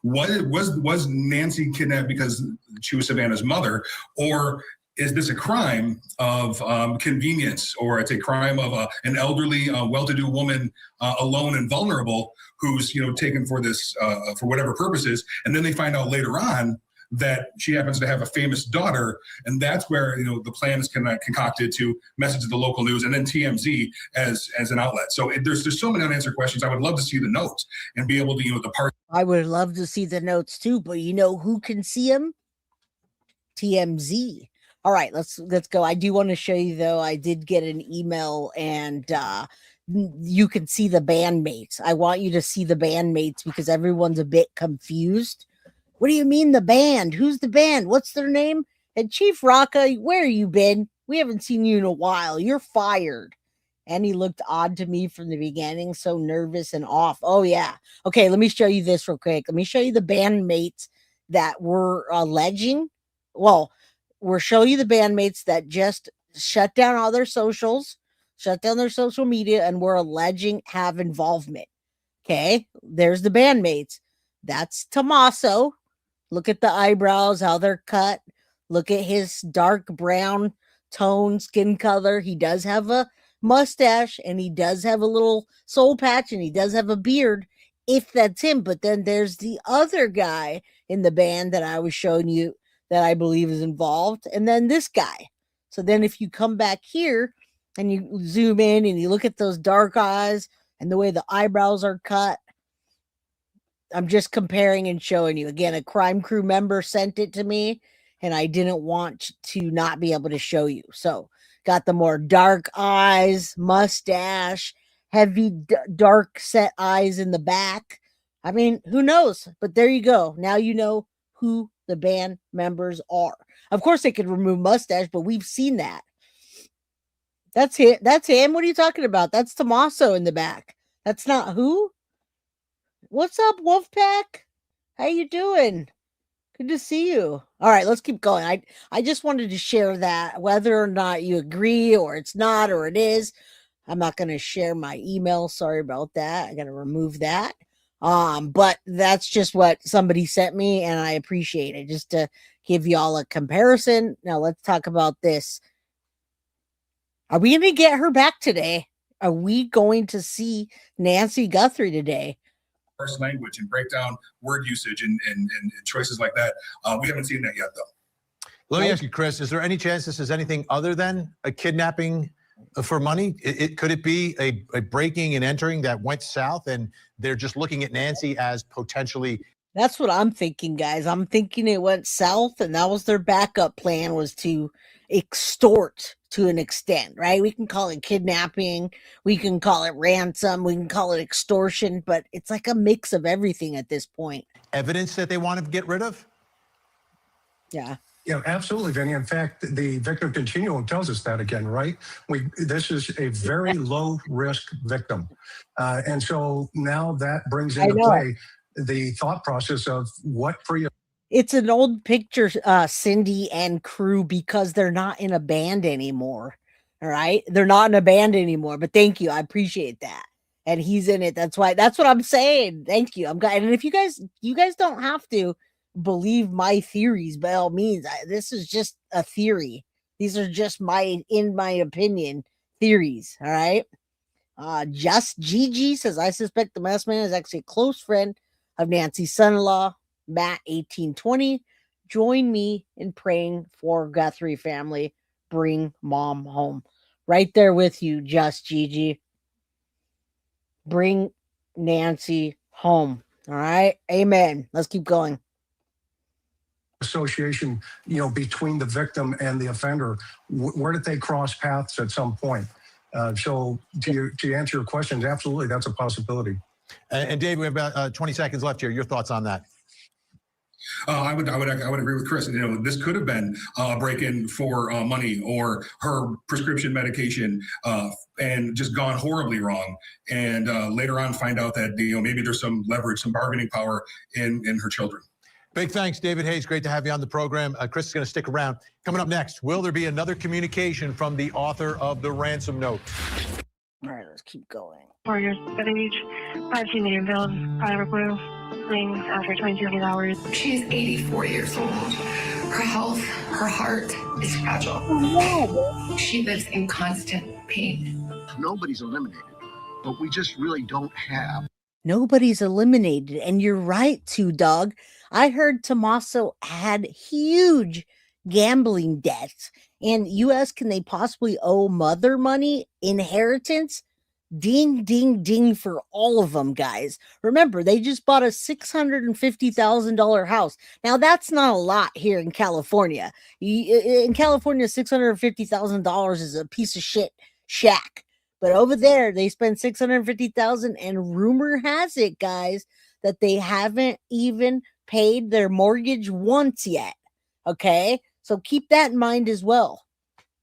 S22: Was Nancy kidnapped because she was Savannah's mother, or is this a crime of convenience, or it's a crime of an elderly, well-to-do woman, alone and vulnerable, who's taken for this for whatever purposes, and then they find out later on that she happens to have a famous daughter, and that's where the plan is concocted to message the local news and then TMZ as an outlet. So there's so many unanswered questions. I would love to see the notes and be able to the part.
S2: I would love to see the notes too, but who can see them? TMZ. All right, let's go. I do want to show you though. I did get an email, and you can see the bandmates. I want you to see the bandmates because everyone's a bit confused. What do you mean the band? Who's the band? What's their name? And Chief Rocca, where you been? We haven't seen you in a while. You're fired. And he looked odd to me from the beginning, so nervous and off. Oh, yeah. Okay, let me show you this real quick. Let me show you the bandmates that were alleging. Well, we'll show you the bandmates that just shut down all their socials, shut down their social media, and were alleging have involvement. Okay, there's the bandmates. That's Tommaso. Look at the eyebrows, how they're cut. Look at his dark brown tone skin color. He does have a mustache, and he does have a little soul patch, and he does have a beard, if that's him. But then there's the other guy in the band that I was showing you that I believe is involved, and then this guy. So then if you come back here and you zoom in and you look at those dark eyes and the way the eyebrows are cut, I'm just comparing and showing you. Again, a crime crew member sent it to me, and I didn't want to not be able to show you. So got the more dark eyes, mustache, heavy, dark set eyes in the back. I mean, who knows? But there you go. Now you know who the band members are. Of course, they could remove mustache, but we've seen that. That's it. That's him. What are you talking about? That's Tommaso in the back. That's not who? What's up, Wolfpack? How you doing? Good to see you. All right, let's keep going. I just wanted to share that, whether or not you agree or it's not or it is. I'm not going to share my email. Sorry about that. I got to remove that. But that's just what somebody sent me, and I appreciate it, just to give y'all a comparison. Now let's talk about this. Are we going to get her back today? Are we going to see Nancy Guthrie today?
S22: Language and break down word usage and choices like that. We haven't seen that yet, though.
S20: Let me ask you, Chris, is there any chance this is anything other than a kidnapping for money? Could it be a breaking and entering that went south, and they're just looking at Nancy as potentially?
S2: That's what I'm thinking, guys. I'm thinking it went south, and that was their backup plan, was to extort to an extent, right? We can call it kidnapping, we can call it ransom, we can call it extortion, but it's like a mix of everything at this point.
S20: Evidence that they want to get rid of?
S2: Yeah.
S21: Yeah, absolutely, Vinny. In fact, the victim continuum tells us that again, right? This is a very low risk victim. And so now that brings into play the thought process of what
S2: It's an old picture, Cindy and crew, because they're not in a band anymore. All right. They're not in a band anymore, but thank you. I appreciate that. And he's in it. That's why, that's what I'm saying. Thank you. I'm glad. And if you guys don't have to believe my theories by all means. This is just a theory. These are just in my opinion, theories. All right. Just Gigi says, I suspect the masked man is actually a close friend of Nancy's son-in-law, Matt 1820. Join me in praying for Guthrie family. Bring mom home. Right there with you, Just Gigi. Bring Nancy home. All right. Amen. Let's keep going.
S21: Association, between the victim and the offender. Where did they cross paths at some point? So to answer your questions, absolutely, that's a possibility.
S20: And Dave, we have about 20 seconds left here. Your thoughts on that?
S22: I would agree with Chris. This could have been a break-in for money or her prescription medication, and just gone horribly wrong. And later on, find out that maybe there's some leverage, some bargaining power in her children.
S20: Big thanks, David Hayes. Great to have you on the program. Chris is going to stick around. Coming up next, will there be another communication from the author of the ransom note?
S2: All right, let's keep going.
S1: Warriors at age 5 million build, powder blue, rings after 22 hours.
S4: She's 84 years old. Her health, her heart is fragile. She lives in constant pain.
S23: Nobody's eliminated, but we just really don't have.
S2: Nobody's eliminated. And you're right, too, dog. I heard Tommaso had huge gambling debts. And you ask, can they possibly owe mother money, inheritance? Ding, ding, ding for all of them, guys. Remember, they just bought a $650,000 house. Now, that's not a lot here in California. In California, $650,000 is a piece of shit shack. But over there, they spent $650,000, and rumor has it, guys, that they haven't even paid their mortgage once yet. Okay? So keep that in mind as well.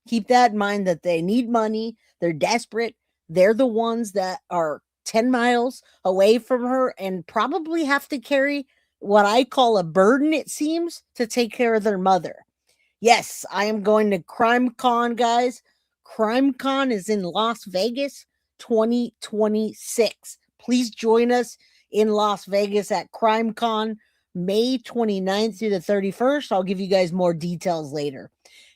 S2: Keep that in mind that they need money. They're desperate. They're the ones that are 10 miles away from her and probably have to carry what I call a burden, it seems, to take care of their mother. Yes, I am going to CrimeCon, guys. CrimeCon is in Las Vegas 2026. Please join us in Las Vegas at CrimeCon May 29th through the 31st. I'll give you guys more details later.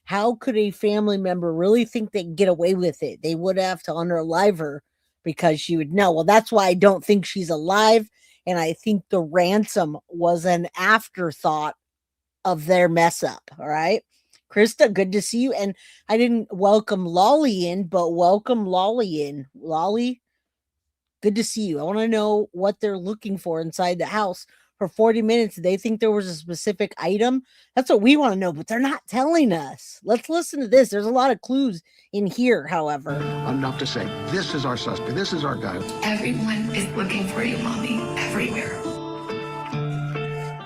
S2: How could a family member really think they can get away with it? They would have to unalive her because she would know. Well, that's why I don't think she's alive. And I think the ransom was an afterthought of their mess up. All right. Krista, good to see you. And I didn't welcome Lolly in, but welcome Lolly in. Lolly, good to see you. I want to know what they're looking for inside the house. For 40 minutes, they think there was a specific item. That's what we want to know, but they're not telling us. Let's listen to this. There's a lot of clues in here, however.
S23: Enough to say, this is our suspect. This is our guy.
S4: Everyone is looking for you, Mommy, everywhere.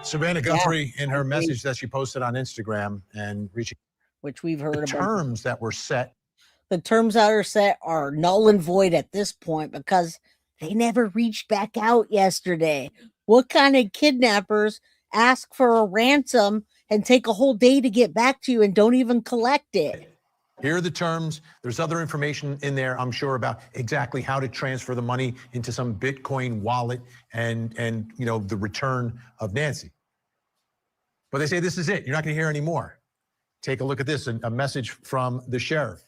S20: Savannah Guthrie, in her message that she posted on Instagram and reaching,
S2: which we've heard about.
S20: Terms that were set.
S2: The terms that are set are null and void at this point because they never reached back out yesterday. What kind of kidnappers ask for a ransom and take a whole day to get back to you and don't even collect it?
S20: Here are the terms. There's other information in there, I'm sure, about exactly how to transfer the money into some Bitcoin wallet and you know, the return of Nancy. But they say this is it. You're not going to hear any more. Take a look at this, a message from the sheriff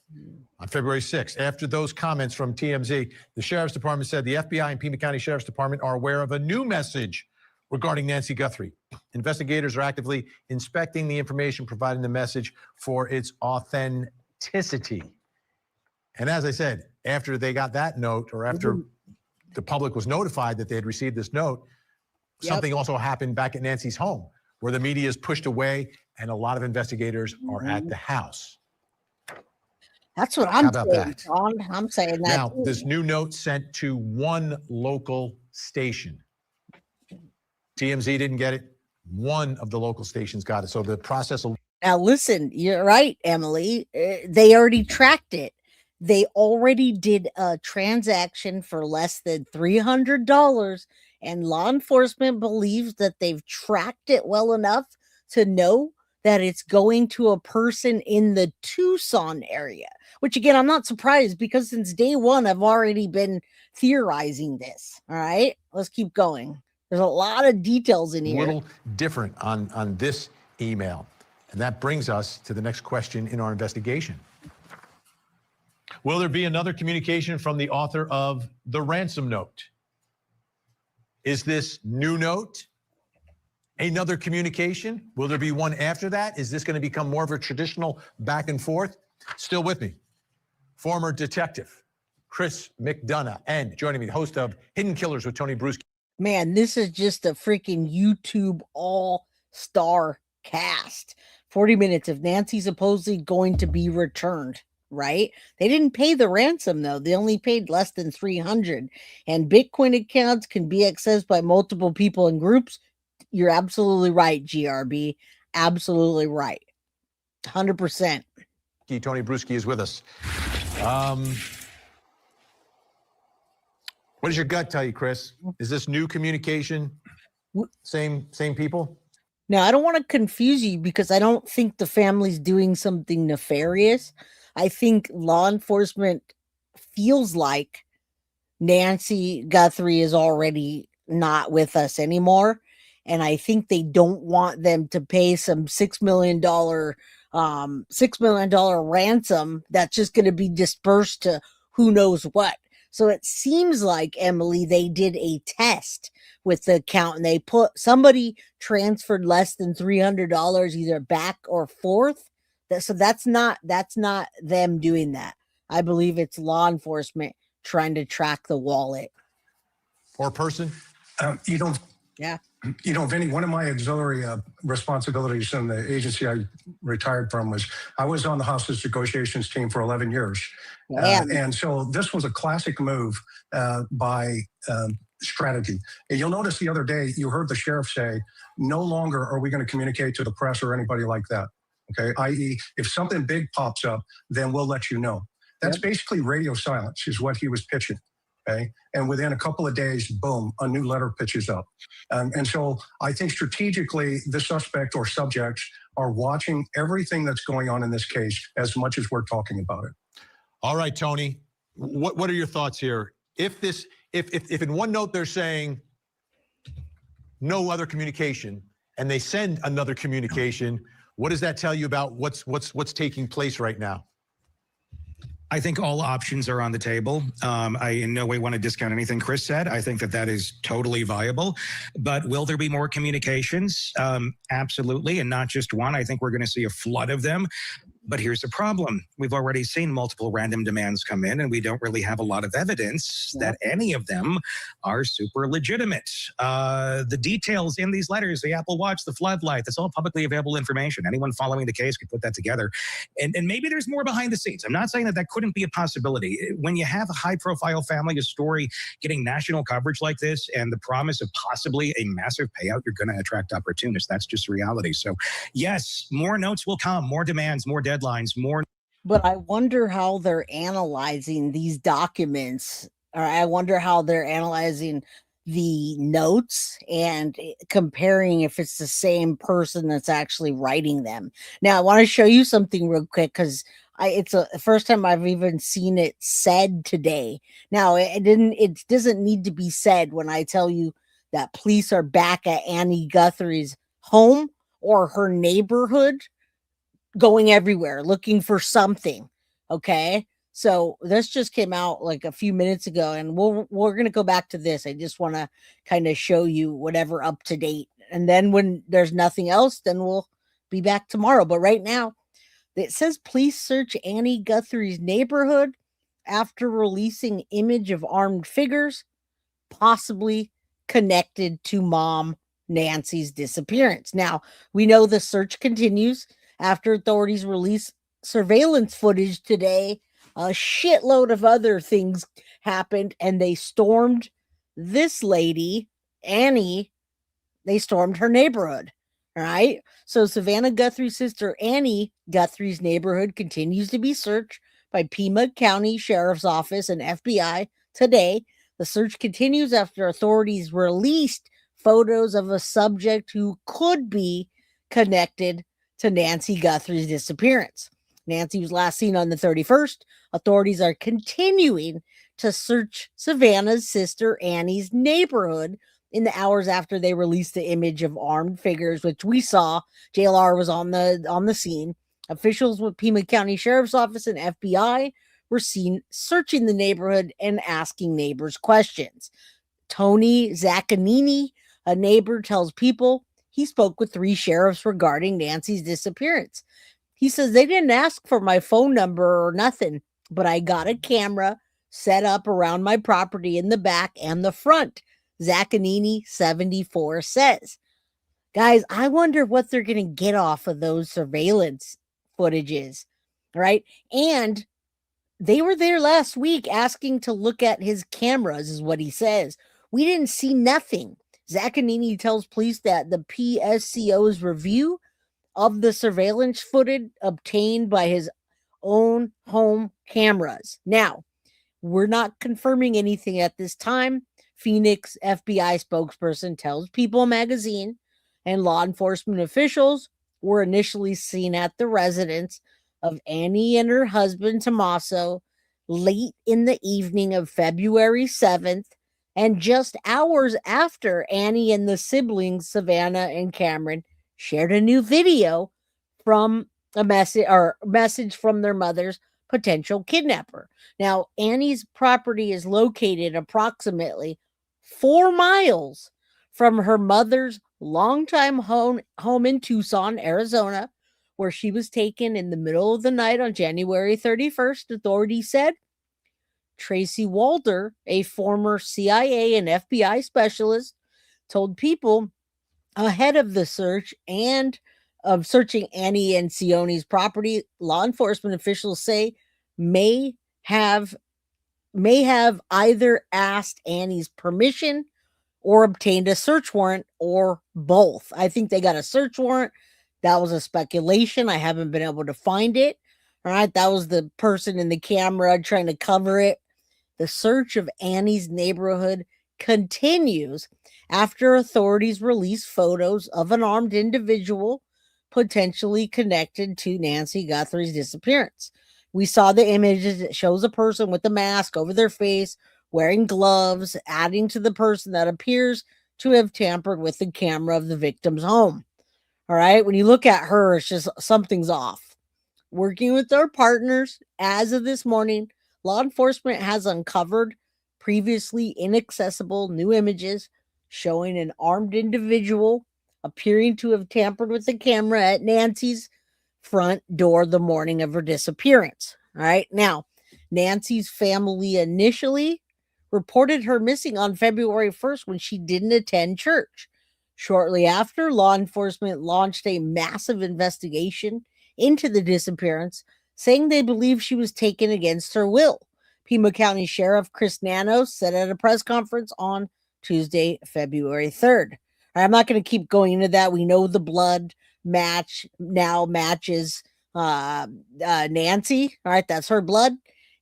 S20: on February 6th. After those comments from TMZ, the sheriff's department said the FBI and Pima County Sheriff's Department are aware of a new message regarding Nancy Guthrie. Investigators are actively inspecting the information, providing the message for its authenticity. And as I said, after they got that note, or after the public was notified that they had received this note, something also happened back at Nancy's home, where the media is pushed away and a lot of investigators are at the house.
S2: That's what I'm
S20: about
S2: saying,
S20: that?
S2: John. I'm saying that.
S20: Now,
S2: too.
S20: this new note sent to one local station. TMZ didn't get it. One of the local stations got it. So the process will.
S2: Now, listen, you're right, Emily. They already tracked it. They already did a transaction for less than $300, and law enforcement believes that they've tracked it well enough to know that it's going to a person in the Tucson area, which again, I'm not surprised because since day one, I've already been theorizing this. All right, let's keep going. There's a lot of details in here.
S20: A little different on this email. And that brings us to the next question in our investigation. Will there be another communication from the author of the ransom note? Is this new note another communication? Will there be one after that? Is this going to become more of a traditional back and forth? Still with me, former detective Chris McDonough, and joining me, the host of Hidden Killers with Tony Bruschi.
S2: Man, this is just a freaking YouTube all-star cast. 40 minutes of Nancy supposedly going to be returned, right? They didn't pay the ransom, though. They only paid less than $300. And Bitcoin accounts can be accessed by multiple people and groups. You're absolutely right, GRB. Absolutely right. 100%.
S20: Tony Bruschi is with us. What does your gut tell you, Chris? Is this new communication? Same people?
S2: Now, I don't want to confuse you because I don't think the family's doing something nefarious. I think law enforcement feels like Nancy Guthrie is already not with us anymore. And I think they don't want them to pay some $6 million ransom that's just going to be dispersed to who knows what. So it seems like, Emily, they did a test with the account and they put somebody transferred less than $300 either back or forth. So that's not them doing that. I believe it's law enforcement trying to track the wallet
S20: or person.
S2: Yeah.
S21: Vinny, one of my auxiliary responsibilities in the agency I retired from was I was on the hostage negotiations team for 11 years. And so this was a classic move by strategy. And you'll notice the other day, you heard the sheriff say, no longer are we going to communicate to the press or anybody like that. Okay. I.e., if something big pops up, then we'll let you know. That's basically radio silence is what he was pitching. Okay. And within a couple of days, boom, a new letter pitches up. And so I think strategically, the suspect or subjects are watching everything that's going on in this case as much as we're talking about it.
S20: All right, Tony, what are your thoughts here? If in one note they're saying no other communication and they send another communication, what does that tell you about what's taking place right now?
S5: I think all options are on the table. I in no way want to discount anything Chris said. I think that is totally viable. But will there be more communications? Absolutely, and not just one. I think we're going to see a flood of them. But here's the problem. We've already seen multiple random demands come in, and we don't really have a lot of evidence that any of them are super legitimate. The details in these letters, the Apple Watch, the floodlight, that's all publicly available information. Anyone following the case could put that together. And maybe there's more behind the scenes. I'm not saying that couldn't be a possibility. When you have a high-profile family, a story getting national coverage like this, and the promise of possibly a massive payout, you're going to attract opportunists. That's just reality. So, yes, more notes will come, more demands, more deadlines, more.
S2: But I wonder how they're analyzing these documents, or I wonder how they're analyzing the notes and comparing if it's the same person that's actually writing them. Now, I want to show you something real quick because it's the first time I've even seen it said today. Now, it doesn't need to be said when I tell you that police are back at Annie Guthrie's home or her neighborhood, going everywhere looking for something. Okay, so this just came out like a few minutes ago, and we're gonna go back to this. I just want to kind of show you whatever up to date, and then when there's nothing else, then we'll be back tomorrow. But right now, it says police search Annie Guthrie's neighborhood after releasing image of armed figures, possibly connected to mom Nancy's disappearance. Now, we know the search continues after authorities release surveillance footage today. A shitload of other things happened, and they stormed this lady, Annie. They stormed her neighborhood. All right. So Savannah Guthrie's sister, Annie Guthrie's neighborhood continues to be searched by Pima County Sheriff's Office and FBI today. The search continues after authorities released photos of a subject who could be connected to Nancy Guthrie's disappearance. Nancy was last seen on the 31st. Authorities are continuing to search Savannah's sister Annie's neighborhood in the hours after they released the image of armed figures, which we saw. JLR was on the scene. Officials with Pima County Sheriff's Office and FBI were seen searching the neighborhood and asking neighbors questions. Tony Zaccanini, a neighbor, tells People he spoke with 3 sheriffs regarding Nancy's disappearance. He says, they didn't ask for my phone number or nothing, but I got a camera set up around my property in the back and the front. Zaccanini 74 says. Guys, I wonder what they're going to get off of those surveillance footages, right? And they were there last week asking to look at his cameras, is what he says. We didn't see nothing. Zaccanini tells police that the PSCO's review of the surveillance footage obtained by his own home cameras. Now, we're not confirming anything at this time. Phoenix FBI spokesperson tells People magazine and law enforcement officials were initially seen at the residence of Annie and her husband Tommaso late in the evening of February 7th, and just hours after Annie and the siblings, Savannah and Cameron, shared a new video from a message from their mother's potential kidnapper. Now, Annie's property is located approximately 4 miles from her mother's longtime home in Tucson, Arizona, where she was taken in the middle of the night on January 31st, authorities said. Tracy Walder, a former CIA and FBI specialist, told People ahead of the search and of searching Annie and Sione's property, law enforcement officials say may have either asked Annie's permission or obtained a search warrant or both. I think they got a search warrant. That was a speculation. I haven't been able to find it. All right. That was the person in the camera trying to cover it. The search of Annie's neighborhood continues after authorities release photos of an armed individual potentially connected to Nancy Guthrie's disappearance. We saw the images. It shows a person with a mask over their face, wearing gloves, adding to the person that appears to have tampered with the camera of the victim's home. All right. When you look at her, it's just something's off. Working with our partners, as of this morning, law enforcement has uncovered previously inaccessible new images showing an armed individual appearing to have tampered with the camera at Nancy's front door the morning of her disappearance. All right. Now, Nancy's family initially reported her missing on February 1st when she didn't attend church. Shortly after, law enforcement launched a massive investigation into the disappearance, saying they believe she was taken against her will. Pima County Sheriff Chris Nanos said at a press conference on Tuesday, February 3rd. I'm not going to keep going into that. We know the blood match now matches Nancy. All right, that's her blood.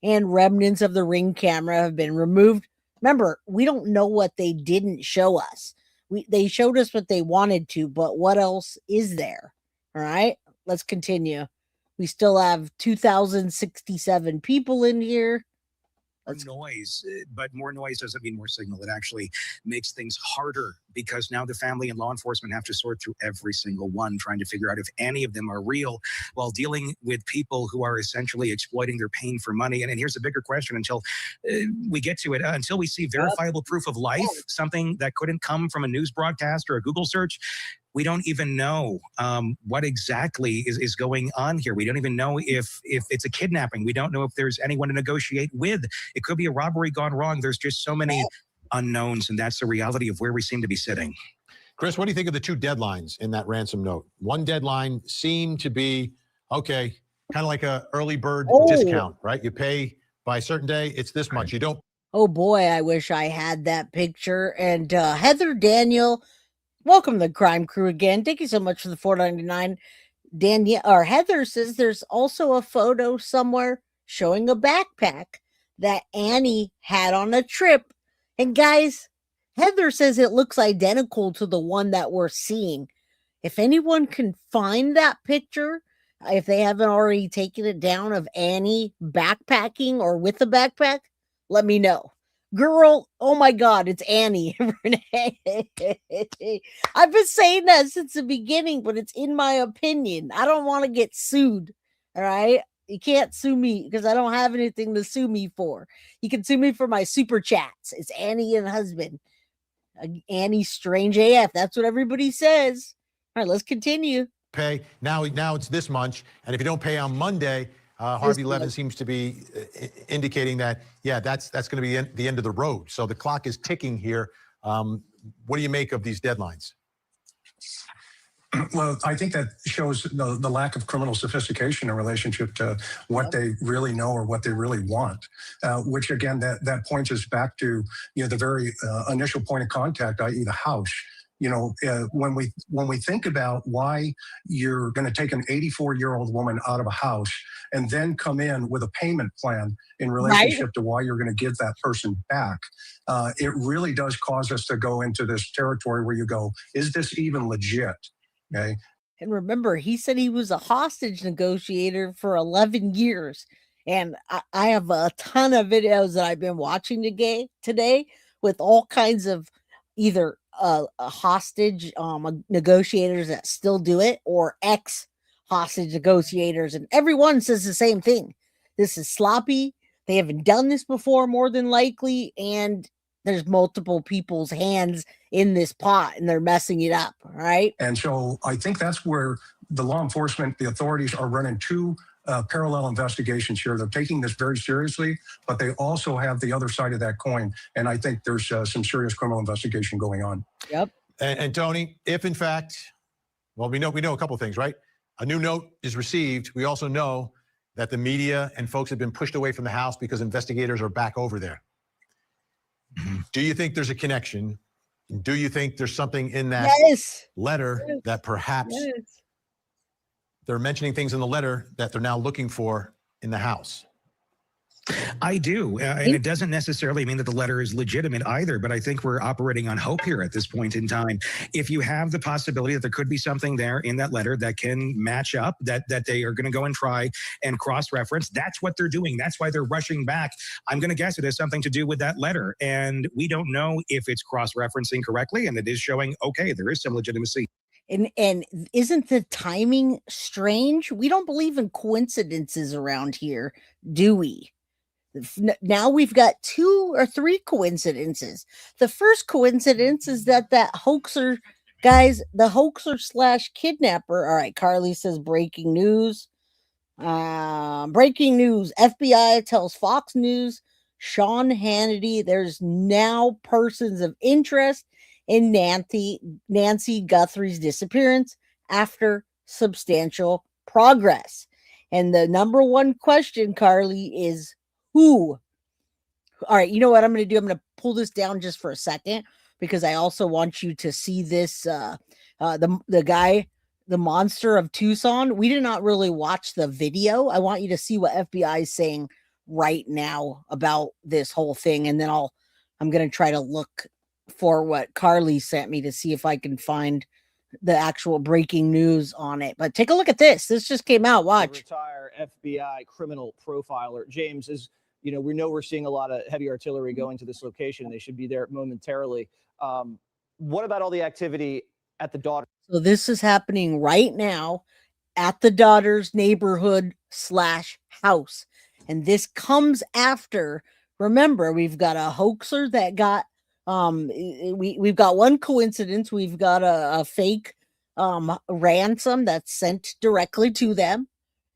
S2: And remnants of the Ring camera have been removed. Remember, we don't know what they didn't show us. They showed us what they wanted to, but what else is there? All right, let's continue. We still have 2,067 people in here.
S5: Noise, but more noise doesn't mean more signal. It actually makes things harder because now the family and law enforcement have to sort through every single one, trying to figure out if any of them are real while dealing with people who are essentially exploiting their pain for money. And here's a bigger question until we get to it, until we see verifiable proof of life, something that couldn't come from a news broadcast or a Google search. We don't even know what exactly is going on here. We don't even know if it's a kidnapping. We don't know if there's anyone to negotiate with. It could be a robbery gone wrong. There's just so many unknowns, and that's the reality of where we seem to be sitting.
S20: Chris, what do you think of the two deadlines in that ransom note? One deadline seemed to be, okay, kind of like a early bird discount, right? You pay by a certain day, it's this much. You don't.
S2: Oh boy, I wish I had that picture. And Heather Daniel, welcome to the Crime Crew again. Thank you so much for the $4.99. Danielle or Heather says there's also a photo somewhere showing a backpack that Annie had on a trip. And guys, Heather says it looks identical to the one that we're seeing. If anyone can find that picture, if they haven't already taken it down of Annie backpacking or with a backpack, let me know. Girl, oh my God, it's Annie. I've been saying that since the beginning, but it's in my opinion. I don't want to get sued. All right. You can't sue me because I don't have anything to sue me for. You can sue me for my super chats. It's Annie and husband. Annie Strange AF. That's what everybody says. All right, let's continue.
S20: Pay now it's this much, and if you don't pay on Monday, Harvey Levin seems to be indicating that, yeah, that's going to be the end of the road. So the clock is ticking here. What do you make of these deadlines?
S21: Well, I think that shows the lack of criminal sophistication in relationship to what they really know or what they really want, which again, that points us back to, the very initial point of contact, i.e. the house. When we think about why you're going to take an 84-year-old woman out of a house and then come in with a payment plan in relationship to why you're going to give that person back, it really does cause us to go into this territory where you go, is this even legit? Okay.
S2: And remember, he said he was a hostage negotiator for 11 years. And I have a ton of videos that I've been watching today with all kinds of either hostage negotiators that still do it or ex-hostage negotiators. And everyone says the same thing. This is sloppy. They haven't done this before, more than likely. And there's multiple people's hands in this pot and they're messing it up, right?
S21: And so I think that's where the law enforcement, the authorities are running two parallel investigations here. They're taking this very seriously, but they also have the other side of that coin. And I think there's some serious criminal investigation going on.
S2: Yep.
S20: And Tony, if in fact, well, we know a couple of things, right? A new note is received. We also know that the media and folks have been pushed away from the house because investigators are back over there. Do you think there's a connection? Do you think there's something in that letter that perhaps they're mentioning things in the letter that they're now looking for in the house?
S5: I do. And it doesn't necessarily mean that the letter is legitimate either, but I think we're operating on hope here at this point in time. If you have the possibility that there could be something there in that letter that can match up, that they are going to go and try and cross-reference, that's what they're doing. That's why they're rushing back. I'm going to guess it has something to do with that letter. And we don't know if it's cross-referencing correctly, and it is showing, okay, there is some legitimacy.
S2: And isn't the timing strange? We don't believe in coincidences around here, do we? Now we've got 2 or 3 coincidences. The first coincidence is that hoaxer, guys, the hoaxer / kidnapper. All right, Carly says breaking news. Breaking news. FBI tells Fox News, Sean Hannity, there's now persons of interest in Nancy Guthrie's disappearance after substantial progress. And the number one question, Carly, is who? All right, you know what I'm going to do? I'm going to pull this down just for a second because I also want you to see this. The guy, the monster of Tucson. We did not really watch the video. I want you to see what FBI is saying right now about this whole thing, and then I'm going to try to look for what Carly sent me to see if I can find the actual breaking news on it. But take a look at this. This just came out. Watch.
S6: Retired FBI criminal profiler James is. We know we're seeing a lot of heavy artillery going to this location. They should be there momentarily. What about all the activity at the daughter?
S2: So this is happening right now at the daughter's neighborhood / house. And this comes after, remember, we've got a hoaxer that got, we've got one coincidence. We've got a fake ransom that's sent directly to them.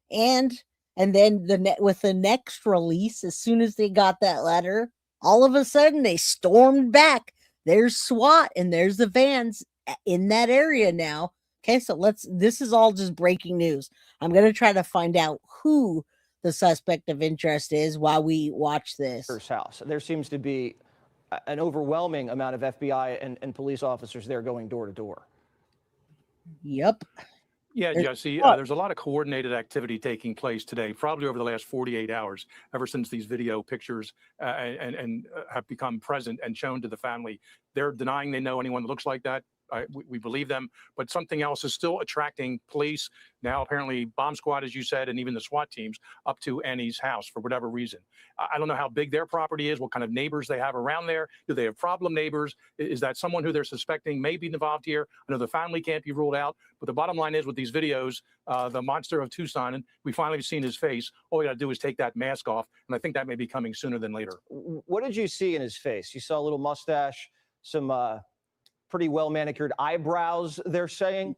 S2: And then with the next release, as soon as they got that letter, all of a sudden they stormed back. There's SWAT and there's the vans in that area now. Okay, so this is all just breaking news. I'm going to try to find out who the suspect of interest is while we watch this.
S6: House. There seems to be an overwhelming amount of FBI and police officers there going door to door.
S2: Yep.
S8: Yeah, Jesse, there's a lot of coordinated activity taking place today, probably over the last 48 hours, ever since these video pictures and have become present and shown to the family. They're denying they know anyone that looks like that. We believe them, but something else is still attracting police. Now, apparently, bomb squad, as you said, and even the SWAT teams up to Annie's house for whatever reason. I don't know how big their property is, what kind of neighbors they have around there. Do they have problem neighbors? Is that someone who they're suspecting may be involved here? I know the family can't be ruled out, but the bottom line is with these videos, the monster of Tucson, and we finally seen his face. All we got to do is take that mask off, and I think that may be coming sooner than later.
S6: What did you see in his face? You saw a little mustache, some pretty well manicured eyebrows, they're saying.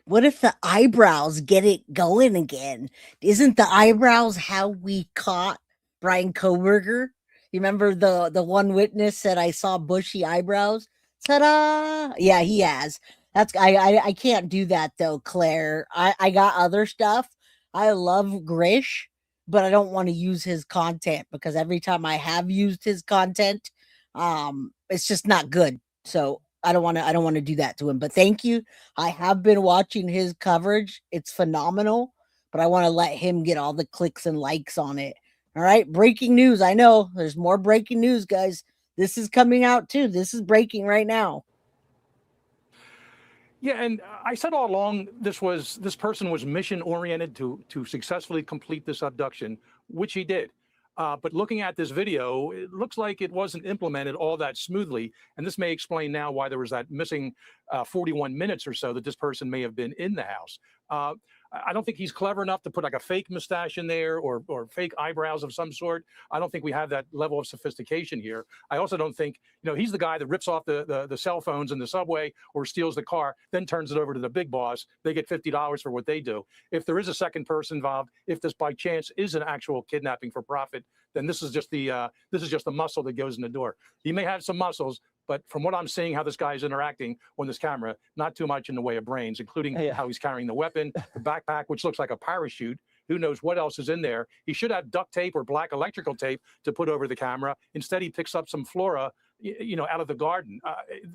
S2: What if the eyebrows get it going again? Isn't the eyebrows how we caught Brian Koberger? You remember the one witness said, I saw bushy eyebrows? Ta-da! Yeah, he has. I can't do that though, Claire. I got other stuff. I love Grish, but I don't want to use his content because every time I have used his content, it's just not good. So I don't want to do that to him, but thank you. I have been watching his coverage. It's phenomenal, but I want to let him get all the clicks and likes on it. All right. Breaking news. I know there's more breaking news, guys. This is coming out too. This is breaking right now.
S8: Yeah, and I said all along this person was mission oriented to successfully complete this abduction, which he did. But looking at this video, it looks like it wasn't implemented all that smoothly. And this may explain now why there was that missing 41 minutes or so that this person may have been in the house. I don't think he's clever enough to put like a fake mustache in there or fake eyebrows of some sort. I don't think we have that level of sophistication here. I also don't think, he's the guy that rips off the cell phones in the subway or steals the car, then turns it over to the big boss. They get $50 for what they do. If there is a second person involved, if this by chance is an actual kidnapping for profit, then this is just the muscle that goes in the door. He may have some muscles, but from what I'm seeing, how this guy is interacting on this camera, not too much in the way of brains, including how he's carrying the weapon, the backpack, which looks like a parachute. Who knows what else is in there? He should have duct tape or black electrical tape to put over the camera. Instead, he picks up some flora, out of the garden.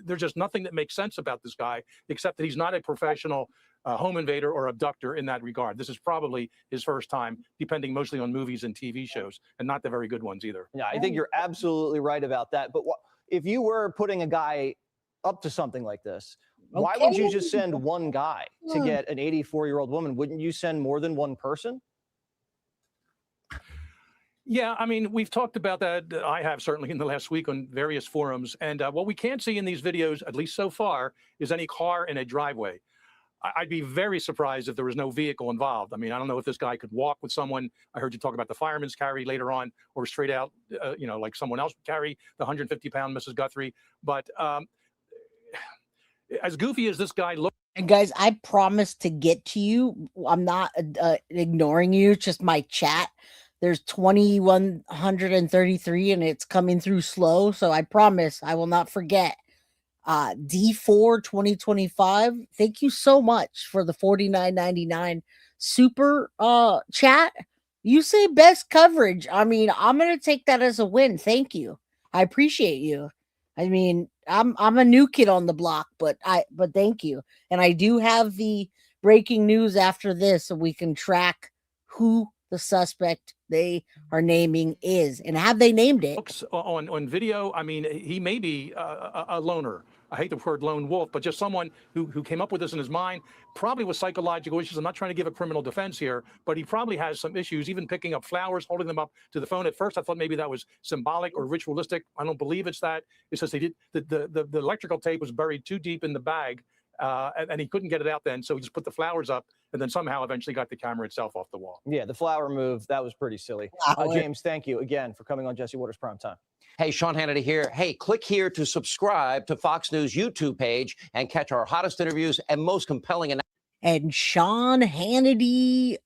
S8: There's just nothing that makes sense about this guy, except that he's not a professional home invader or abductor in that regard. This is probably his first time, depending mostly on movies and TV shows, and not the very good ones either.
S6: Yeah, I think you're absolutely right about that. But if you were putting a guy up to something like this, why would you just send one guy to get an 84-year-old woman? Wouldn't you send more than one person?
S8: Yeah, I mean, we've talked about that. I have certainly in the last week on various forums. And what we can't see in these videos, at least so far, is any car in a driveway. I'd be very surprised if there was no vehicle involved. I mean, I don't know if this guy could walk with someone. I heard you talk about the fireman's carry later on, or straight out, like someone else would carry the 150-pound Mrs. Guthrie. But as goofy as this guy looks.
S2: And guys, I promise to get to you. I'm not ignoring you. It's just my chat. There's 2,133 and it's coming through slow. So I promise I will not forget. D4 2025. Thank you so much for the $49.99 super chat. You say best coverage. I mean, I'm gonna take that as a win. Thank you. I appreciate you. I mean, I'm a new kid on the block, but thank you. And I do have the breaking news after this, so we can track who the suspect they are naming is, and have they named it?
S8: On video, I mean, he may be a loner. I hate the word lone wolf, but just someone who came up with this in his mind, probably with psychological issues. I'm not trying to give a criminal defense here, but he probably has some issues, even picking up flowers, holding them up to the phone. At first, I thought maybe that was symbolic or ritualistic. I don't believe it's that. It says they did the electrical tape was buried too deep in the bag, and he couldn't get it out then, so he just put the flowers up, and then somehow eventually got the camera itself off the wall.
S6: Yeah, the flower move, that was pretty silly. James, thank you again for coming on Jesse Waters Prime Time.
S9: Hey, Sean Hannity here. Hey, click here to subscribe to Fox News YouTube page and catch our hottest interviews and most compelling.
S2: And Sean Hannity,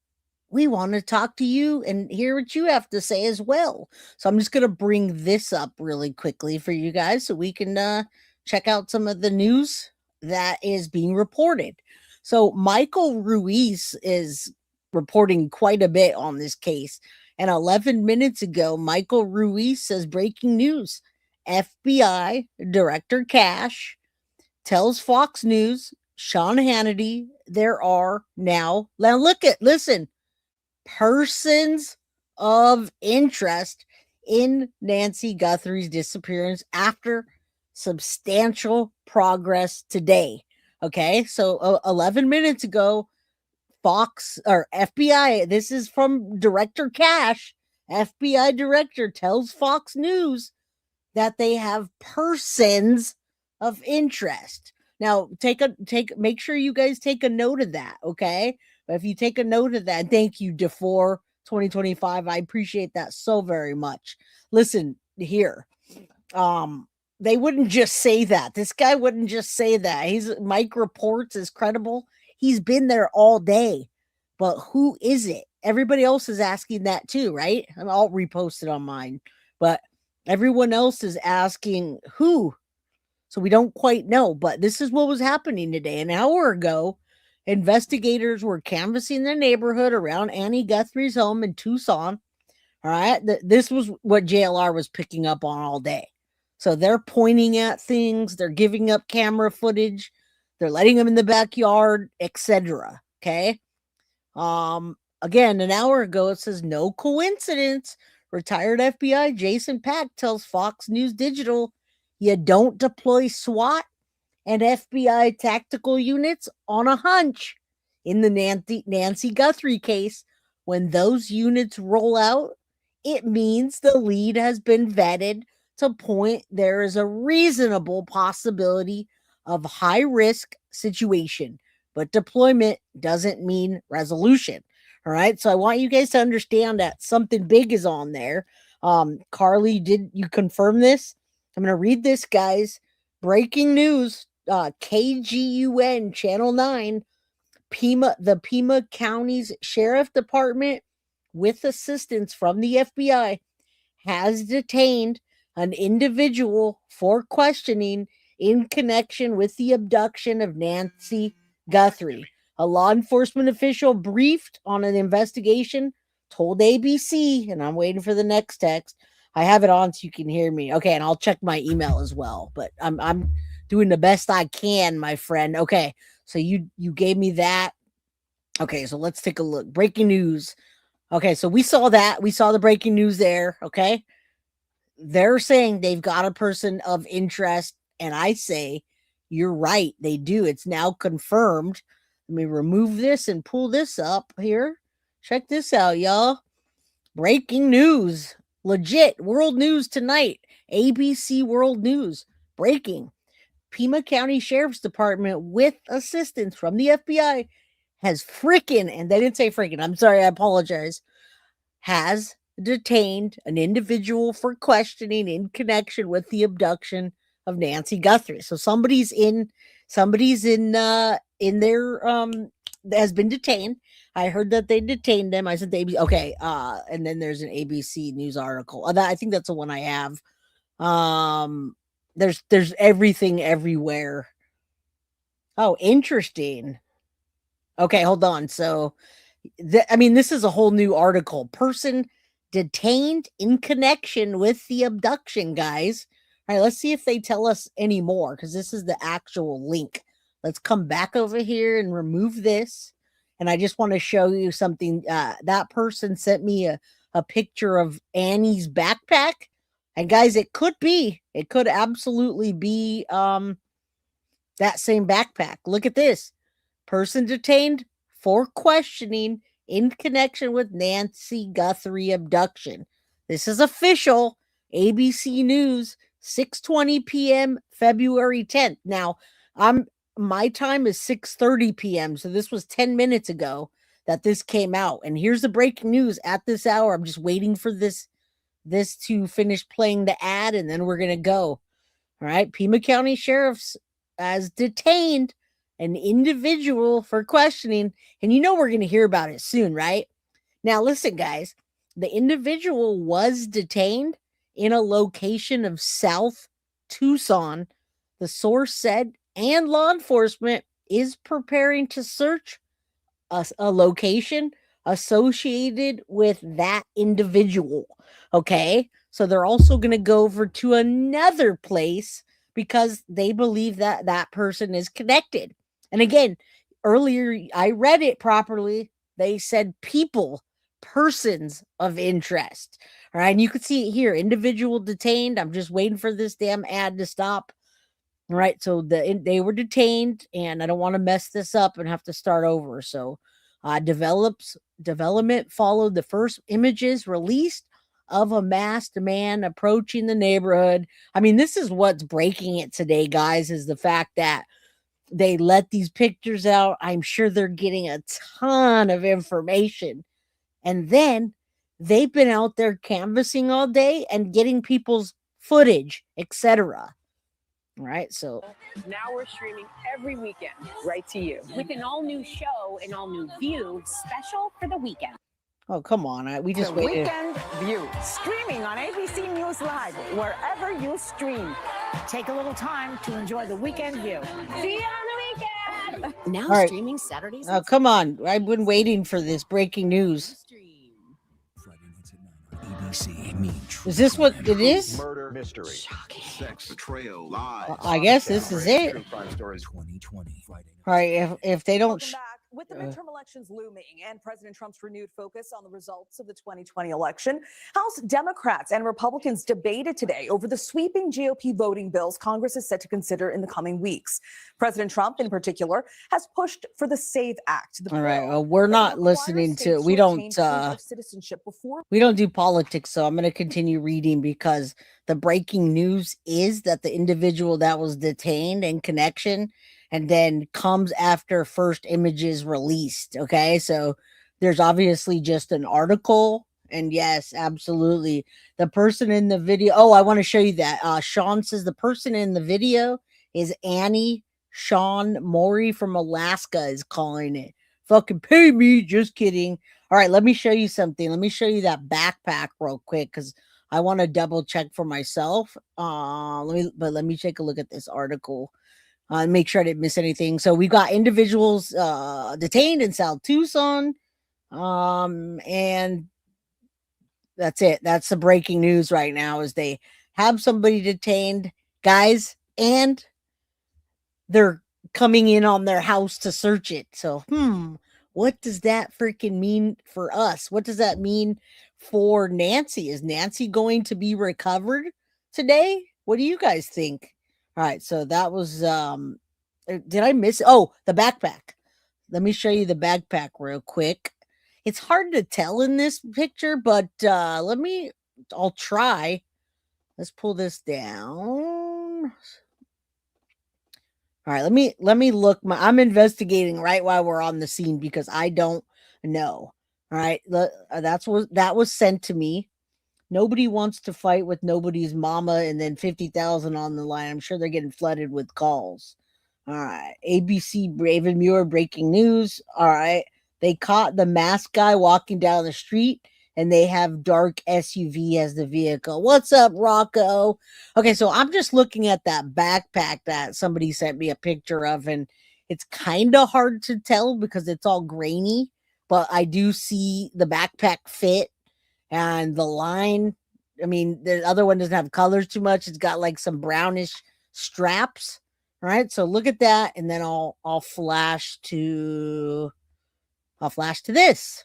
S2: we want to talk to you and hear what you have to say as well. So I'm just going to bring this up really quickly for you guys so we can check out some of the news that is being reported. So Michael Ruiz is reporting quite a bit on this case. And 11 minutes ago, Michael Ruiz says breaking news. FBI Director Cash tells Fox News, Sean Hannity, there are now listen, persons of interest in Nancy Guthrie's disappearance after substantial progress today. Okay, so 11 minutes ago, Fox or FBI, this is from Director Cash, FBI director tells Fox News that they have persons of interest. Now, make sure you guys take a note of that, okay? But if you take a note of that, thank you, DeFore 2025. I appreciate that so very much. Listen here. They wouldn't just say that. This guy wouldn't just say that. Mike reports is credible. He's been there all day, but who is it? Everybody else is asking that too, right? I'll repost it on mine, but everyone else is asking who. So we don't quite know, but this is what was happening today. An hour ago, investigators were canvassing the neighborhood around Annie Guthrie's home in Tucson. All right. This was what JLR was picking up on all day. So they're pointing at things. They're giving up camera footage. They're letting them in the backyard, etc. Okay. Again, an hour ago, it says no coincidence. Retired FBI Jason Pack tells Fox News Digital, you don't deploy SWAT and FBI tactical units on a hunch. In the Nancy Guthrie case, when those units roll out, it means the lead has been vetted to point there is a reasonable possibility of high risk situation. but deployment doesn't mean resolution. All right. So I want you guys to understand that something big is on there. Carly, did you confirm this? I'm going to read this, guys. Breaking news, KGUN Channel 9, the Pima County's Sheriff Department, with assistance from the FBI, has detained an individual for questioning in connection with the abduction of Nancy Guthrie. A law enforcement official briefed on an investigation told ABC, and I'm waiting for the next text. I have it on so you can hear me. Okay, and I'll check my email as well, but I'm doing the best I can, my friend. Okay, so you gave me that. Okay, so let's take a look. Breaking news. Okay, so we saw that. We saw the breaking news there, okay? They're saying they've got a person of interest, and I say you're right. They do. It's now confirmed. Let me remove this and pull this up here. Check this out, y'all. Breaking news. Legit. World news tonight. ABC World News. Breaking. Pima County Sheriff's Department, with assistance from the FBI, has freaking, and they didn't say freaking, I'm sorry, I apologize, has detained an individual for questioning in connection with the abduction of Nancy Guthrie. So somebody's in there has been detained. I heard that they detained them. I said they okay. And then there's an ABC News article. I think that's the one I have. There's everything everywhere. Oh, interesting. Okay, hold on. So, this is a whole new article. Person detained in connection with the abduction, guys. All right, let's see if they tell us any more, because this is the actual link. Let's come back over here and remove this. And I just want to show you something. That person sent me a picture of Annie's backpack. And guys, it could absolutely be that same backpack. Look at this. Person detained for questioning in connection with Nancy Guthrie abduction. This is official. ABC News, 6:20 p.m., February 10th. Now, my time is 6:30 p.m., so this was 10 minutes ago that this came out. And here's the breaking news at this hour. I'm just waiting for this to finish playing the ad, and then we're going to go. All right. Pima County Sheriff's has detained an individual for questioning, and we're going to hear about it soon, right? Now, listen, guys, the individual was detained in a location of South Tucson, the source said, and law enforcement is preparing to search a location associated with that individual. Okay, so they're also going to go over to another place because they believe that that person is connected. And again, earlier I read it properly. They said persons of interest. All right, and you can see it here, individual detained. I'm just waiting for this damn ad to stop. All right, so they were detained, and I don't want to mess this up and have to start over. So development followed the first images released of a masked man approaching the neighborhood. This is what's breaking it today, guys, is the fact that they let these pictures out. I'm sure they're getting a ton of information. And then they've been out there canvassing all day and getting people's footage, etc. Right, so
S11: now we're streaming every weekend right to you with an all-new show, an all-new view, special for the weekend.
S2: Oh, come on. We just
S11: The
S2: waited.
S11: Weekend View, streaming on ABC News Live, wherever you stream. Take a little time to enjoy the Weekend View. See you on the weekend. Now
S2: All right.
S11: streaming Saturdays.
S2: Oh, come on. I've been waiting for this breaking news. Is this what it is?
S12: Murder mystery. Sex betrayal lies.
S2: I guess this is it.
S12: True crime stories 2020.
S2: All right, if they don't
S14: With the midterm elections looming and President Trump's renewed focus on the results of the 2020 election, House Democrats and Republicans debated today over the sweeping GOP voting bills Congress is set to consider in the coming weeks. President Trump, in particular, has pushed for the SAVE Act.
S2: All right, well, we're not listening to. We don't do politics, so I'm going to continue reading because the breaking news is that the individual that was detained in connection and then comes after first images released. Okay, so there's obviously just an article, and yes, absolutely, the person in the video. Oh, I want to show you that. Sean says the person in the video is Annie. Sean Maury from Alaska is calling it. Fucking pay me. Just kidding. All right, let me show you something. Let me show you that backpack real quick because I want to double check for myself. Let me take a look at this article. Make sure I didn't miss anything. So we got individuals detained in South Tucson. And that's it. That's the breaking news right now is they have somebody detained, guys, and they're coming in on their house to search it. So, what does that freaking mean for us? What does that mean for Nancy? Is Nancy going to be recovered today? What do you guys think? All right, so that was did I miss it? Oh, the backpack. Let me show you the backpack real quick. It's hard to tell in this picture, but I'll try. Let's pull this down. All right, let me look. I'm investigating right while we're on the scene because I don't know. All right, that was sent to me. Nobody wants to fight with nobody's mama, and then 50,000 on the line. I'm sure they're getting flooded with calls. All right, ABC Raven Muir breaking news. All right, they caught the masked guy walking down the street, and they have dark SUV as the vehicle. What's up, Rocco? Okay, so I'm just looking at that backpack that somebody sent me a picture of, and it's kind of hard to tell because it's all grainy, but I do see the backpack fit and the line. I mean, the other one doesn't have colors too much. It's got like some brownish straps. All right, so look at that, and then I'll flash to this.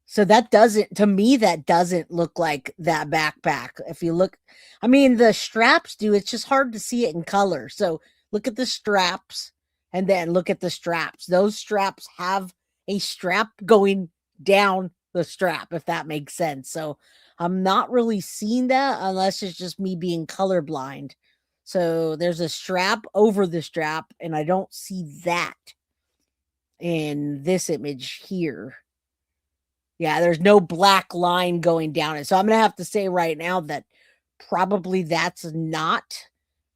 S2: So that doesn't look like that backpack. If you look, I mean, the straps do. It's just hard to see it in color. So look at the straps and then look at the straps. Those straps have a strap going down the strap, if that makes sense. So I'm not really seeing that unless it's just me being colorblind. So there's a strap over the strap, and I don't see that in this image here. Yeah, there's no black line going down it. So I'm going to have to say right now that probably that's not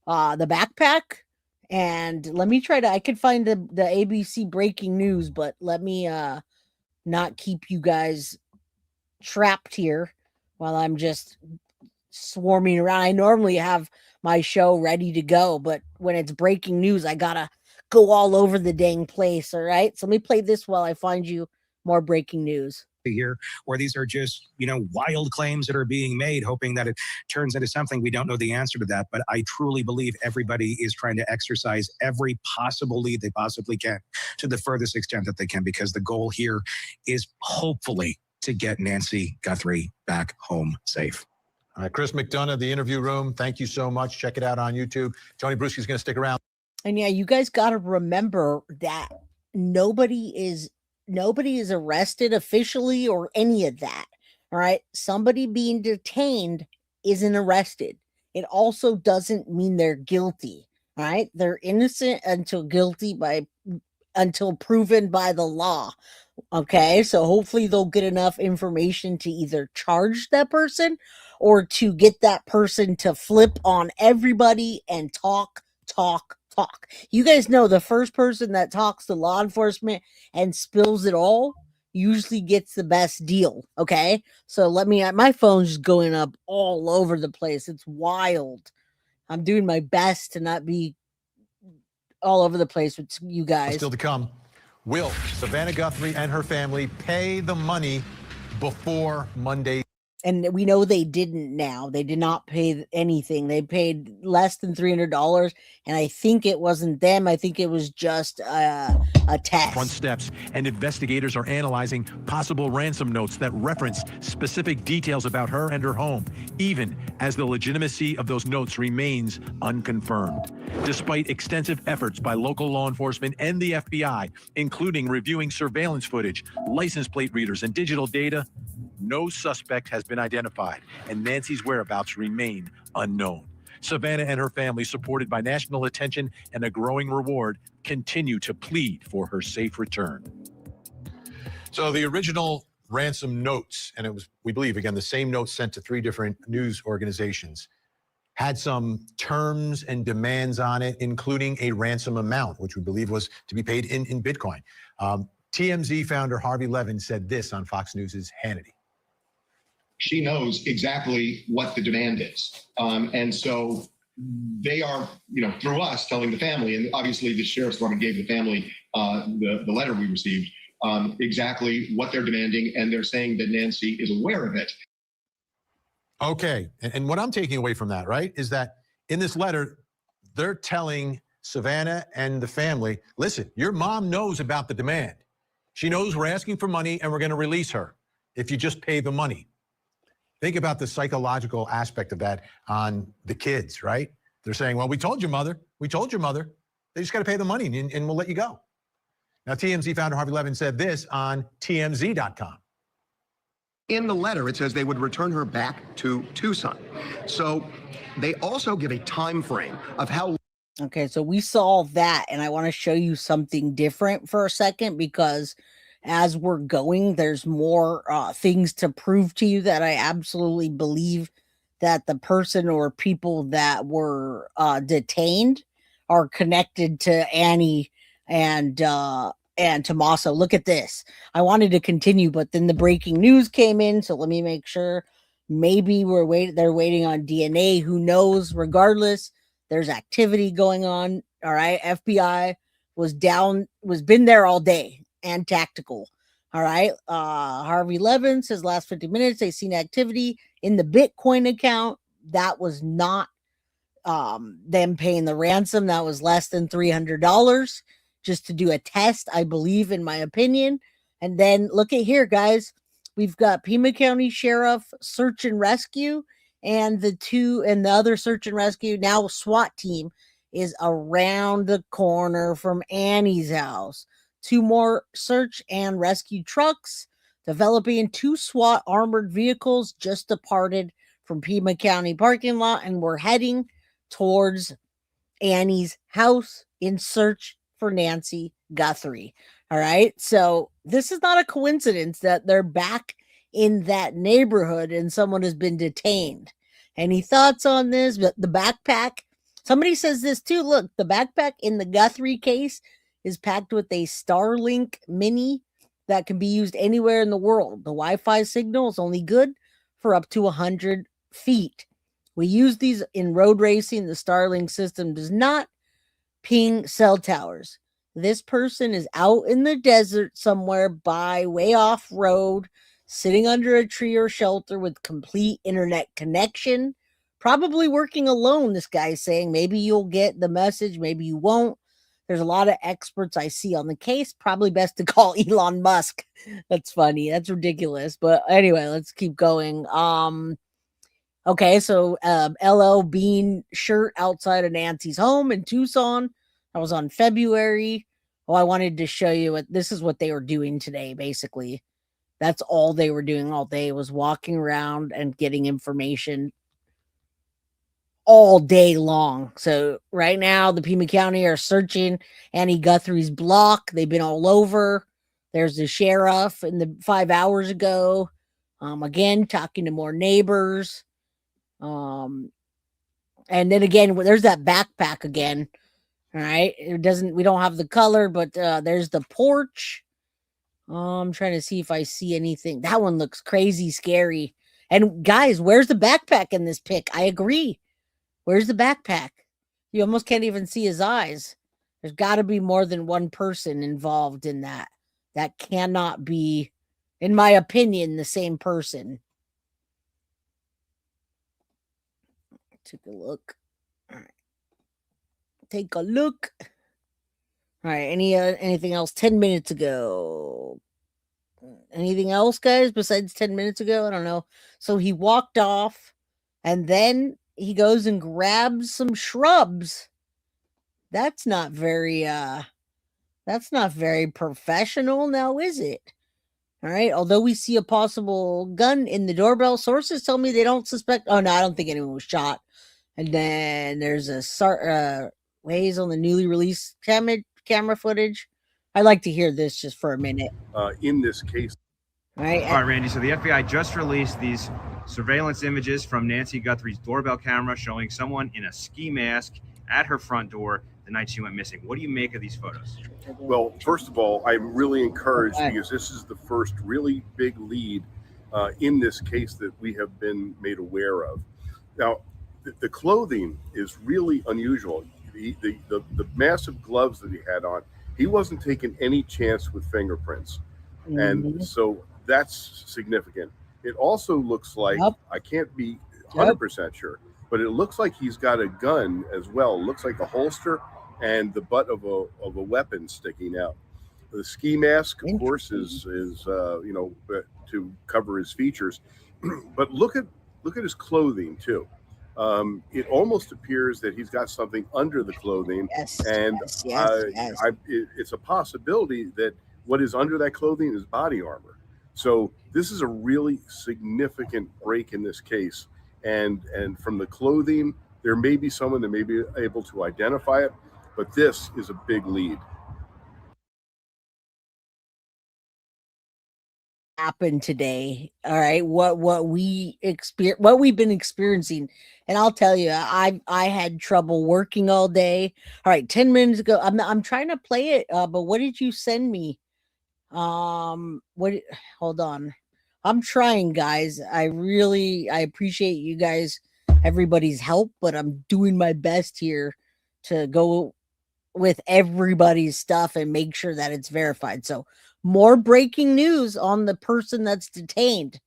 S2: the backpack. And let me try to, I could find the ABC breaking news, but let me not keep you guys trapped here while I'm just swarming around. I normally have my show ready to go, but when it's breaking news, I got to go all over the dang place. All right. So let me play this while I find you more breaking news
S5: here, or these are just, wild claims that are being made, hoping that it turns into something. We don't know the answer to that, but I truly believe everybody is trying to exercise every possible lead they possibly can to the furthest extent that they can, because the goal here is hopefully to get Nancy Guthrie back home safe.
S20: All right, Chris McDonough, The Interview Room. Thank you so much. Check it out on YouTube. Tony Bruschi's going to stick around.
S2: And yeah, you guys got to remember that nobody is arrested officially or any of that. All right. Somebody being detained isn't arrested. It also doesn't mean they're guilty. All right. They're innocent until proven by the law. Okay. So hopefully they'll get enough information to either charge that person or to get that person to flip on everybody and talk. You guys know the first person that talks to law enforcement and spills it all usually gets the best deal. Okay. So my phone's just going up all over the place. It's wild. I'm doing my best to not be all over the place with you guys.
S20: Still to come. Will Savannah Guthrie and her family pay the money before Monday?
S2: And we know they didn't now. They did not pay anything. They paid less than $300. And I think it wasn't them. I think it was just a test.
S10: Front steps, and investigators are analyzing possible ransom notes that reference specific details about her and her home, even as the legitimacy of those notes remains unconfirmed. Despite extensive efforts by local law enforcement and the FBI, including reviewing surveillance footage, license plate readers, and digital data, no suspect has been identified, and Nancy's whereabouts remain unknown. Savannah and her family, supported by national attention and a growing reward, continue to plead for her safe return. So the original ransom notes, and it was, we believe, again, the same notes sent to 3 different news organizations, had some terms and demands on it, including a ransom amount, which we believe was to be paid in Bitcoin. TMZ founder Harvey Levin said this on Fox News' Hannity.
S7: She knows exactly what the demand is. And so they are, through us telling the family, and obviously the sheriff's department gave the family the letter we received, exactly what they're demanding. And they're saying that Nancy is aware of it.
S20: Okay. And what I'm taking away from that, right, is that in this letter, they're telling Savannah and the family, listen, your mom knows about the demand. She knows we're asking for money and we're going to release her if you just pay the money. Think about the psychological aspect of that on the kids, right? They're saying, well, we told your mother. We told your mother. They just got to pay the money and we'll let you go. Now, TMZ founder Harvey Levin said this on TMZ.com.
S23: In the letter, it says they would return her back to Tucson. So they also give a time frame of how.
S2: Okay, so we saw that, and I want to show you something different for a second, because as we're going, there's more things to prove to you that I absolutely believe that the person or people that were detained are connected to Annie and Tommaso. Look at this. I wanted to continue, but then the breaking news came in, so let me make sure. Maybe they're waiting on DNA. Who knows? Regardless, there's activity going on. All right. FBI was been there all day and tactical. All right. Harvey Levin says last 50 minutes, they've seen activity in the Bitcoin account. That was not them paying the ransom. That was less than $300 just to do a test, I believe, in my opinion. And then look at here, guys. We've got Pima County Sheriff Search and Rescue, and the other search and rescue, now SWAT team, is around the corner from Annie's house. 2 more search and rescue trucks developing. 2 SWAT armored vehicles just departed from Pima County parking lot, and we're heading towards Annie's house in search for Nancy Guthrie. All right. So this is not a coincidence that they're back in that neighborhood and someone has been detained. Any thoughts on this? But the backpack, somebody says this too. Look, the backpack in the Guthrie case is packed with a Starlink mini that can be used anywhere in the world. The Wi-Fi signal is only good for up to 100 feet. We use these in road racing. The Starlink system does not ping cell towers. This person is out in the desert somewhere way off road, sitting under a tree or shelter with complete internet connection, probably working alone. This guy's saying maybe you'll get the message, maybe you won't. There's a lot of experts I see on the case. Probably best to call Elon Musk. That's funny. That's ridiculous. But anyway, let's keep going. Okay, so LL Bean shirt outside of Nancy's home in Tucson. That was on February. Oh, I wanted to show you this is what they were doing today, basically. That's all they were doing all day, was walking around and getting information all day long. So right now, the Pima County are searching Annie Guthrie's block. They've been all over. There's the sheriff 5 hours ago. Again, talking to more neighbors. And then again, there's that backpack again. All right. We don't have the color, but there's the porch. I'm trying to see if I see anything. That one looks crazy scary. And guys, where's the backpack in this pic? I agree. Where's the backpack? You almost can't even see his eyes. There's got to be more than one person involved in that. That cannot be, in my opinion, the same person. Take a look. All right. Take a look. All right. Anything else? 10 minutes ago. Anything else, guys, besides 10 minutes ago? I don't know. So he walked off, and then he goes and grabs some shrubs. That's not very professional now, is it? All right. Although we see a possible gun in the doorbell, sources tell me they don't suspect. Oh, no, I don't think anyone was shot. And then there's a ways on the newly released camera footage. I'd like to hear this just for a minute.
S3: In this case.
S2: Right.
S13: All right, Randy. So the FBI just released these surveillance images from Nancy Guthrie's doorbell camera showing someone in a ski mask at her front door the night she went missing. What do you make of these photos?
S3: Well, first of all, I'm really encouraged because this is the first really big lead in this case that we have been made aware of. Now, the clothing is really unusual. The massive gloves that he had on, he wasn't taking any chance with fingerprints. And so that's significant. It also looks like, I can't be 100% sure, but it looks like he's got a gun as well. It looks like a holster and the butt of a weapon sticking out. The ski mask, of course, is to cover his features. But look at his clothing too. It almost appears that he's got something under the clothing, it's a possibility that what is under that clothing is body armor. So this is a really significant break in this case. And from the clothing, there may be someone that may be able to identify it, but this is a big lead.
S2: Happened today. All right. What we've been experiencing. And I'll tell you, I had trouble working all day. All right, 10 minutes ago. I'm trying to play it, but what did you send me? Hold on. I'm trying, guys. I appreciate you guys, everybody's help, but I'm doing my best here to go with everybody's stuff and make sure that it's verified. So more breaking news on the person that's detained.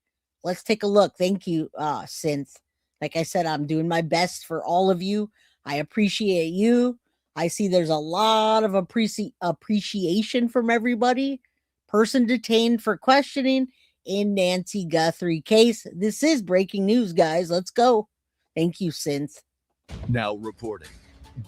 S2: Let's take a look. Thank you, Synth. Like I said, I'm doing my best for all of you. I appreciate you. I see there's a lot of appreciation from everybody. Person detained for questioning in Nancy Guthrie case. This is breaking news, guys. Let's go. Thank you, Synth.
S15: Now reporting,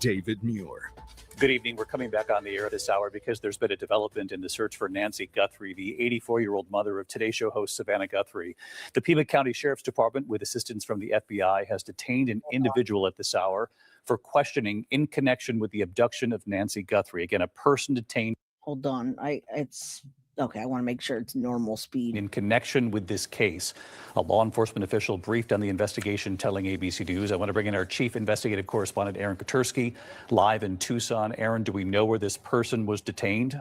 S15: David Muir.
S24: Good evening. We're coming back on the air this hour because there's been a development in the search for Nancy Guthrie, the 84-year-old mother of Today Show host Savannah Guthrie. The Pima County Sheriff's Department, with assistance from the FBI, has detained an individual at this hour for questioning in connection with the abduction of Nancy Guthrie. Again, a person detained.
S2: Hold on. It's okay. I want to make sure it's normal speed.
S24: In connection with this case, a law enforcement official briefed on the investigation, telling ABC News. I want to bring in our chief investigative correspondent, Aaron Katursky, live in Tucson. Aaron, do we know where this person was detained?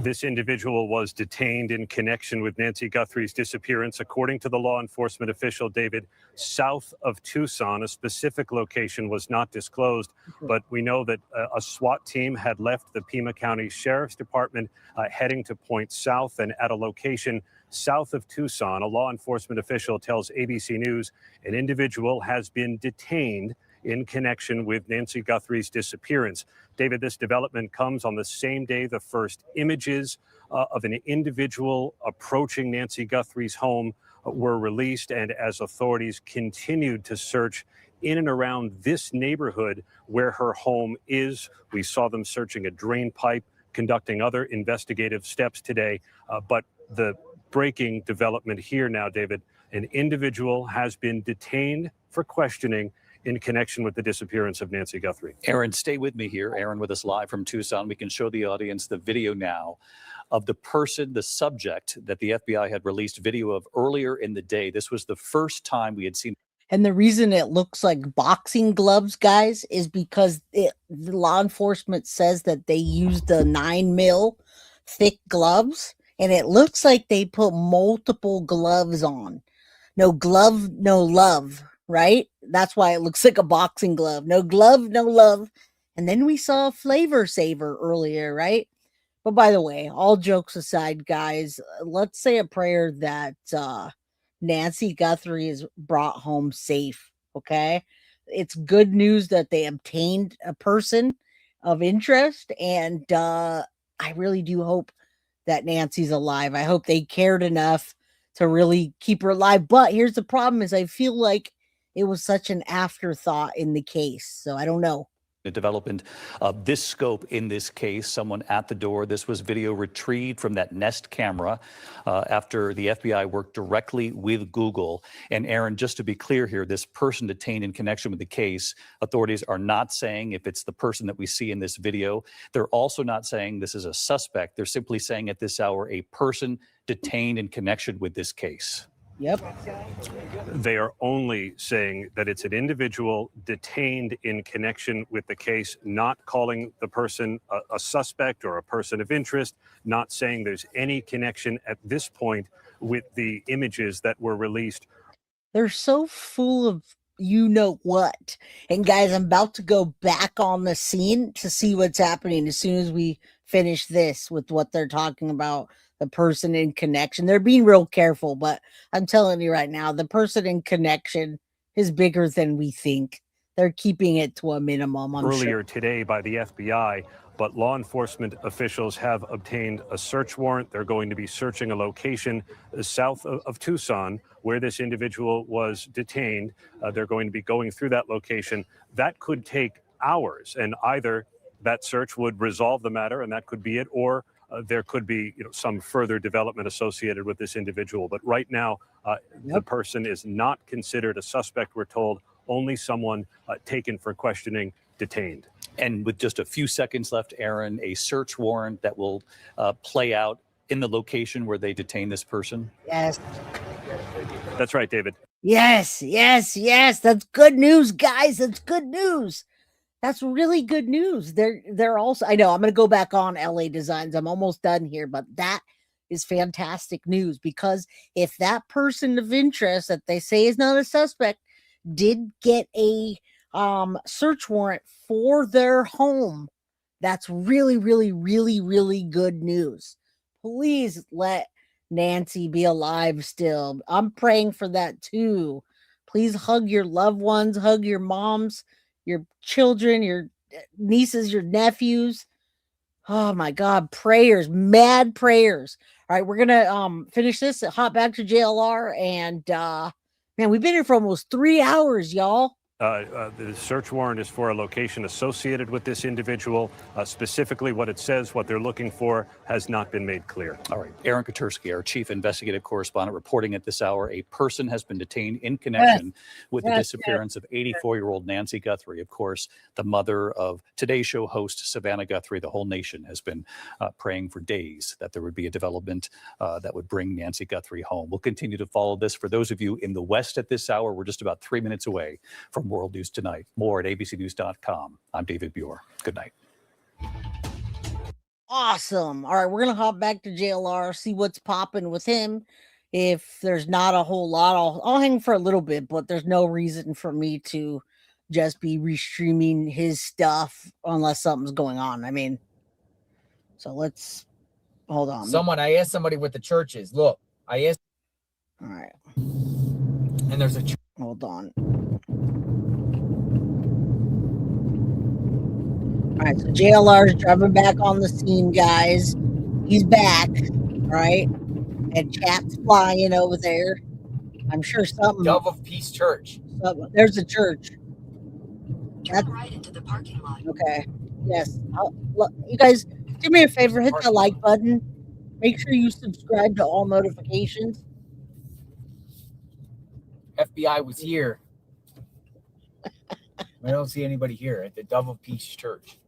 S25: This individual was detained in connection with Nancy Guthrie's disappearance, according to the law enforcement official, David, south of Tucson. A specific location was not disclosed, but we know that a SWAT team had left the Pima County Sheriff's Department heading to point south, and at a location south of Tucson, a law enforcement official tells ABC News an individual has been detained in connection with Nancy Guthrie's disappearance. David, this development comes on the same day the first images of an individual approaching Nancy Guthrie's home were released, and as authorities continued to search in and around this neighborhood where her home is. We saw them searching a drain pipe, conducting other investigative steps today. But the breaking development here now, David, an individual has been detained for questioning in connection with the disappearance of Nancy Guthrie.
S24: Aaron, stay with me here. Aaron with us live from Tucson. We can show the audience the video now of the person, the subject that the FBI had released video of earlier in the day. This was the first time we had seen.
S2: And the reason it looks like boxing gloves, guys, is because the law enforcement says that they used the 9mm thick gloves, and it looks like they put multiple gloves on. No glove, no love. Right? That's why it looks like a boxing glove. No glove, no love. And then we saw a flavor saver earlier, right? But by the way, all jokes aside, guys, let's say a prayer that Nancy Guthrie is brought home safe, okay? It's good news that they obtained a person of interest, and I really do hope that Nancy's alive. I hope they cared enough to really keep her alive. But here's the problem is I feel like it was such an afterthought in the case. So I don't know.
S24: The development of this scope in this case, someone at the door. This was video retrieved from that Nest camera after the FBI worked directly with Google. And Aaron, just to be clear here, this person detained in connection with the case, authorities are not saying if it's the person that we see in this video. They're also not saying this is a suspect. They're simply saying at this hour, a person detained in connection with this case.
S2: Yep.
S25: They are only saying that it's an individual detained in connection with the case, not calling the person a suspect or a person of interest, not saying there's any connection at this point with the images that were released.
S2: They're so full of you know what. And guys, I'm about to go back on the scene to see what's happening as soon as we finish this with what they're talking about. The person in connection. They're being real careful, but I'm telling you right now, the person in connection is bigger than we think. They're keeping it to a minimum. I'm
S25: Earlier
S2: sure.
S25: today by the FBI, but law enforcement officials have obtained a search warrant. They're going to be searching a location south of Tucson where this individual was detained. They're going to be going through that location. That could take hours, and either that search would resolve the matter, and that could be it, or there could be some further development associated with this individual. But right now, the person is not considered a suspect, we're told, only someone taken for questioning, detained.
S24: And with just a few seconds left, Aaron, a search warrant that will play out in the location where they detain this person?
S2: Yes.
S25: That's right, David.
S2: Yes, yes, yes. That's good news, guys. That's good news. That's really good news. They're also, I know I'm going to go back on LA Designs. I'm almost done here, but that is fantastic news, because if that person of interest that they say is not a suspect did get a search warrant for their home, that's really, really, really, really good news. Please let Nancy be alive still. I'm praying for that too. Please hug your loved ones, hug your moms, your children, your nieces, your nephews. Oh my God, prayers, mad prayers. All right, we're gonna finish this, hop back to JLR, and man, we've been here for almost 3 hours, y'all.
S25: The search warrant is for a location associated with this individual. Specifically what it says, what they're looking for, has not been made clear.
S24: All right. Aaron Katursky, our chief investigative correspondent, reporting at this hour, a person has been detained in connection with the disappearance of 84-year-old Nancy Guthrie. Of course, the mother of Today Show host Savannah Guthrie. The whole nation has been praying for days that there would be a development that would bring Nancy Guthrie home. We'll continue to follow this. For those of you in the West at this hour, we're just about 3 minutes away from World News Tonight. More at abcnews.com. I'm David Buer. Good night.
S2: Awesome. All right, we're gonna hop back to JLR, see what's popping with him. If there's not a whole lot, I'll hang for a little bit, but there's no reason for me to just be restreaming his stuff unless something's going on. I mean, so let's hold on.
S16: I asked somebody what the church is. Look, I asked.
S2: All right.
S16: And there's a
S2: hold on. All right, so JLR is driving back on the scene, guys. He's back, right? And chat's flying over there. I'm sure something.
S16: Dove of Peace Church.
S2: There's a church.
S4: Turn right into the parking lot.
S2: Okay. Yes. Look, you guys, do me a favor. Hit the like button. Make sure you subscribe to all notifications.
S16: FBI was here. I don't see anybody here at the Dove of Peace Church.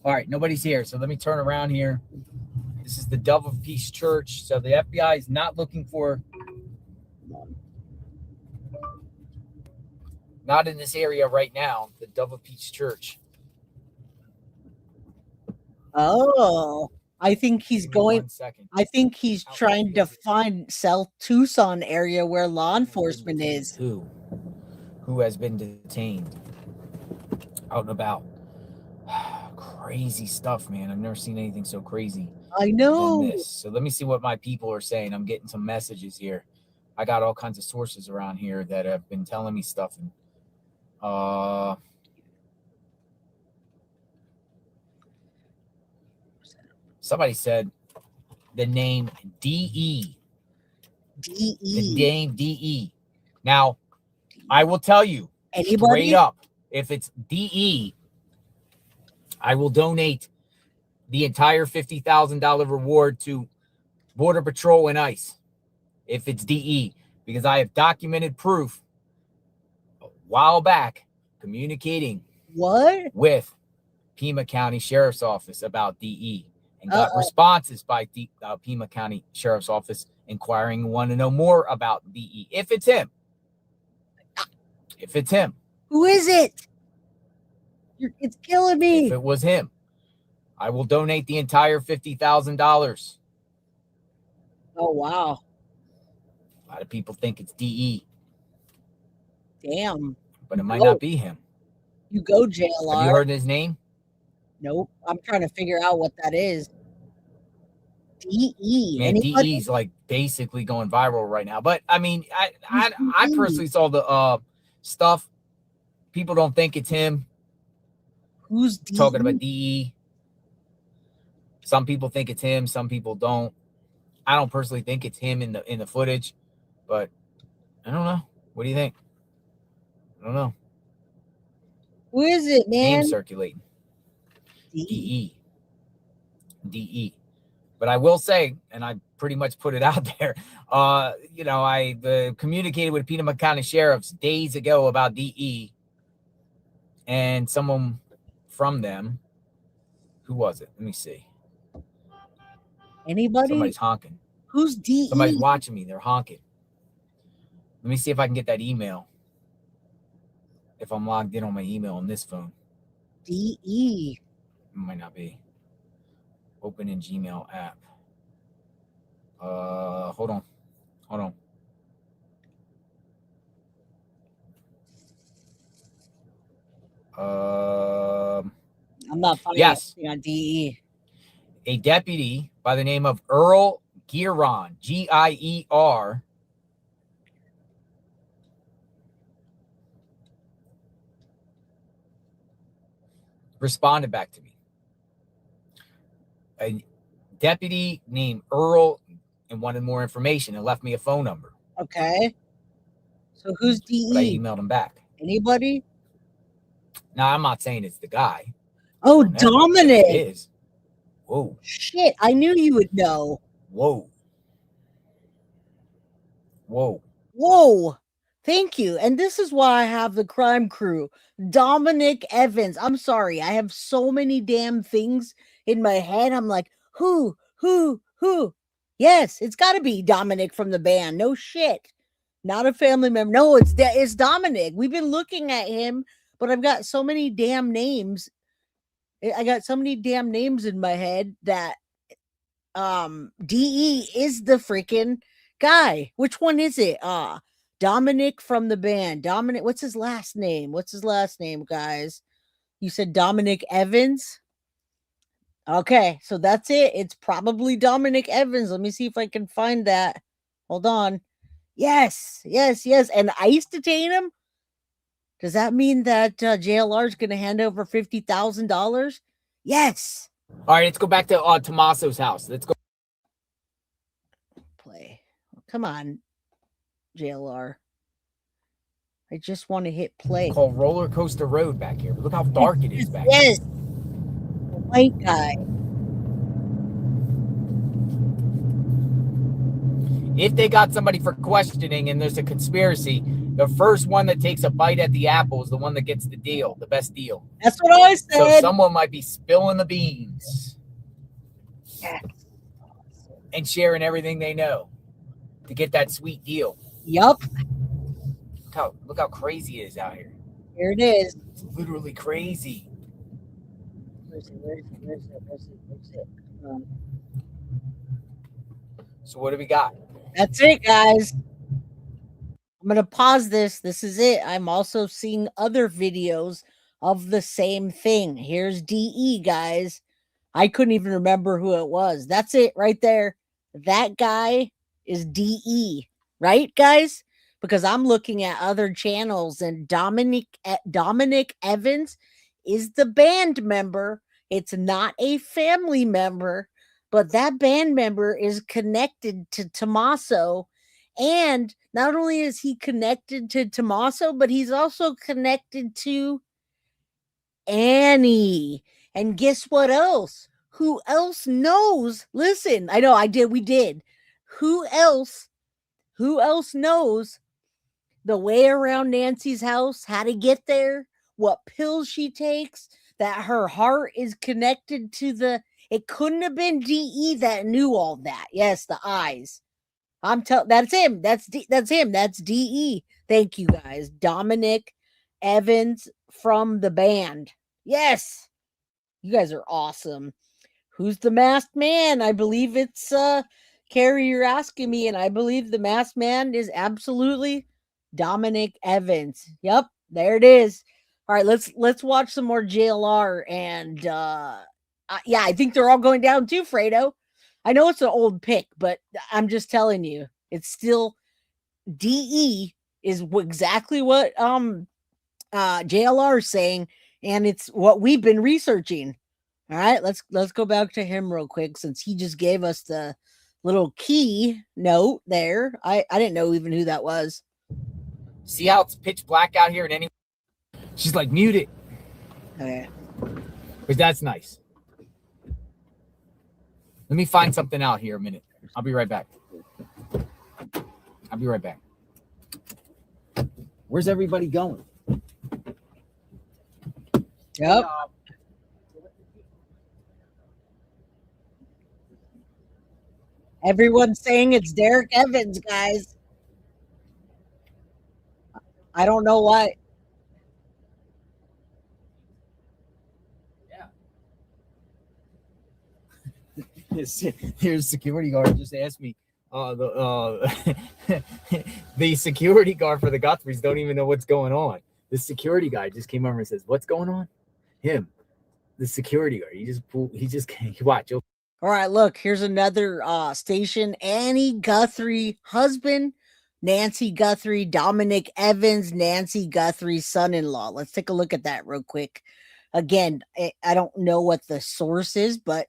S16: All right, nobody's here. So let me turn around here. This is the Dove of Peace Church. So the FBI is not looking for, not in this area right now, the Dove of Peace Church.
S2: Oh, I think he's going.
S16: 1 second.
S2: I think he's trying to find South Tucson area where law enforcement is.
S16: Who has been detained out and about. Crazy stuff, man. I've never seen anything so crazy.
S2: I know.
S16: Than this. So let me see what my people are saying. I'm getting some messages here. I got all kinds of sources around here that have been telling me stuff. And somebody said the name DE.
S2: DE.
S16: The name DE. Now, I will tell you straight up, if it's DE, I will donate the entire $50,000 reward to Border Patrol and ICE if it's DE, because I have documented proof a while back communicating with Pima County Sheriff's Office about DE and got responses by Pima County Sheriff's Office inquiring and want to know more about DE. If it's him. If it's him.
S2: Who is it? It's killing me.
S16: If it was him, I will donate the entire $50,000.
S2: Oh, wow.
S16: A lot of people think it's DE.
S2: Damn.
S16: But it might not be him.
S2: You go, JLR.
S16: Have you heard his name?
S2: Nope. I'm trying to figure out what that is. DE.
S16: Man, DE's like basically going viral right now. But I mean, I personally saw the stuff. People don't think it's him.
S2: Who's DE?
S16: Talking about DE. Some people think it's him, some people don't. I don't personally think it's him in the footage, but I don't know. What do you think? I don't know.
S2: Who is it, man?
S16: Name circulating. DE. DE. But I will say, and I pretty much put it out there, you know, I communicated with Pima County Sheriffs days ago about DE, and someone from them, who was it? Let me see.
S2: Anybody?
S16: Somebody's honking.
S2: Who's DE?
S16: Somebody's watching me. They're honking. Let me see if I can get that email. If I'm logged in on my email on this phone.
S2: DE.
S16: Might not be. Open in Gmail app. Hold on.
S2: I'm not finding anything on DE.
S16: A deputy by the name of Earl Giron, Gier, responded back to me. A deputy named Earl and wanted more information and left me a phone number.
S2: Okay. So who's DE?
S16: But I emailed him back.
S2: Anybody?
S16: No, I'm not saying it's the guy.
S2: Oh, Dominic.
S16: It is. Whoa.
S2: Shit, I knew you would know.
S16: Whoa.
S2: Thank you. And this is why I have the crime crew. Dominic Evans. I'm sorry. I have so many damn things in my head. I'm like, who? Yes, it's got to be Dominic from the band. No shit. Not a family member. No, it's Dominic. We've been looking at him, but I've got so many damn names. I got so many damn names in my head that DE is the freaking guy. Which one is it? Dominic from the band. Dominic, what's his last name? Guys? You said Dominic Evans? Okay, so that's it. It's probably Dominic Evans. Let me see if I can find that. Hold on. Yes. And ICE detain him? Does that mean that JLR is going to hand over $50,000? Yes.
S16: All right, let's go back to Tommaso's house. Let's go.
S2: Play. Come on, JLR. I just want to hit play.
S16: It's called Roller Coaster Road back here. Look how dark it is back here.
S2: Yes. The white guy.
S16: If they got somebody for questioning and there's a conspiracy, the first one that takes a bite at the apple is the one that gets the deal, the best deal.
S2: That's what I said.
S16: So someone might be spilling the beans and sharing everything they know to get that sweet deal.
S2: Yup.
S16: Look how crazy it is out here.
S2: Here it is.
S16: It's literally crazy.
S2: Where's it?
S16: So what do we got?
S2: That's it, guys. I'm going to pause this. This is it. I'm also seeing other videos of the same thing. Here's DE, guys. I couldn't even remember who it was. That's it right there. That guy is DE, right, guys? Because I'm looking at other channels and Dominic Evans is the band member. It's not a family member, but that band member is connected to Tommaso. And not only is he connected to Tommaso, but he's also connected to Annie. And guess what else? Who else knows? Listen, I know I did. We did. Who else knows the way around Nancy's house, how to get there, what pills she takes, that her heart is connected to the, it couldn't have been DE that knew all that. Yes, the eyes. That's him. That's him. That's DE. Thank you guys. Dominic Evans from the band. Yes. You guys are awesome. Who's the masked man? I believe it's Carrie, you're asking me, and I believe the masked man is absolutely Dominic Evans. Yep, there it is. All right, let's watch some more JLR, and yeah, I think they're all going down too, Fredo. I know it's an old pick, but I'm just telling you, it's still DE is exactly what JLR is saying, and it's what we've been researching. All right, let's go back to him real quick, since he just gave us the little key note there. I didn't know even who that was.
S16: See how it's pitch black out here? And she's like, mute it.
S2: Okay.
S16: But that's nice. Let me find something out here a minute. I'll be right back. Where's everybody going?
S2: Yep. Everyone's saying it's Derek Evans, guys. I don't know why.
S16: Here's security guard just asked me. The security guard for the Guthries don't even know what's going on. The security guy just came over and says, "What's going on?" Him, the security guard. He just watch.
S2: All right, look, here's another station. Annie Guthrie, husband, Nancy Guthrie, Dominic Evans, Nancy Guthrie's son-in-law. Let's take a look at that real quick. Again, I don't know what the source is, but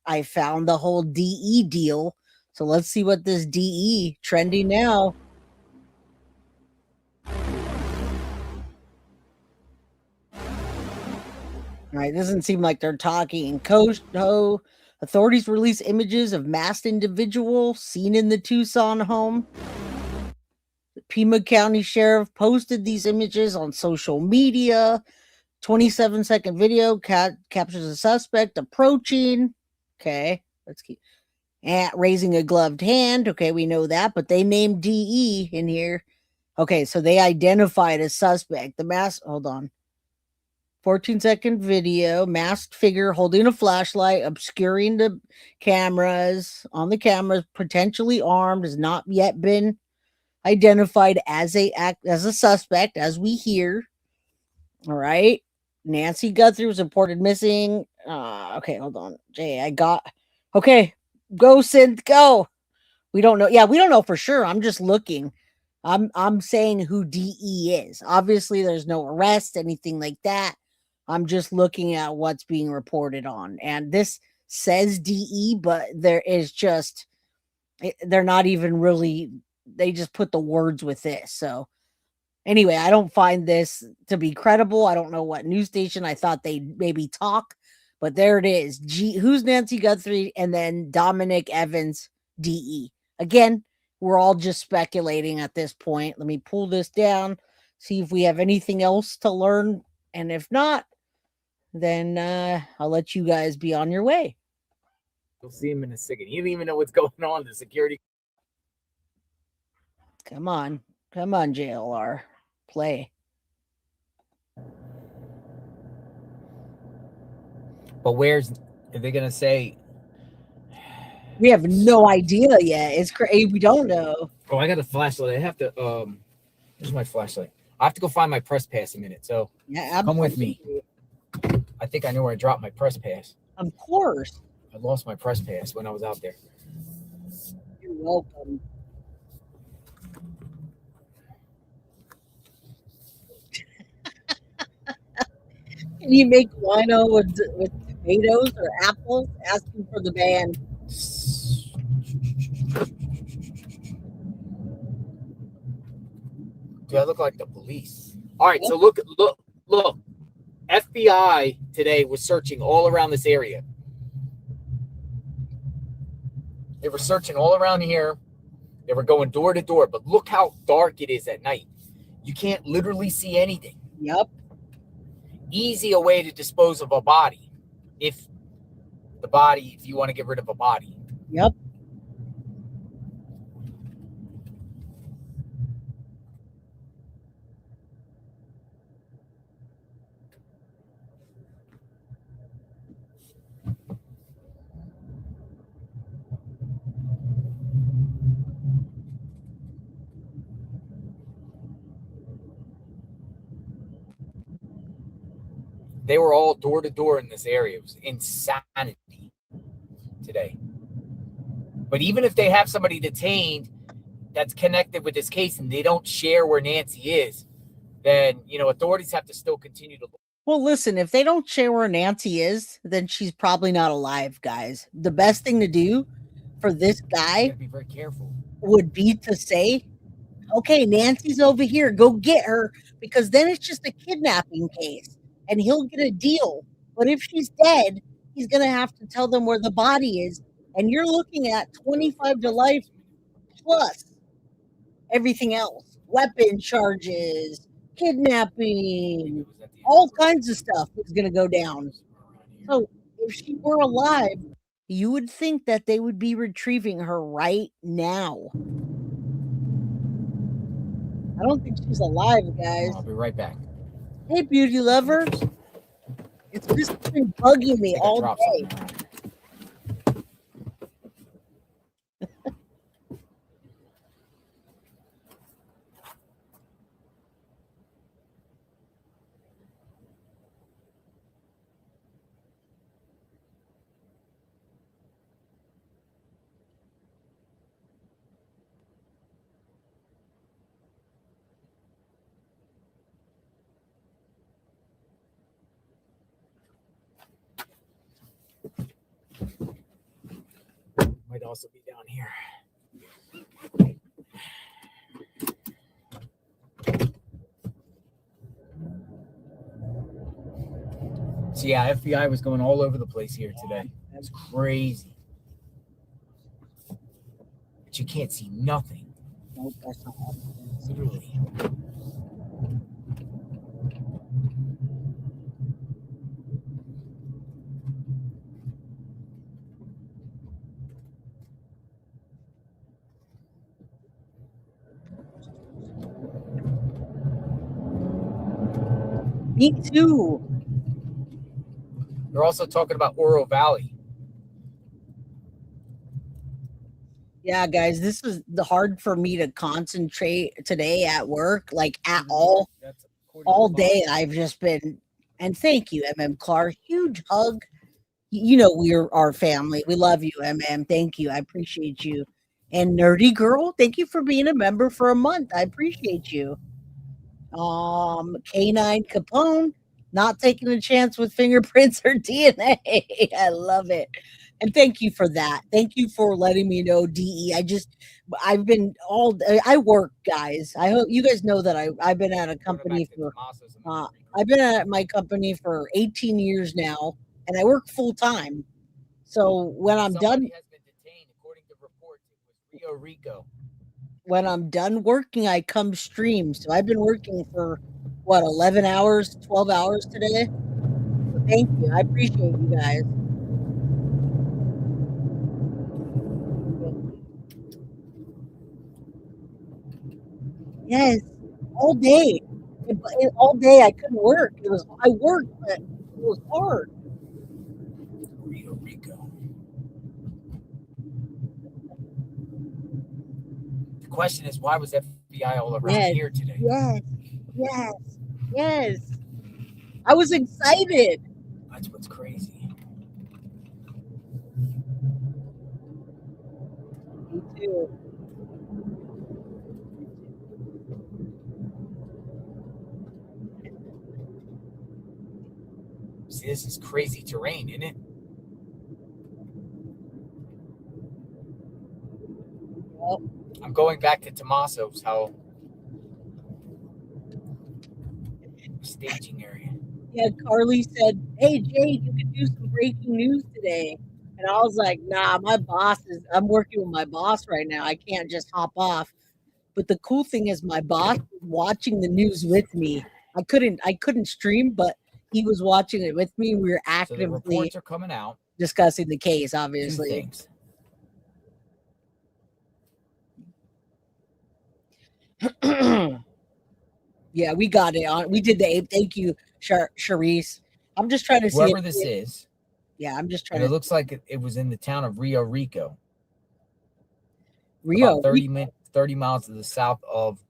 S2: I found the whole DE deal. So let's see what this DE trending now. All right, doesn't seem like they're talking in Coast-Ho. Authorities release images of masked individual seen in the Tucson home. The Pima County Sheriff posted these images on social media. 27-second video captures a suspect approaching. Okay, let's keep raising a gloved hand. Okay, we know that, but they named DE in here. Okay, so they identified a suspect. The mask, hold on. 14-second video, masked figure holding a flashlight, obscuring the cameras. On the cameras, potentially armed, has not yet been identified as a suspect, as we hear. All right. Nancy Guthrie was reported missing. Okay, hold on. Jay, okay, go, Synth, go. We don't know. Yeah, we don't know for sure. I'm just looking. I'm saying who DE is. Obviously, there's no arrest, anything like that. I'm just looking at what's being reported on. And this says DE, but there is just, they're not even really, they just put the words with this. So anyway, I don't find this to be credible. I don't know what news station I thought they'd maybe talk, but there it is. Who's Nancy Guthrie? And then Dominic Evans, DE. Again, we're all just speculating at this point. Let me pull this down, see if we have anything else to learn. And if not, then I'll let you guys be on your way.
S16: You'll see him in a second. He didn't even know what's going on. The security.
S2: Come on, JLR, play.
S16: But are they gonna say?
S2: We have no idea yet. It's crazy. We don't know.
S16: Oh, I got a flashlight. I have to. Here's my flashlight. I have to go find my press pass a minute. So yeah, come with me. I think I know where I dropped my press pass.
S2: Of course.
S16: I lost my press pass when I was out there.
S2: You're welcome. Can you make wino with tomatoes or apples? Asking for the band.
S16: Do I look like the police? All right, so look. FBI FBI today was searching all around this area. They were searching all around here. They were going door to door, but look how dark it is at night. You can't literally see anything.
S2: Yep.
S16: Easy a way to dispose of a body. If you want to get rid of a body.
S2: Yep.
S16: They were all door to door in this area. It was insanity today. But even if they have somebody detained that's connected with this case and they don't share where Nancy is, then, authorities have to still continue to look.
S2: Well, listen, if they don't share where Nancy is, then she's probably not alive, guys. The best thing to do for this guy
S16: Be very careful.
S2: would be to say, okay, Nancy's over here, go get her, because then it's just a kidnapping case and he'll get a deal. But if she's dead, he's going to have to tell them where the body is. And you're looking at 25 to life plus everything else, weapon charges, kidnapping, all kinds of stuff is going to go down. So if she were alive, you would think that they would be retrieving her right now. I don't think she's alive, guys.
S16: I'll be right back.
S2: Hey, beauty lover. It's just been bugging me all day.
S16: Might also be down here. So yeah, FBI was going all over the place here today. That's crazy. But you can't see nothing.
S2: Nope, that's not
S16: literally.
S2: Me too.
S16: They're also talking about Oro Valley.
S2: Yeah, guys, this is hard for me to concentrate today at work, like at all. All day I've just been, and thank you, Clark. Huge hug. We're our family. We love you, Thank you. I appreciate you. And Nerdy Girl, thank you for being a member for a month. I appreciate you. K9 Capone, not taking a chance with fingerprints or DNA. I love it. And thank you for that. Thank you for letting me know, DE. I work, guys. I hope you guys know that I've been at a company I've been at my company for 18 years now, and I work full time. So when I'm done,
S16: Has been detained, according to reports, it was Rio Rico.
S2: When I'm done working, I come stream. So I've been working for 11 hours, 12 hours today. So thank you. I appreciate you guys. Yes, all day. All day I couldn't work. I worked, but it was hard.
S16: Rio Rico. The question is, why was FBI all around here today?
S2: Yes. I was excited.
S16: That's what's crazy.
S2: Me too.
S16: See, this is crazy terrain, isn't it?
S2: Well,
S16: I'm going back to Tommaso's, how staging area.
S2: Yeah, Carly said, "Hey Jade, you can do some breaking news today." And I was like, "Nah, I'm working with my boss right now. I can't just hop off." But the cool thing is my boss was watching the news with me. I couldn't stream, but he was watching it with me. We were
S16: So the
S2: actively
S16: reports are coming out.
S2: discussing the case,
S16: Two
S2: obviously.
S16: things.
S2: Yeah, we got it on. We did the ape. Thank you, Charisse. I'm just trying to see
S16: Whoever this is.
S2: Yeah, I'm just trying
S16: And
S2: to.
S16: it looks like it was in the town of Rio Rico.
S2: Rio,
S16: about 30 miles to the south of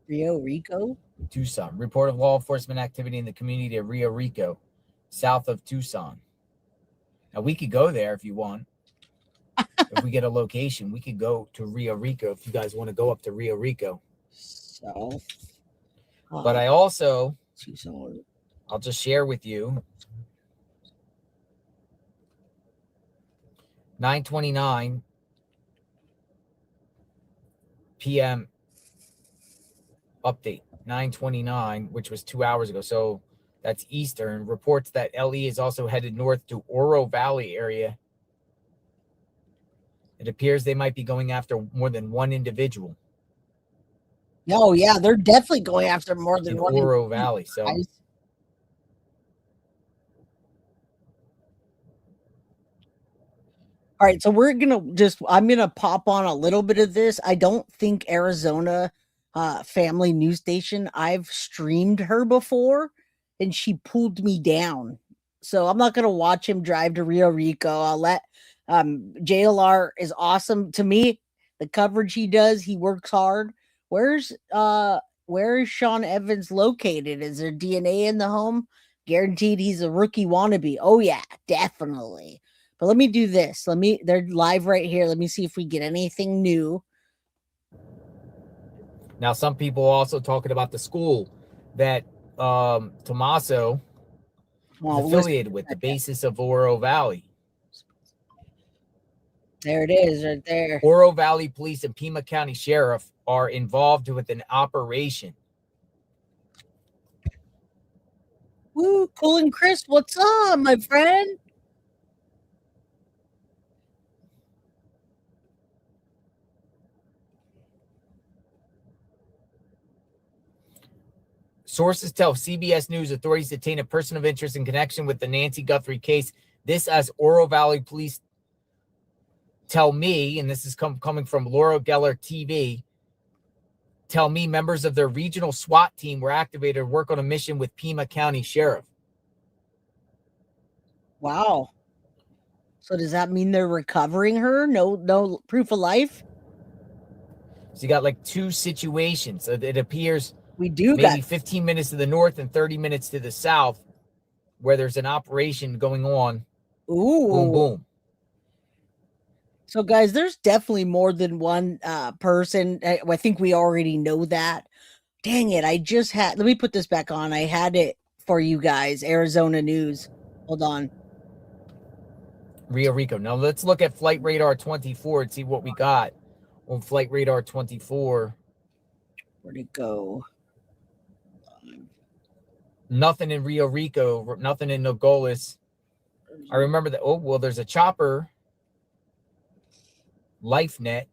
S2: Rio Rico,
S16: Tucson. Report of law enforcement activity in the community of Rio Rico, south of Tucson. Now, we could go there if you want. If we get a location, we could go to Rio Rico if you guys want to go up to Rio Rico.
S2: South.
S16: But I also,
S2: Tucson.
S16: I'll just share with you 9:29 p.m. update. 9:29, which was 2 hours ago. So that's Eastern. Reports that LE is also headed north to Oro Valley area. It appears they might be going after more than one individual.
S2: Oh yeah, they're definitely going after more than
S16: in
S2: one
S16: Oro Valley. So
S2: guys. All right, so I'm gonna pop on a little bit of this. I don't think Arizona family news station, I've streamed her before and she pulled me down. So I'm not gonna watch him drive to Rio Rico. I'll let JLR is awesome to me. The coverage he does, he works hard. Where is Sean Evans located? Is there DNA in the home? Guaranteed he's a rookie wannabe. Oh yeah, definitely. But let me do this. They're live right here. Let me see if we get anything new.
S16: now some people are also talking about the school that Tommaso is affiliated with, the basis of Oro Valley.
S2: There it is right there.
S16: Oro Valley Police and Pima County Sheriff are involved with an operation.
S2: Woo, Cool and Chris, what's up, my friend?
S16: Sources tell CBS News authorities detain a person of interest in connection with the Nancy Guthrie case. This as Oro Valley Police tell me, and this is coming from Laura Geller TV, tell me members of their regional SWAT team were activated to work on a mission with Pima County Sheriff.
S2: Wow. So does that mean they're recovering her? No proof of life?
S16: So you got like two situations. So it appears
S2: we do
S16: maybe 15 minutes to the north and 30 minutes to the south where there's an operation going on.
S2: Ooh.
S16: Boom, boom.
S2: So guys, there's definitely more than one person. I think we already know that. Dang it. Let me put this back on. I had it for you guys. Arizona news. Hold on.
S16: Rio Rico. Now let's look at Flight Radar 24 and see what we got on Flight Radar 24.
S2: Where'd it go?
S16: Nothing in Rio Rico, nothing in Nogales. I remember that. Oh, well, there's a chopper. LifeNet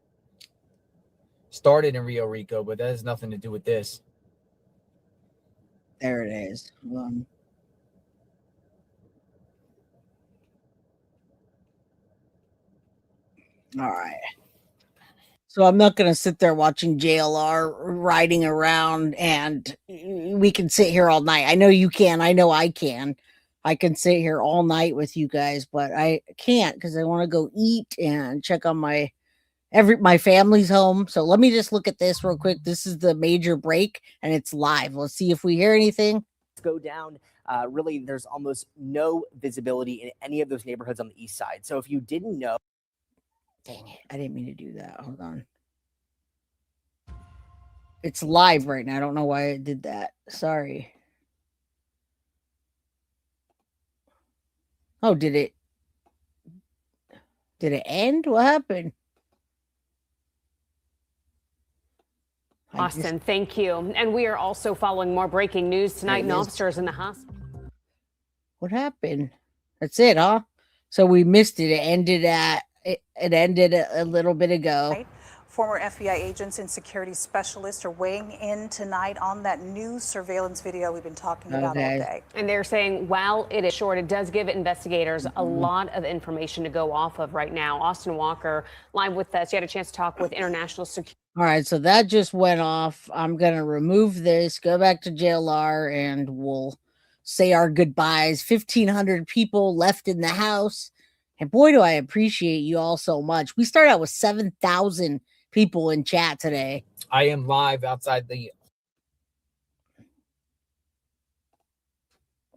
S16: started in Rio Rico, but that has nothing to do with this.
S2: There it is. Hold on. All right. So I'm not going to sit there watching JLR riding around, and we can sit here all night. I know you can. I know I can. I can sit here all night with you guys, but I can't because I want to go eat and check on my family's home. So let me just look at this real quick. This is the major break, and it's live. Let's see if we hear anything.
S1: Go down. Really, there's almost no visibility in any of those neighborhoods on the east side. So if you didn't know.
S2: Dang it. I didn't mean to do that. Hold on. It's live right now. I don't know why I did that. Sorry. Oh, did it end? What happened?
S17: Austin, thank you. And we are also following more breaking news tonight. An officer is in the hospital.
S2: What happened? That's it, huh? So we missed it. It ended a little bit ago.
S18: Former FBI agents and security specialists are weighing in tonight on that new surveillance video we've been talking about all day.
S17: And they're saying while it is short, it does give investigators a lot of information to go off of right now. Austin Walker live with us. You had a chance to talk with international security.
S2: All right, so that just went off. I'm going to remove this, go back to JLR, and we'll say our goodbyes. 1,500 people left in the house. And boy, do I appreciate you all so much. We started out with 7,000 people in chat today.
S16: I am live outside the.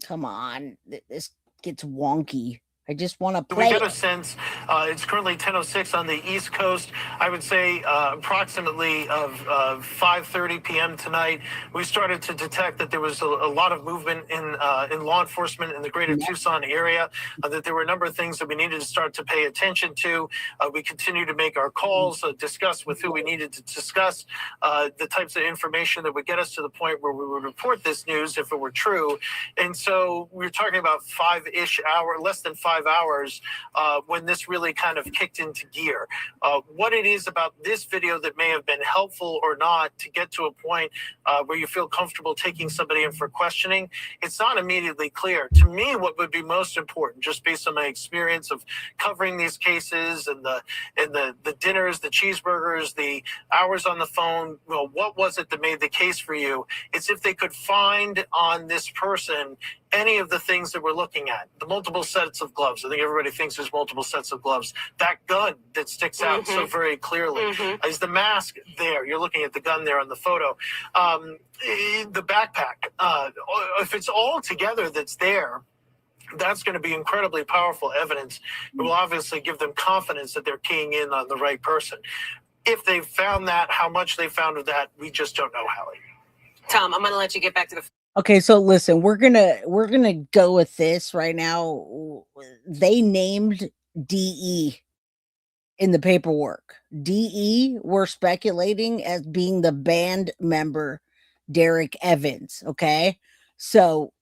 S2: Come on, this gets wonky. I just want to play.
S19: We get a sense it's currently 10:06 on the East Coast. I would say approximately of 5:30 p.m. tonight, we started to detect that there was a lot of movement in law enforcement in the greater Tucson area, that there were a number of things that we needed to start to pay attention to. We continue to make our calls, discuss with who we needed to discuss the types of information that would get us to the point where we would report this news if it were true. And so we were talking about less than 5 hours when this really kind of kicked into gear. What it is about this video that may have been helpful or not to get to a point where you feel comfortable taking somebody in for questioning, it's not immediately clear. To me, what would be most important, just based on my experience of covering these cases and the dinners, the cheeseburgers, the hours on the phone, well, what was it that made the case for you? It's if they could find on this person any of the things that we're looking at. The multiple sets of gloves. I think everybody thinks there's multiple sets of gloves. That gun that sticks out so very clearly. Is the mask there? You're looking at the gun there on the photo. The backpack. If it's all together that's there, that's going to be incredibly powerful evidence. It will obviously give them confidence that they're keying in on the right person. If they found that, how much they found of that, we just don't know, Hallie.
S21: Tom, I'm going to let you get back to the.
S2: Okay, so listen, we're gonna go with this right now. They named DE in the paperwork. DE, we're speculating as being the band member Derek Evans. Okay, so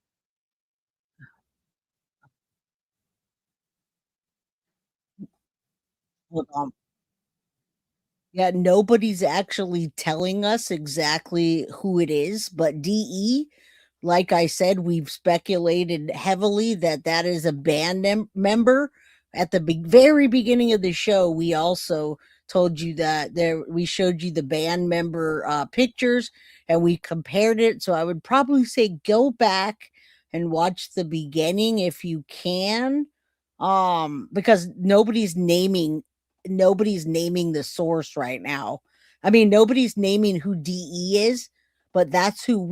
S2: hold on. Yeah, nobody's actually telling us exactly who it is, but DE, like I said, we've speculated heavily that is a band member. At the very beginning of the show, we also told you that we showed you the band member pictures and we compared it. So I would probably say go back and watch the beginning if you can, because nobody's naming the source right now. I mean, nobody's naming who DE is, but that's who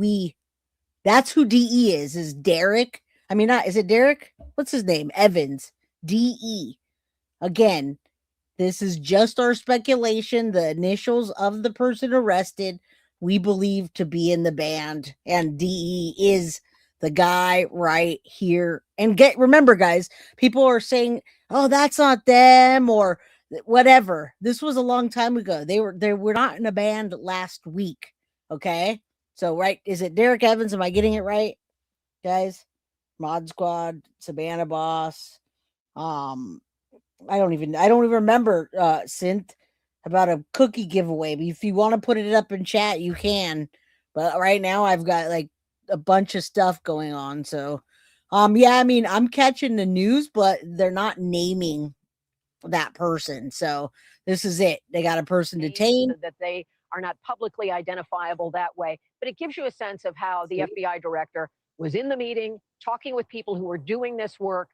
S2: DE is Derek. I mean, is it Derek? What's his name? Evans. DE. Again, this is just our speculation. The initials of the person arrested, we believe to be in the band, and DE is the guy right here. And remember, guys, people are saying, oh, that's not them or whatever. This was a long time ago. They were not in a band last week. Okay. So, right. Is it Derek Evans? Am I getting it right, guys? Mod Squad, Savannah Boss. I don't even remember, Synth, about a cookie giveaway. But if you want to put it up in chat, you can. But right now I've got like a bunch of stuff going on. So, yeah, I mean, I'm catching the news, but they're not naming that person. So this is it. They got a person detained.
S17: That they are not publicly identifiable that way. But it gives you a sense of how the FBI director was in the meeting, talking with people who were doing this work.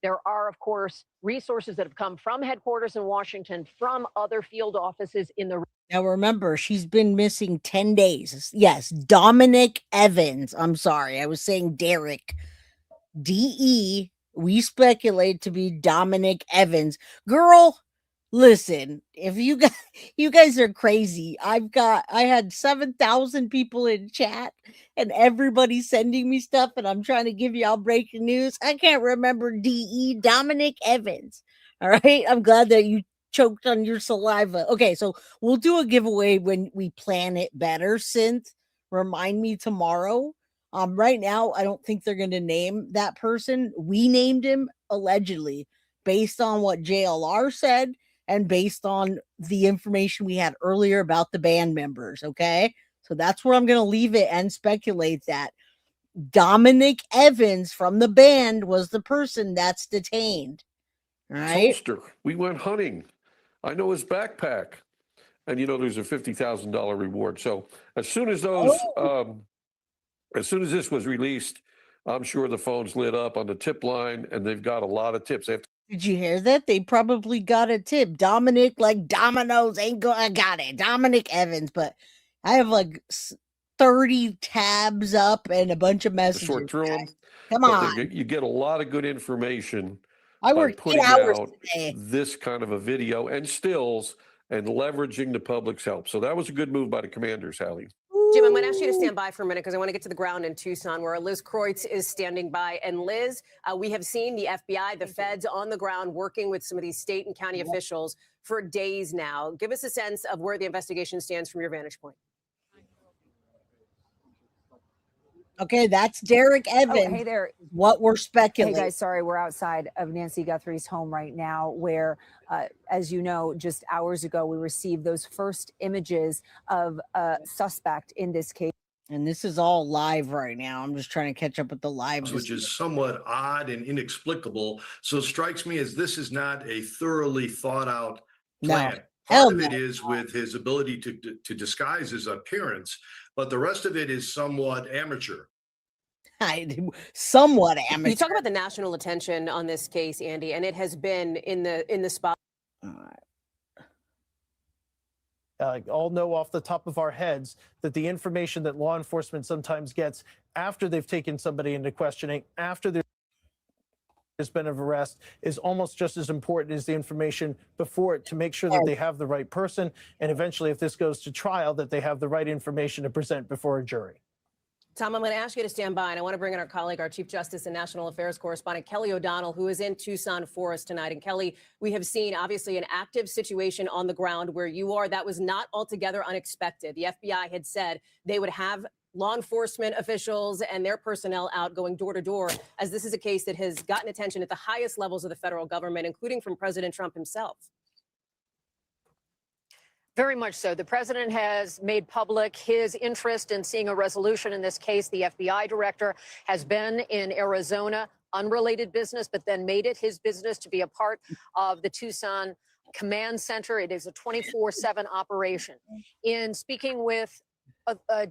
S17: There are, of course, resources that have come from headquarters in Washington, from other field offices in the.
S2: Now, remember, she's been missing 10 days. Yes, Dominic Evans. I'm sorry. I was saying Derek. DE, we speculate to be Dominic Evans. Girl, listen, if you guys are crazy. I had 7,000 people in chat and everybody's sending me stuff and I'm trying to give y'all breaking news. I can't remember DE, Dominic Evans. All right. I'm glad that you choked on your saliva. Okay, so we'll do a giveaway when we plan it better. Synth, remind me tomorrow. Right now, I don't think they're going to name that person. We named him allegedly based on what JLR said and based on the information we had earlier about the band members. Okay, so that's where I'm going to leave it and speculate that Dominic Evans from the band was the person that's detained. All right.
S6: Holster. We went hunting. I know his backpack. And there's a $50,000 reward. So as soon as this was released, I'm sure the phones lit up on the tip line, and they've got a lot of tips.
S2: Did you hear that? They probably got a tip. Dominic, like Domino's, ain't go. I got it. Dominic Evans, but I have like 30 tabs up and a bunch of messages.
S6: Sort through them.
S2: Come on.
S6: You get a lot of good information
S2: I
S6: by
S2: worked 8
S6: putting
S2: hours
S6: out
S2: today.
S6: this kind of a video and stills and leveraging the public's help. So that was a good move by the commanders, Hallie.
S21: Jim, I'm going to ask you to stand by for a minute because I want to get to the ground in Tucson where Liz Kreutz is standing by. And Liz, we have seen the FBI, the feds on the ground working with some of these state and county officials for days now. Give us a sense of where the investigation stands from your vantage point.
S2: Okay, that's Derek Evans.
S8: Oh, hey there.
S2: What we're speculating.
S8: Hey guys, sorry, we're outside of Nancy Guthrie's home right now where, as you know, just hours ago, we received those first images of a suspect in this case.
S2: And this is all live right now. I'm just trying to catch up with the live.
S9: Which is somewhat odd and inexplicable. So it strikes me as this is not a thoroughly thought out plan. Part of it is with his ability to disguise his appearance, but the rest of it is somewhat amateur.
S2: Somewhat amateur.
S21: You talk about the national attention on this case, Andy, and it has been in the spot.
S11: All know off the top of our heads that the information that law enforcement sometimes gets after they've taken somebody into questioning, after there's been an arrest, is almost just as important as the information before it to make sure that they have the right person. And eventually, if this goes to trial, that they have the right information to present before a jury.
S21: Tom, I'm going to ask you to stand by, and I want to bring in our colleague, our Chief Justice and National Affairs correspondent, Kelly O'Donnell, who is in Tucson for us tonight. And Kelly, we have seen, obviously, an active situation on the ground where you are. That was not altogether unexpected. The FBI had said they would have law enforcement officials and their personnel out going door to door, as this is a case that has gotten attention at the highest levels of the federal government, including from President Trump himself.
S17: Very much so. The president has made public his interest in seeing a resolution in this case. The FBI director has been in Arizona, unrelated business, but then made it his business to be a part of the Tucson Command Center. It is a 24/7 operation. In speaking with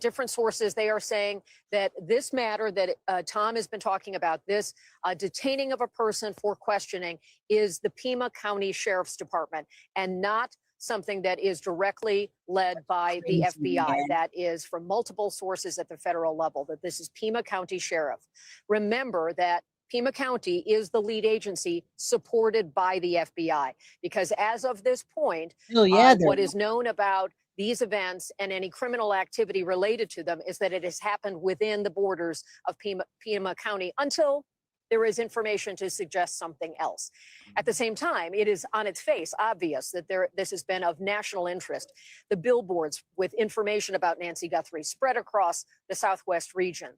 S17: different sources, they are saying that this matter that Tom has been talking about, this detaining of a person for questioning, is the Pima County Sheriff's Department and not something that is directly led by the FBI. That is from multiple sources at the federal level, that this is Pima County Sheriff. Remember that Pima County is the lead agency supported by the FBI, because as of this point, what is known about these events and any criminal activity related to them is that it has happened within the borders of Pima County until there is information to suggest something else. At the same time, it is on its face obvious that this has been of national interest. The billboards with information about Nancy Guthrie spread across the Southwest region.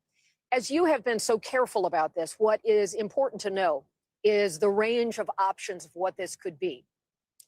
S17: As you have been so careful about this, what is important to know is the range of options of what this could be.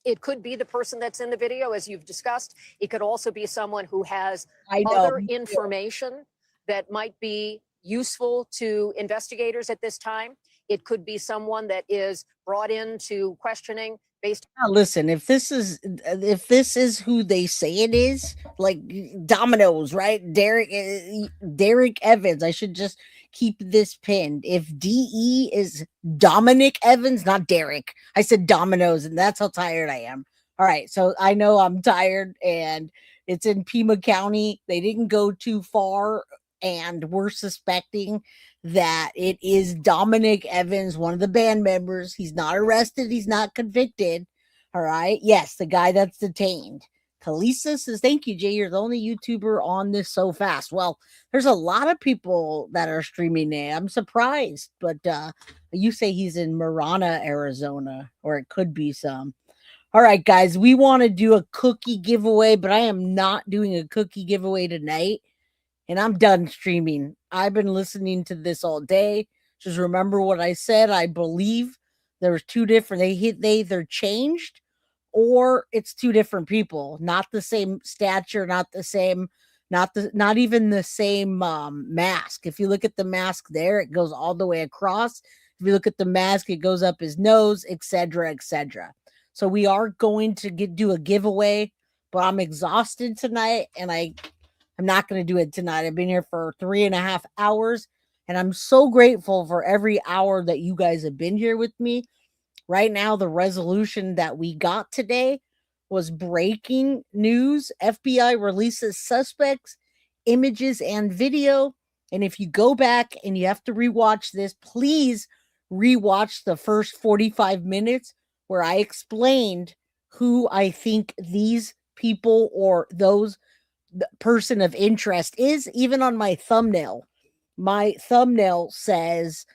S17: It could be the person that's in the video, as you've discussed. It could also be someone who has other information that might be useful to investigators at this time. It could be someone that is brought into questioning based.
S2: Now, listen, if this is who they say it is, like Domino's, right? Derek Evans. I should just keep this pinned. If DE is Dominic Evans, not Derek. I said Domino's, and that's how tired I am. All right, so I know I'm tired, and it's in Pima County. They didn't go too far, and we're suspecting that it is Dominic Evans, one of the band members. He's not arrested. He's not convicted. All right. Yes, the guy that's detained. Kalisa says, thank you, Jay. You're the only YouTuber on this so fast. Well, there's a lot of people that are streaming it. I'm surprised. But you say he's in Marana, Arizona, or it could be some. All right, guys, we want to do a cookie giveaway, but I am not doing a cookie giveaway tonight. And I'm done streaming. I've been listening to this all day. Just remember what I said. I believe there was two different. They either changed or it's two different people, not the same stature, not even the same mask. If you look at the mask there, it goes all the way across. If you look at the mask, it goes up his nose, etc., etc. So we are going to do a giveaway, but I'm exhausted tonight, and I'm not going to do it tonight. I've been here for 3.5 hours, and I'm so grateful for every hour that you guys have been here with me. Right now, the resolution that we got today was breaking news. FBI releases suspects, images, and video. And if you go back and you have to rewatch this, please rewatch the first 45 minutes where I explained who I think these people or those person of interest is. Even on my thumbnail says,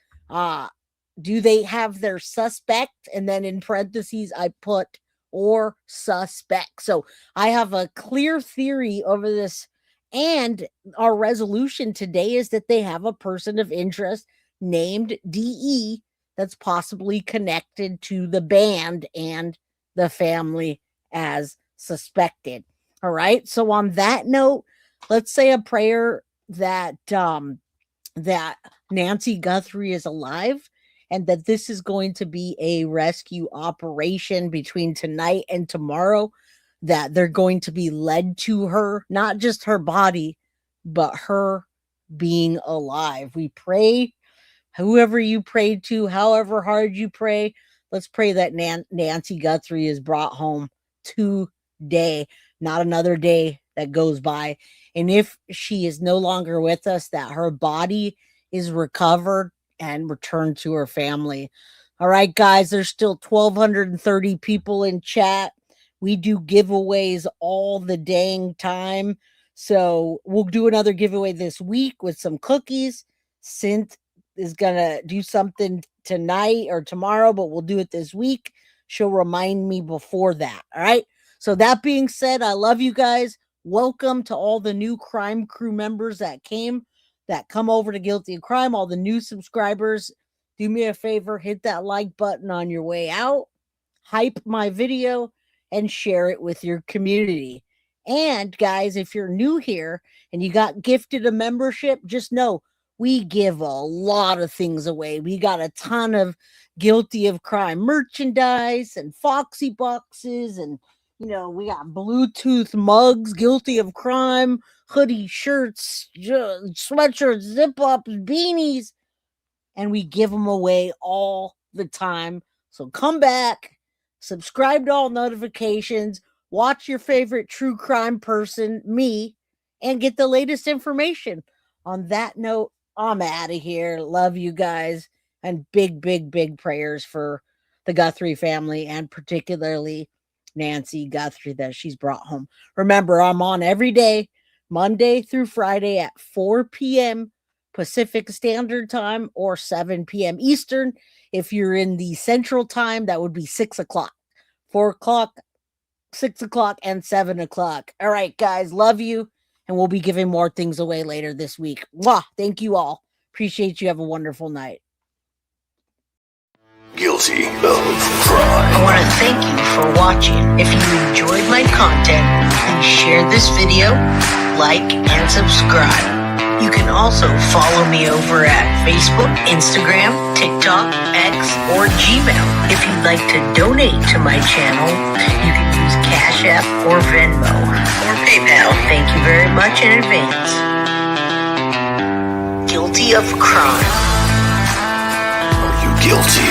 S2: do they have their suspect? And then in parentheses, I put or suspect. So I have a clear theory over this. And our resolution today is that they have a person of interest named DE that's possibly connected to the band and the family as suspected. All right. So on that note, let's say a prayer that that Nancy Guthrie is alive and that this is going to be a rescue operation between tonight and tomorrow, that they're going to be led to her, not just her body, but her being alive. We pray, whoever you pray to, however hard you pray, let's pray that Nancy Guthrie is brought home today, not another day that goes by. And if she is no longer with us, that her body is recovered and returned to her family. All right, guys, there's still 1,230 people in chat. We do giveaways all the dang time. So we'll do another giveaway this week with some cookies. Synth is going to do something tonight or tomorrow, but we'll do it this week. She'll remind me before that. All right. So that being said, I love you guys. Welcome to all the new Crime Crew members that come over to Guilty of Crime, all the new subscribers. Do me a favor, hit that like button on your way out, hype my video, and share it with your community. And guys, if you're new here and you got gifted a membership, just know we give a lot of things away. We got a ton of Guilty of Crime merchandise and Foxy boxes, and we got Bluetooth mugs, Guilty of Crime, hoodie, shirts, sweatshirts, zip-ups, beanies, and we give them away all the time. So come back, subscribe to all notifications, watch your favorite true crime person, me, and get the latest information. On that note, I'm out of here. Love you guys, and big, big, big prayers for the Guthrie family, and particularly Nancy Guthrie, that she's brought home. Remember, I'm on every day, Monday through Friday at 4 p.m. Pacific Standard Time or 7 p.m. Eastern. If you're in the Central Time, that would be 6 o'clock, 4 o'clock, 6 o'clock, and 7 o'clock. All right, guys, love you, and we'll be giving more things away later this week. Mwah! Thank you all. Appreciate you. Have a wonderful night.
S5: Guilty of Crime.
S2: I want to thank you for watching. If you enjoyed my content, please share this video, like, and subscribe. You can also follow me over at Facebook, Instagram, TikTok, X, or Gmail. If you'd like to donate to my channel, you can use Cash App or Venmo or PayPal. Thank you very much in advance. Guilty of Crime.
S5: Are you guilty?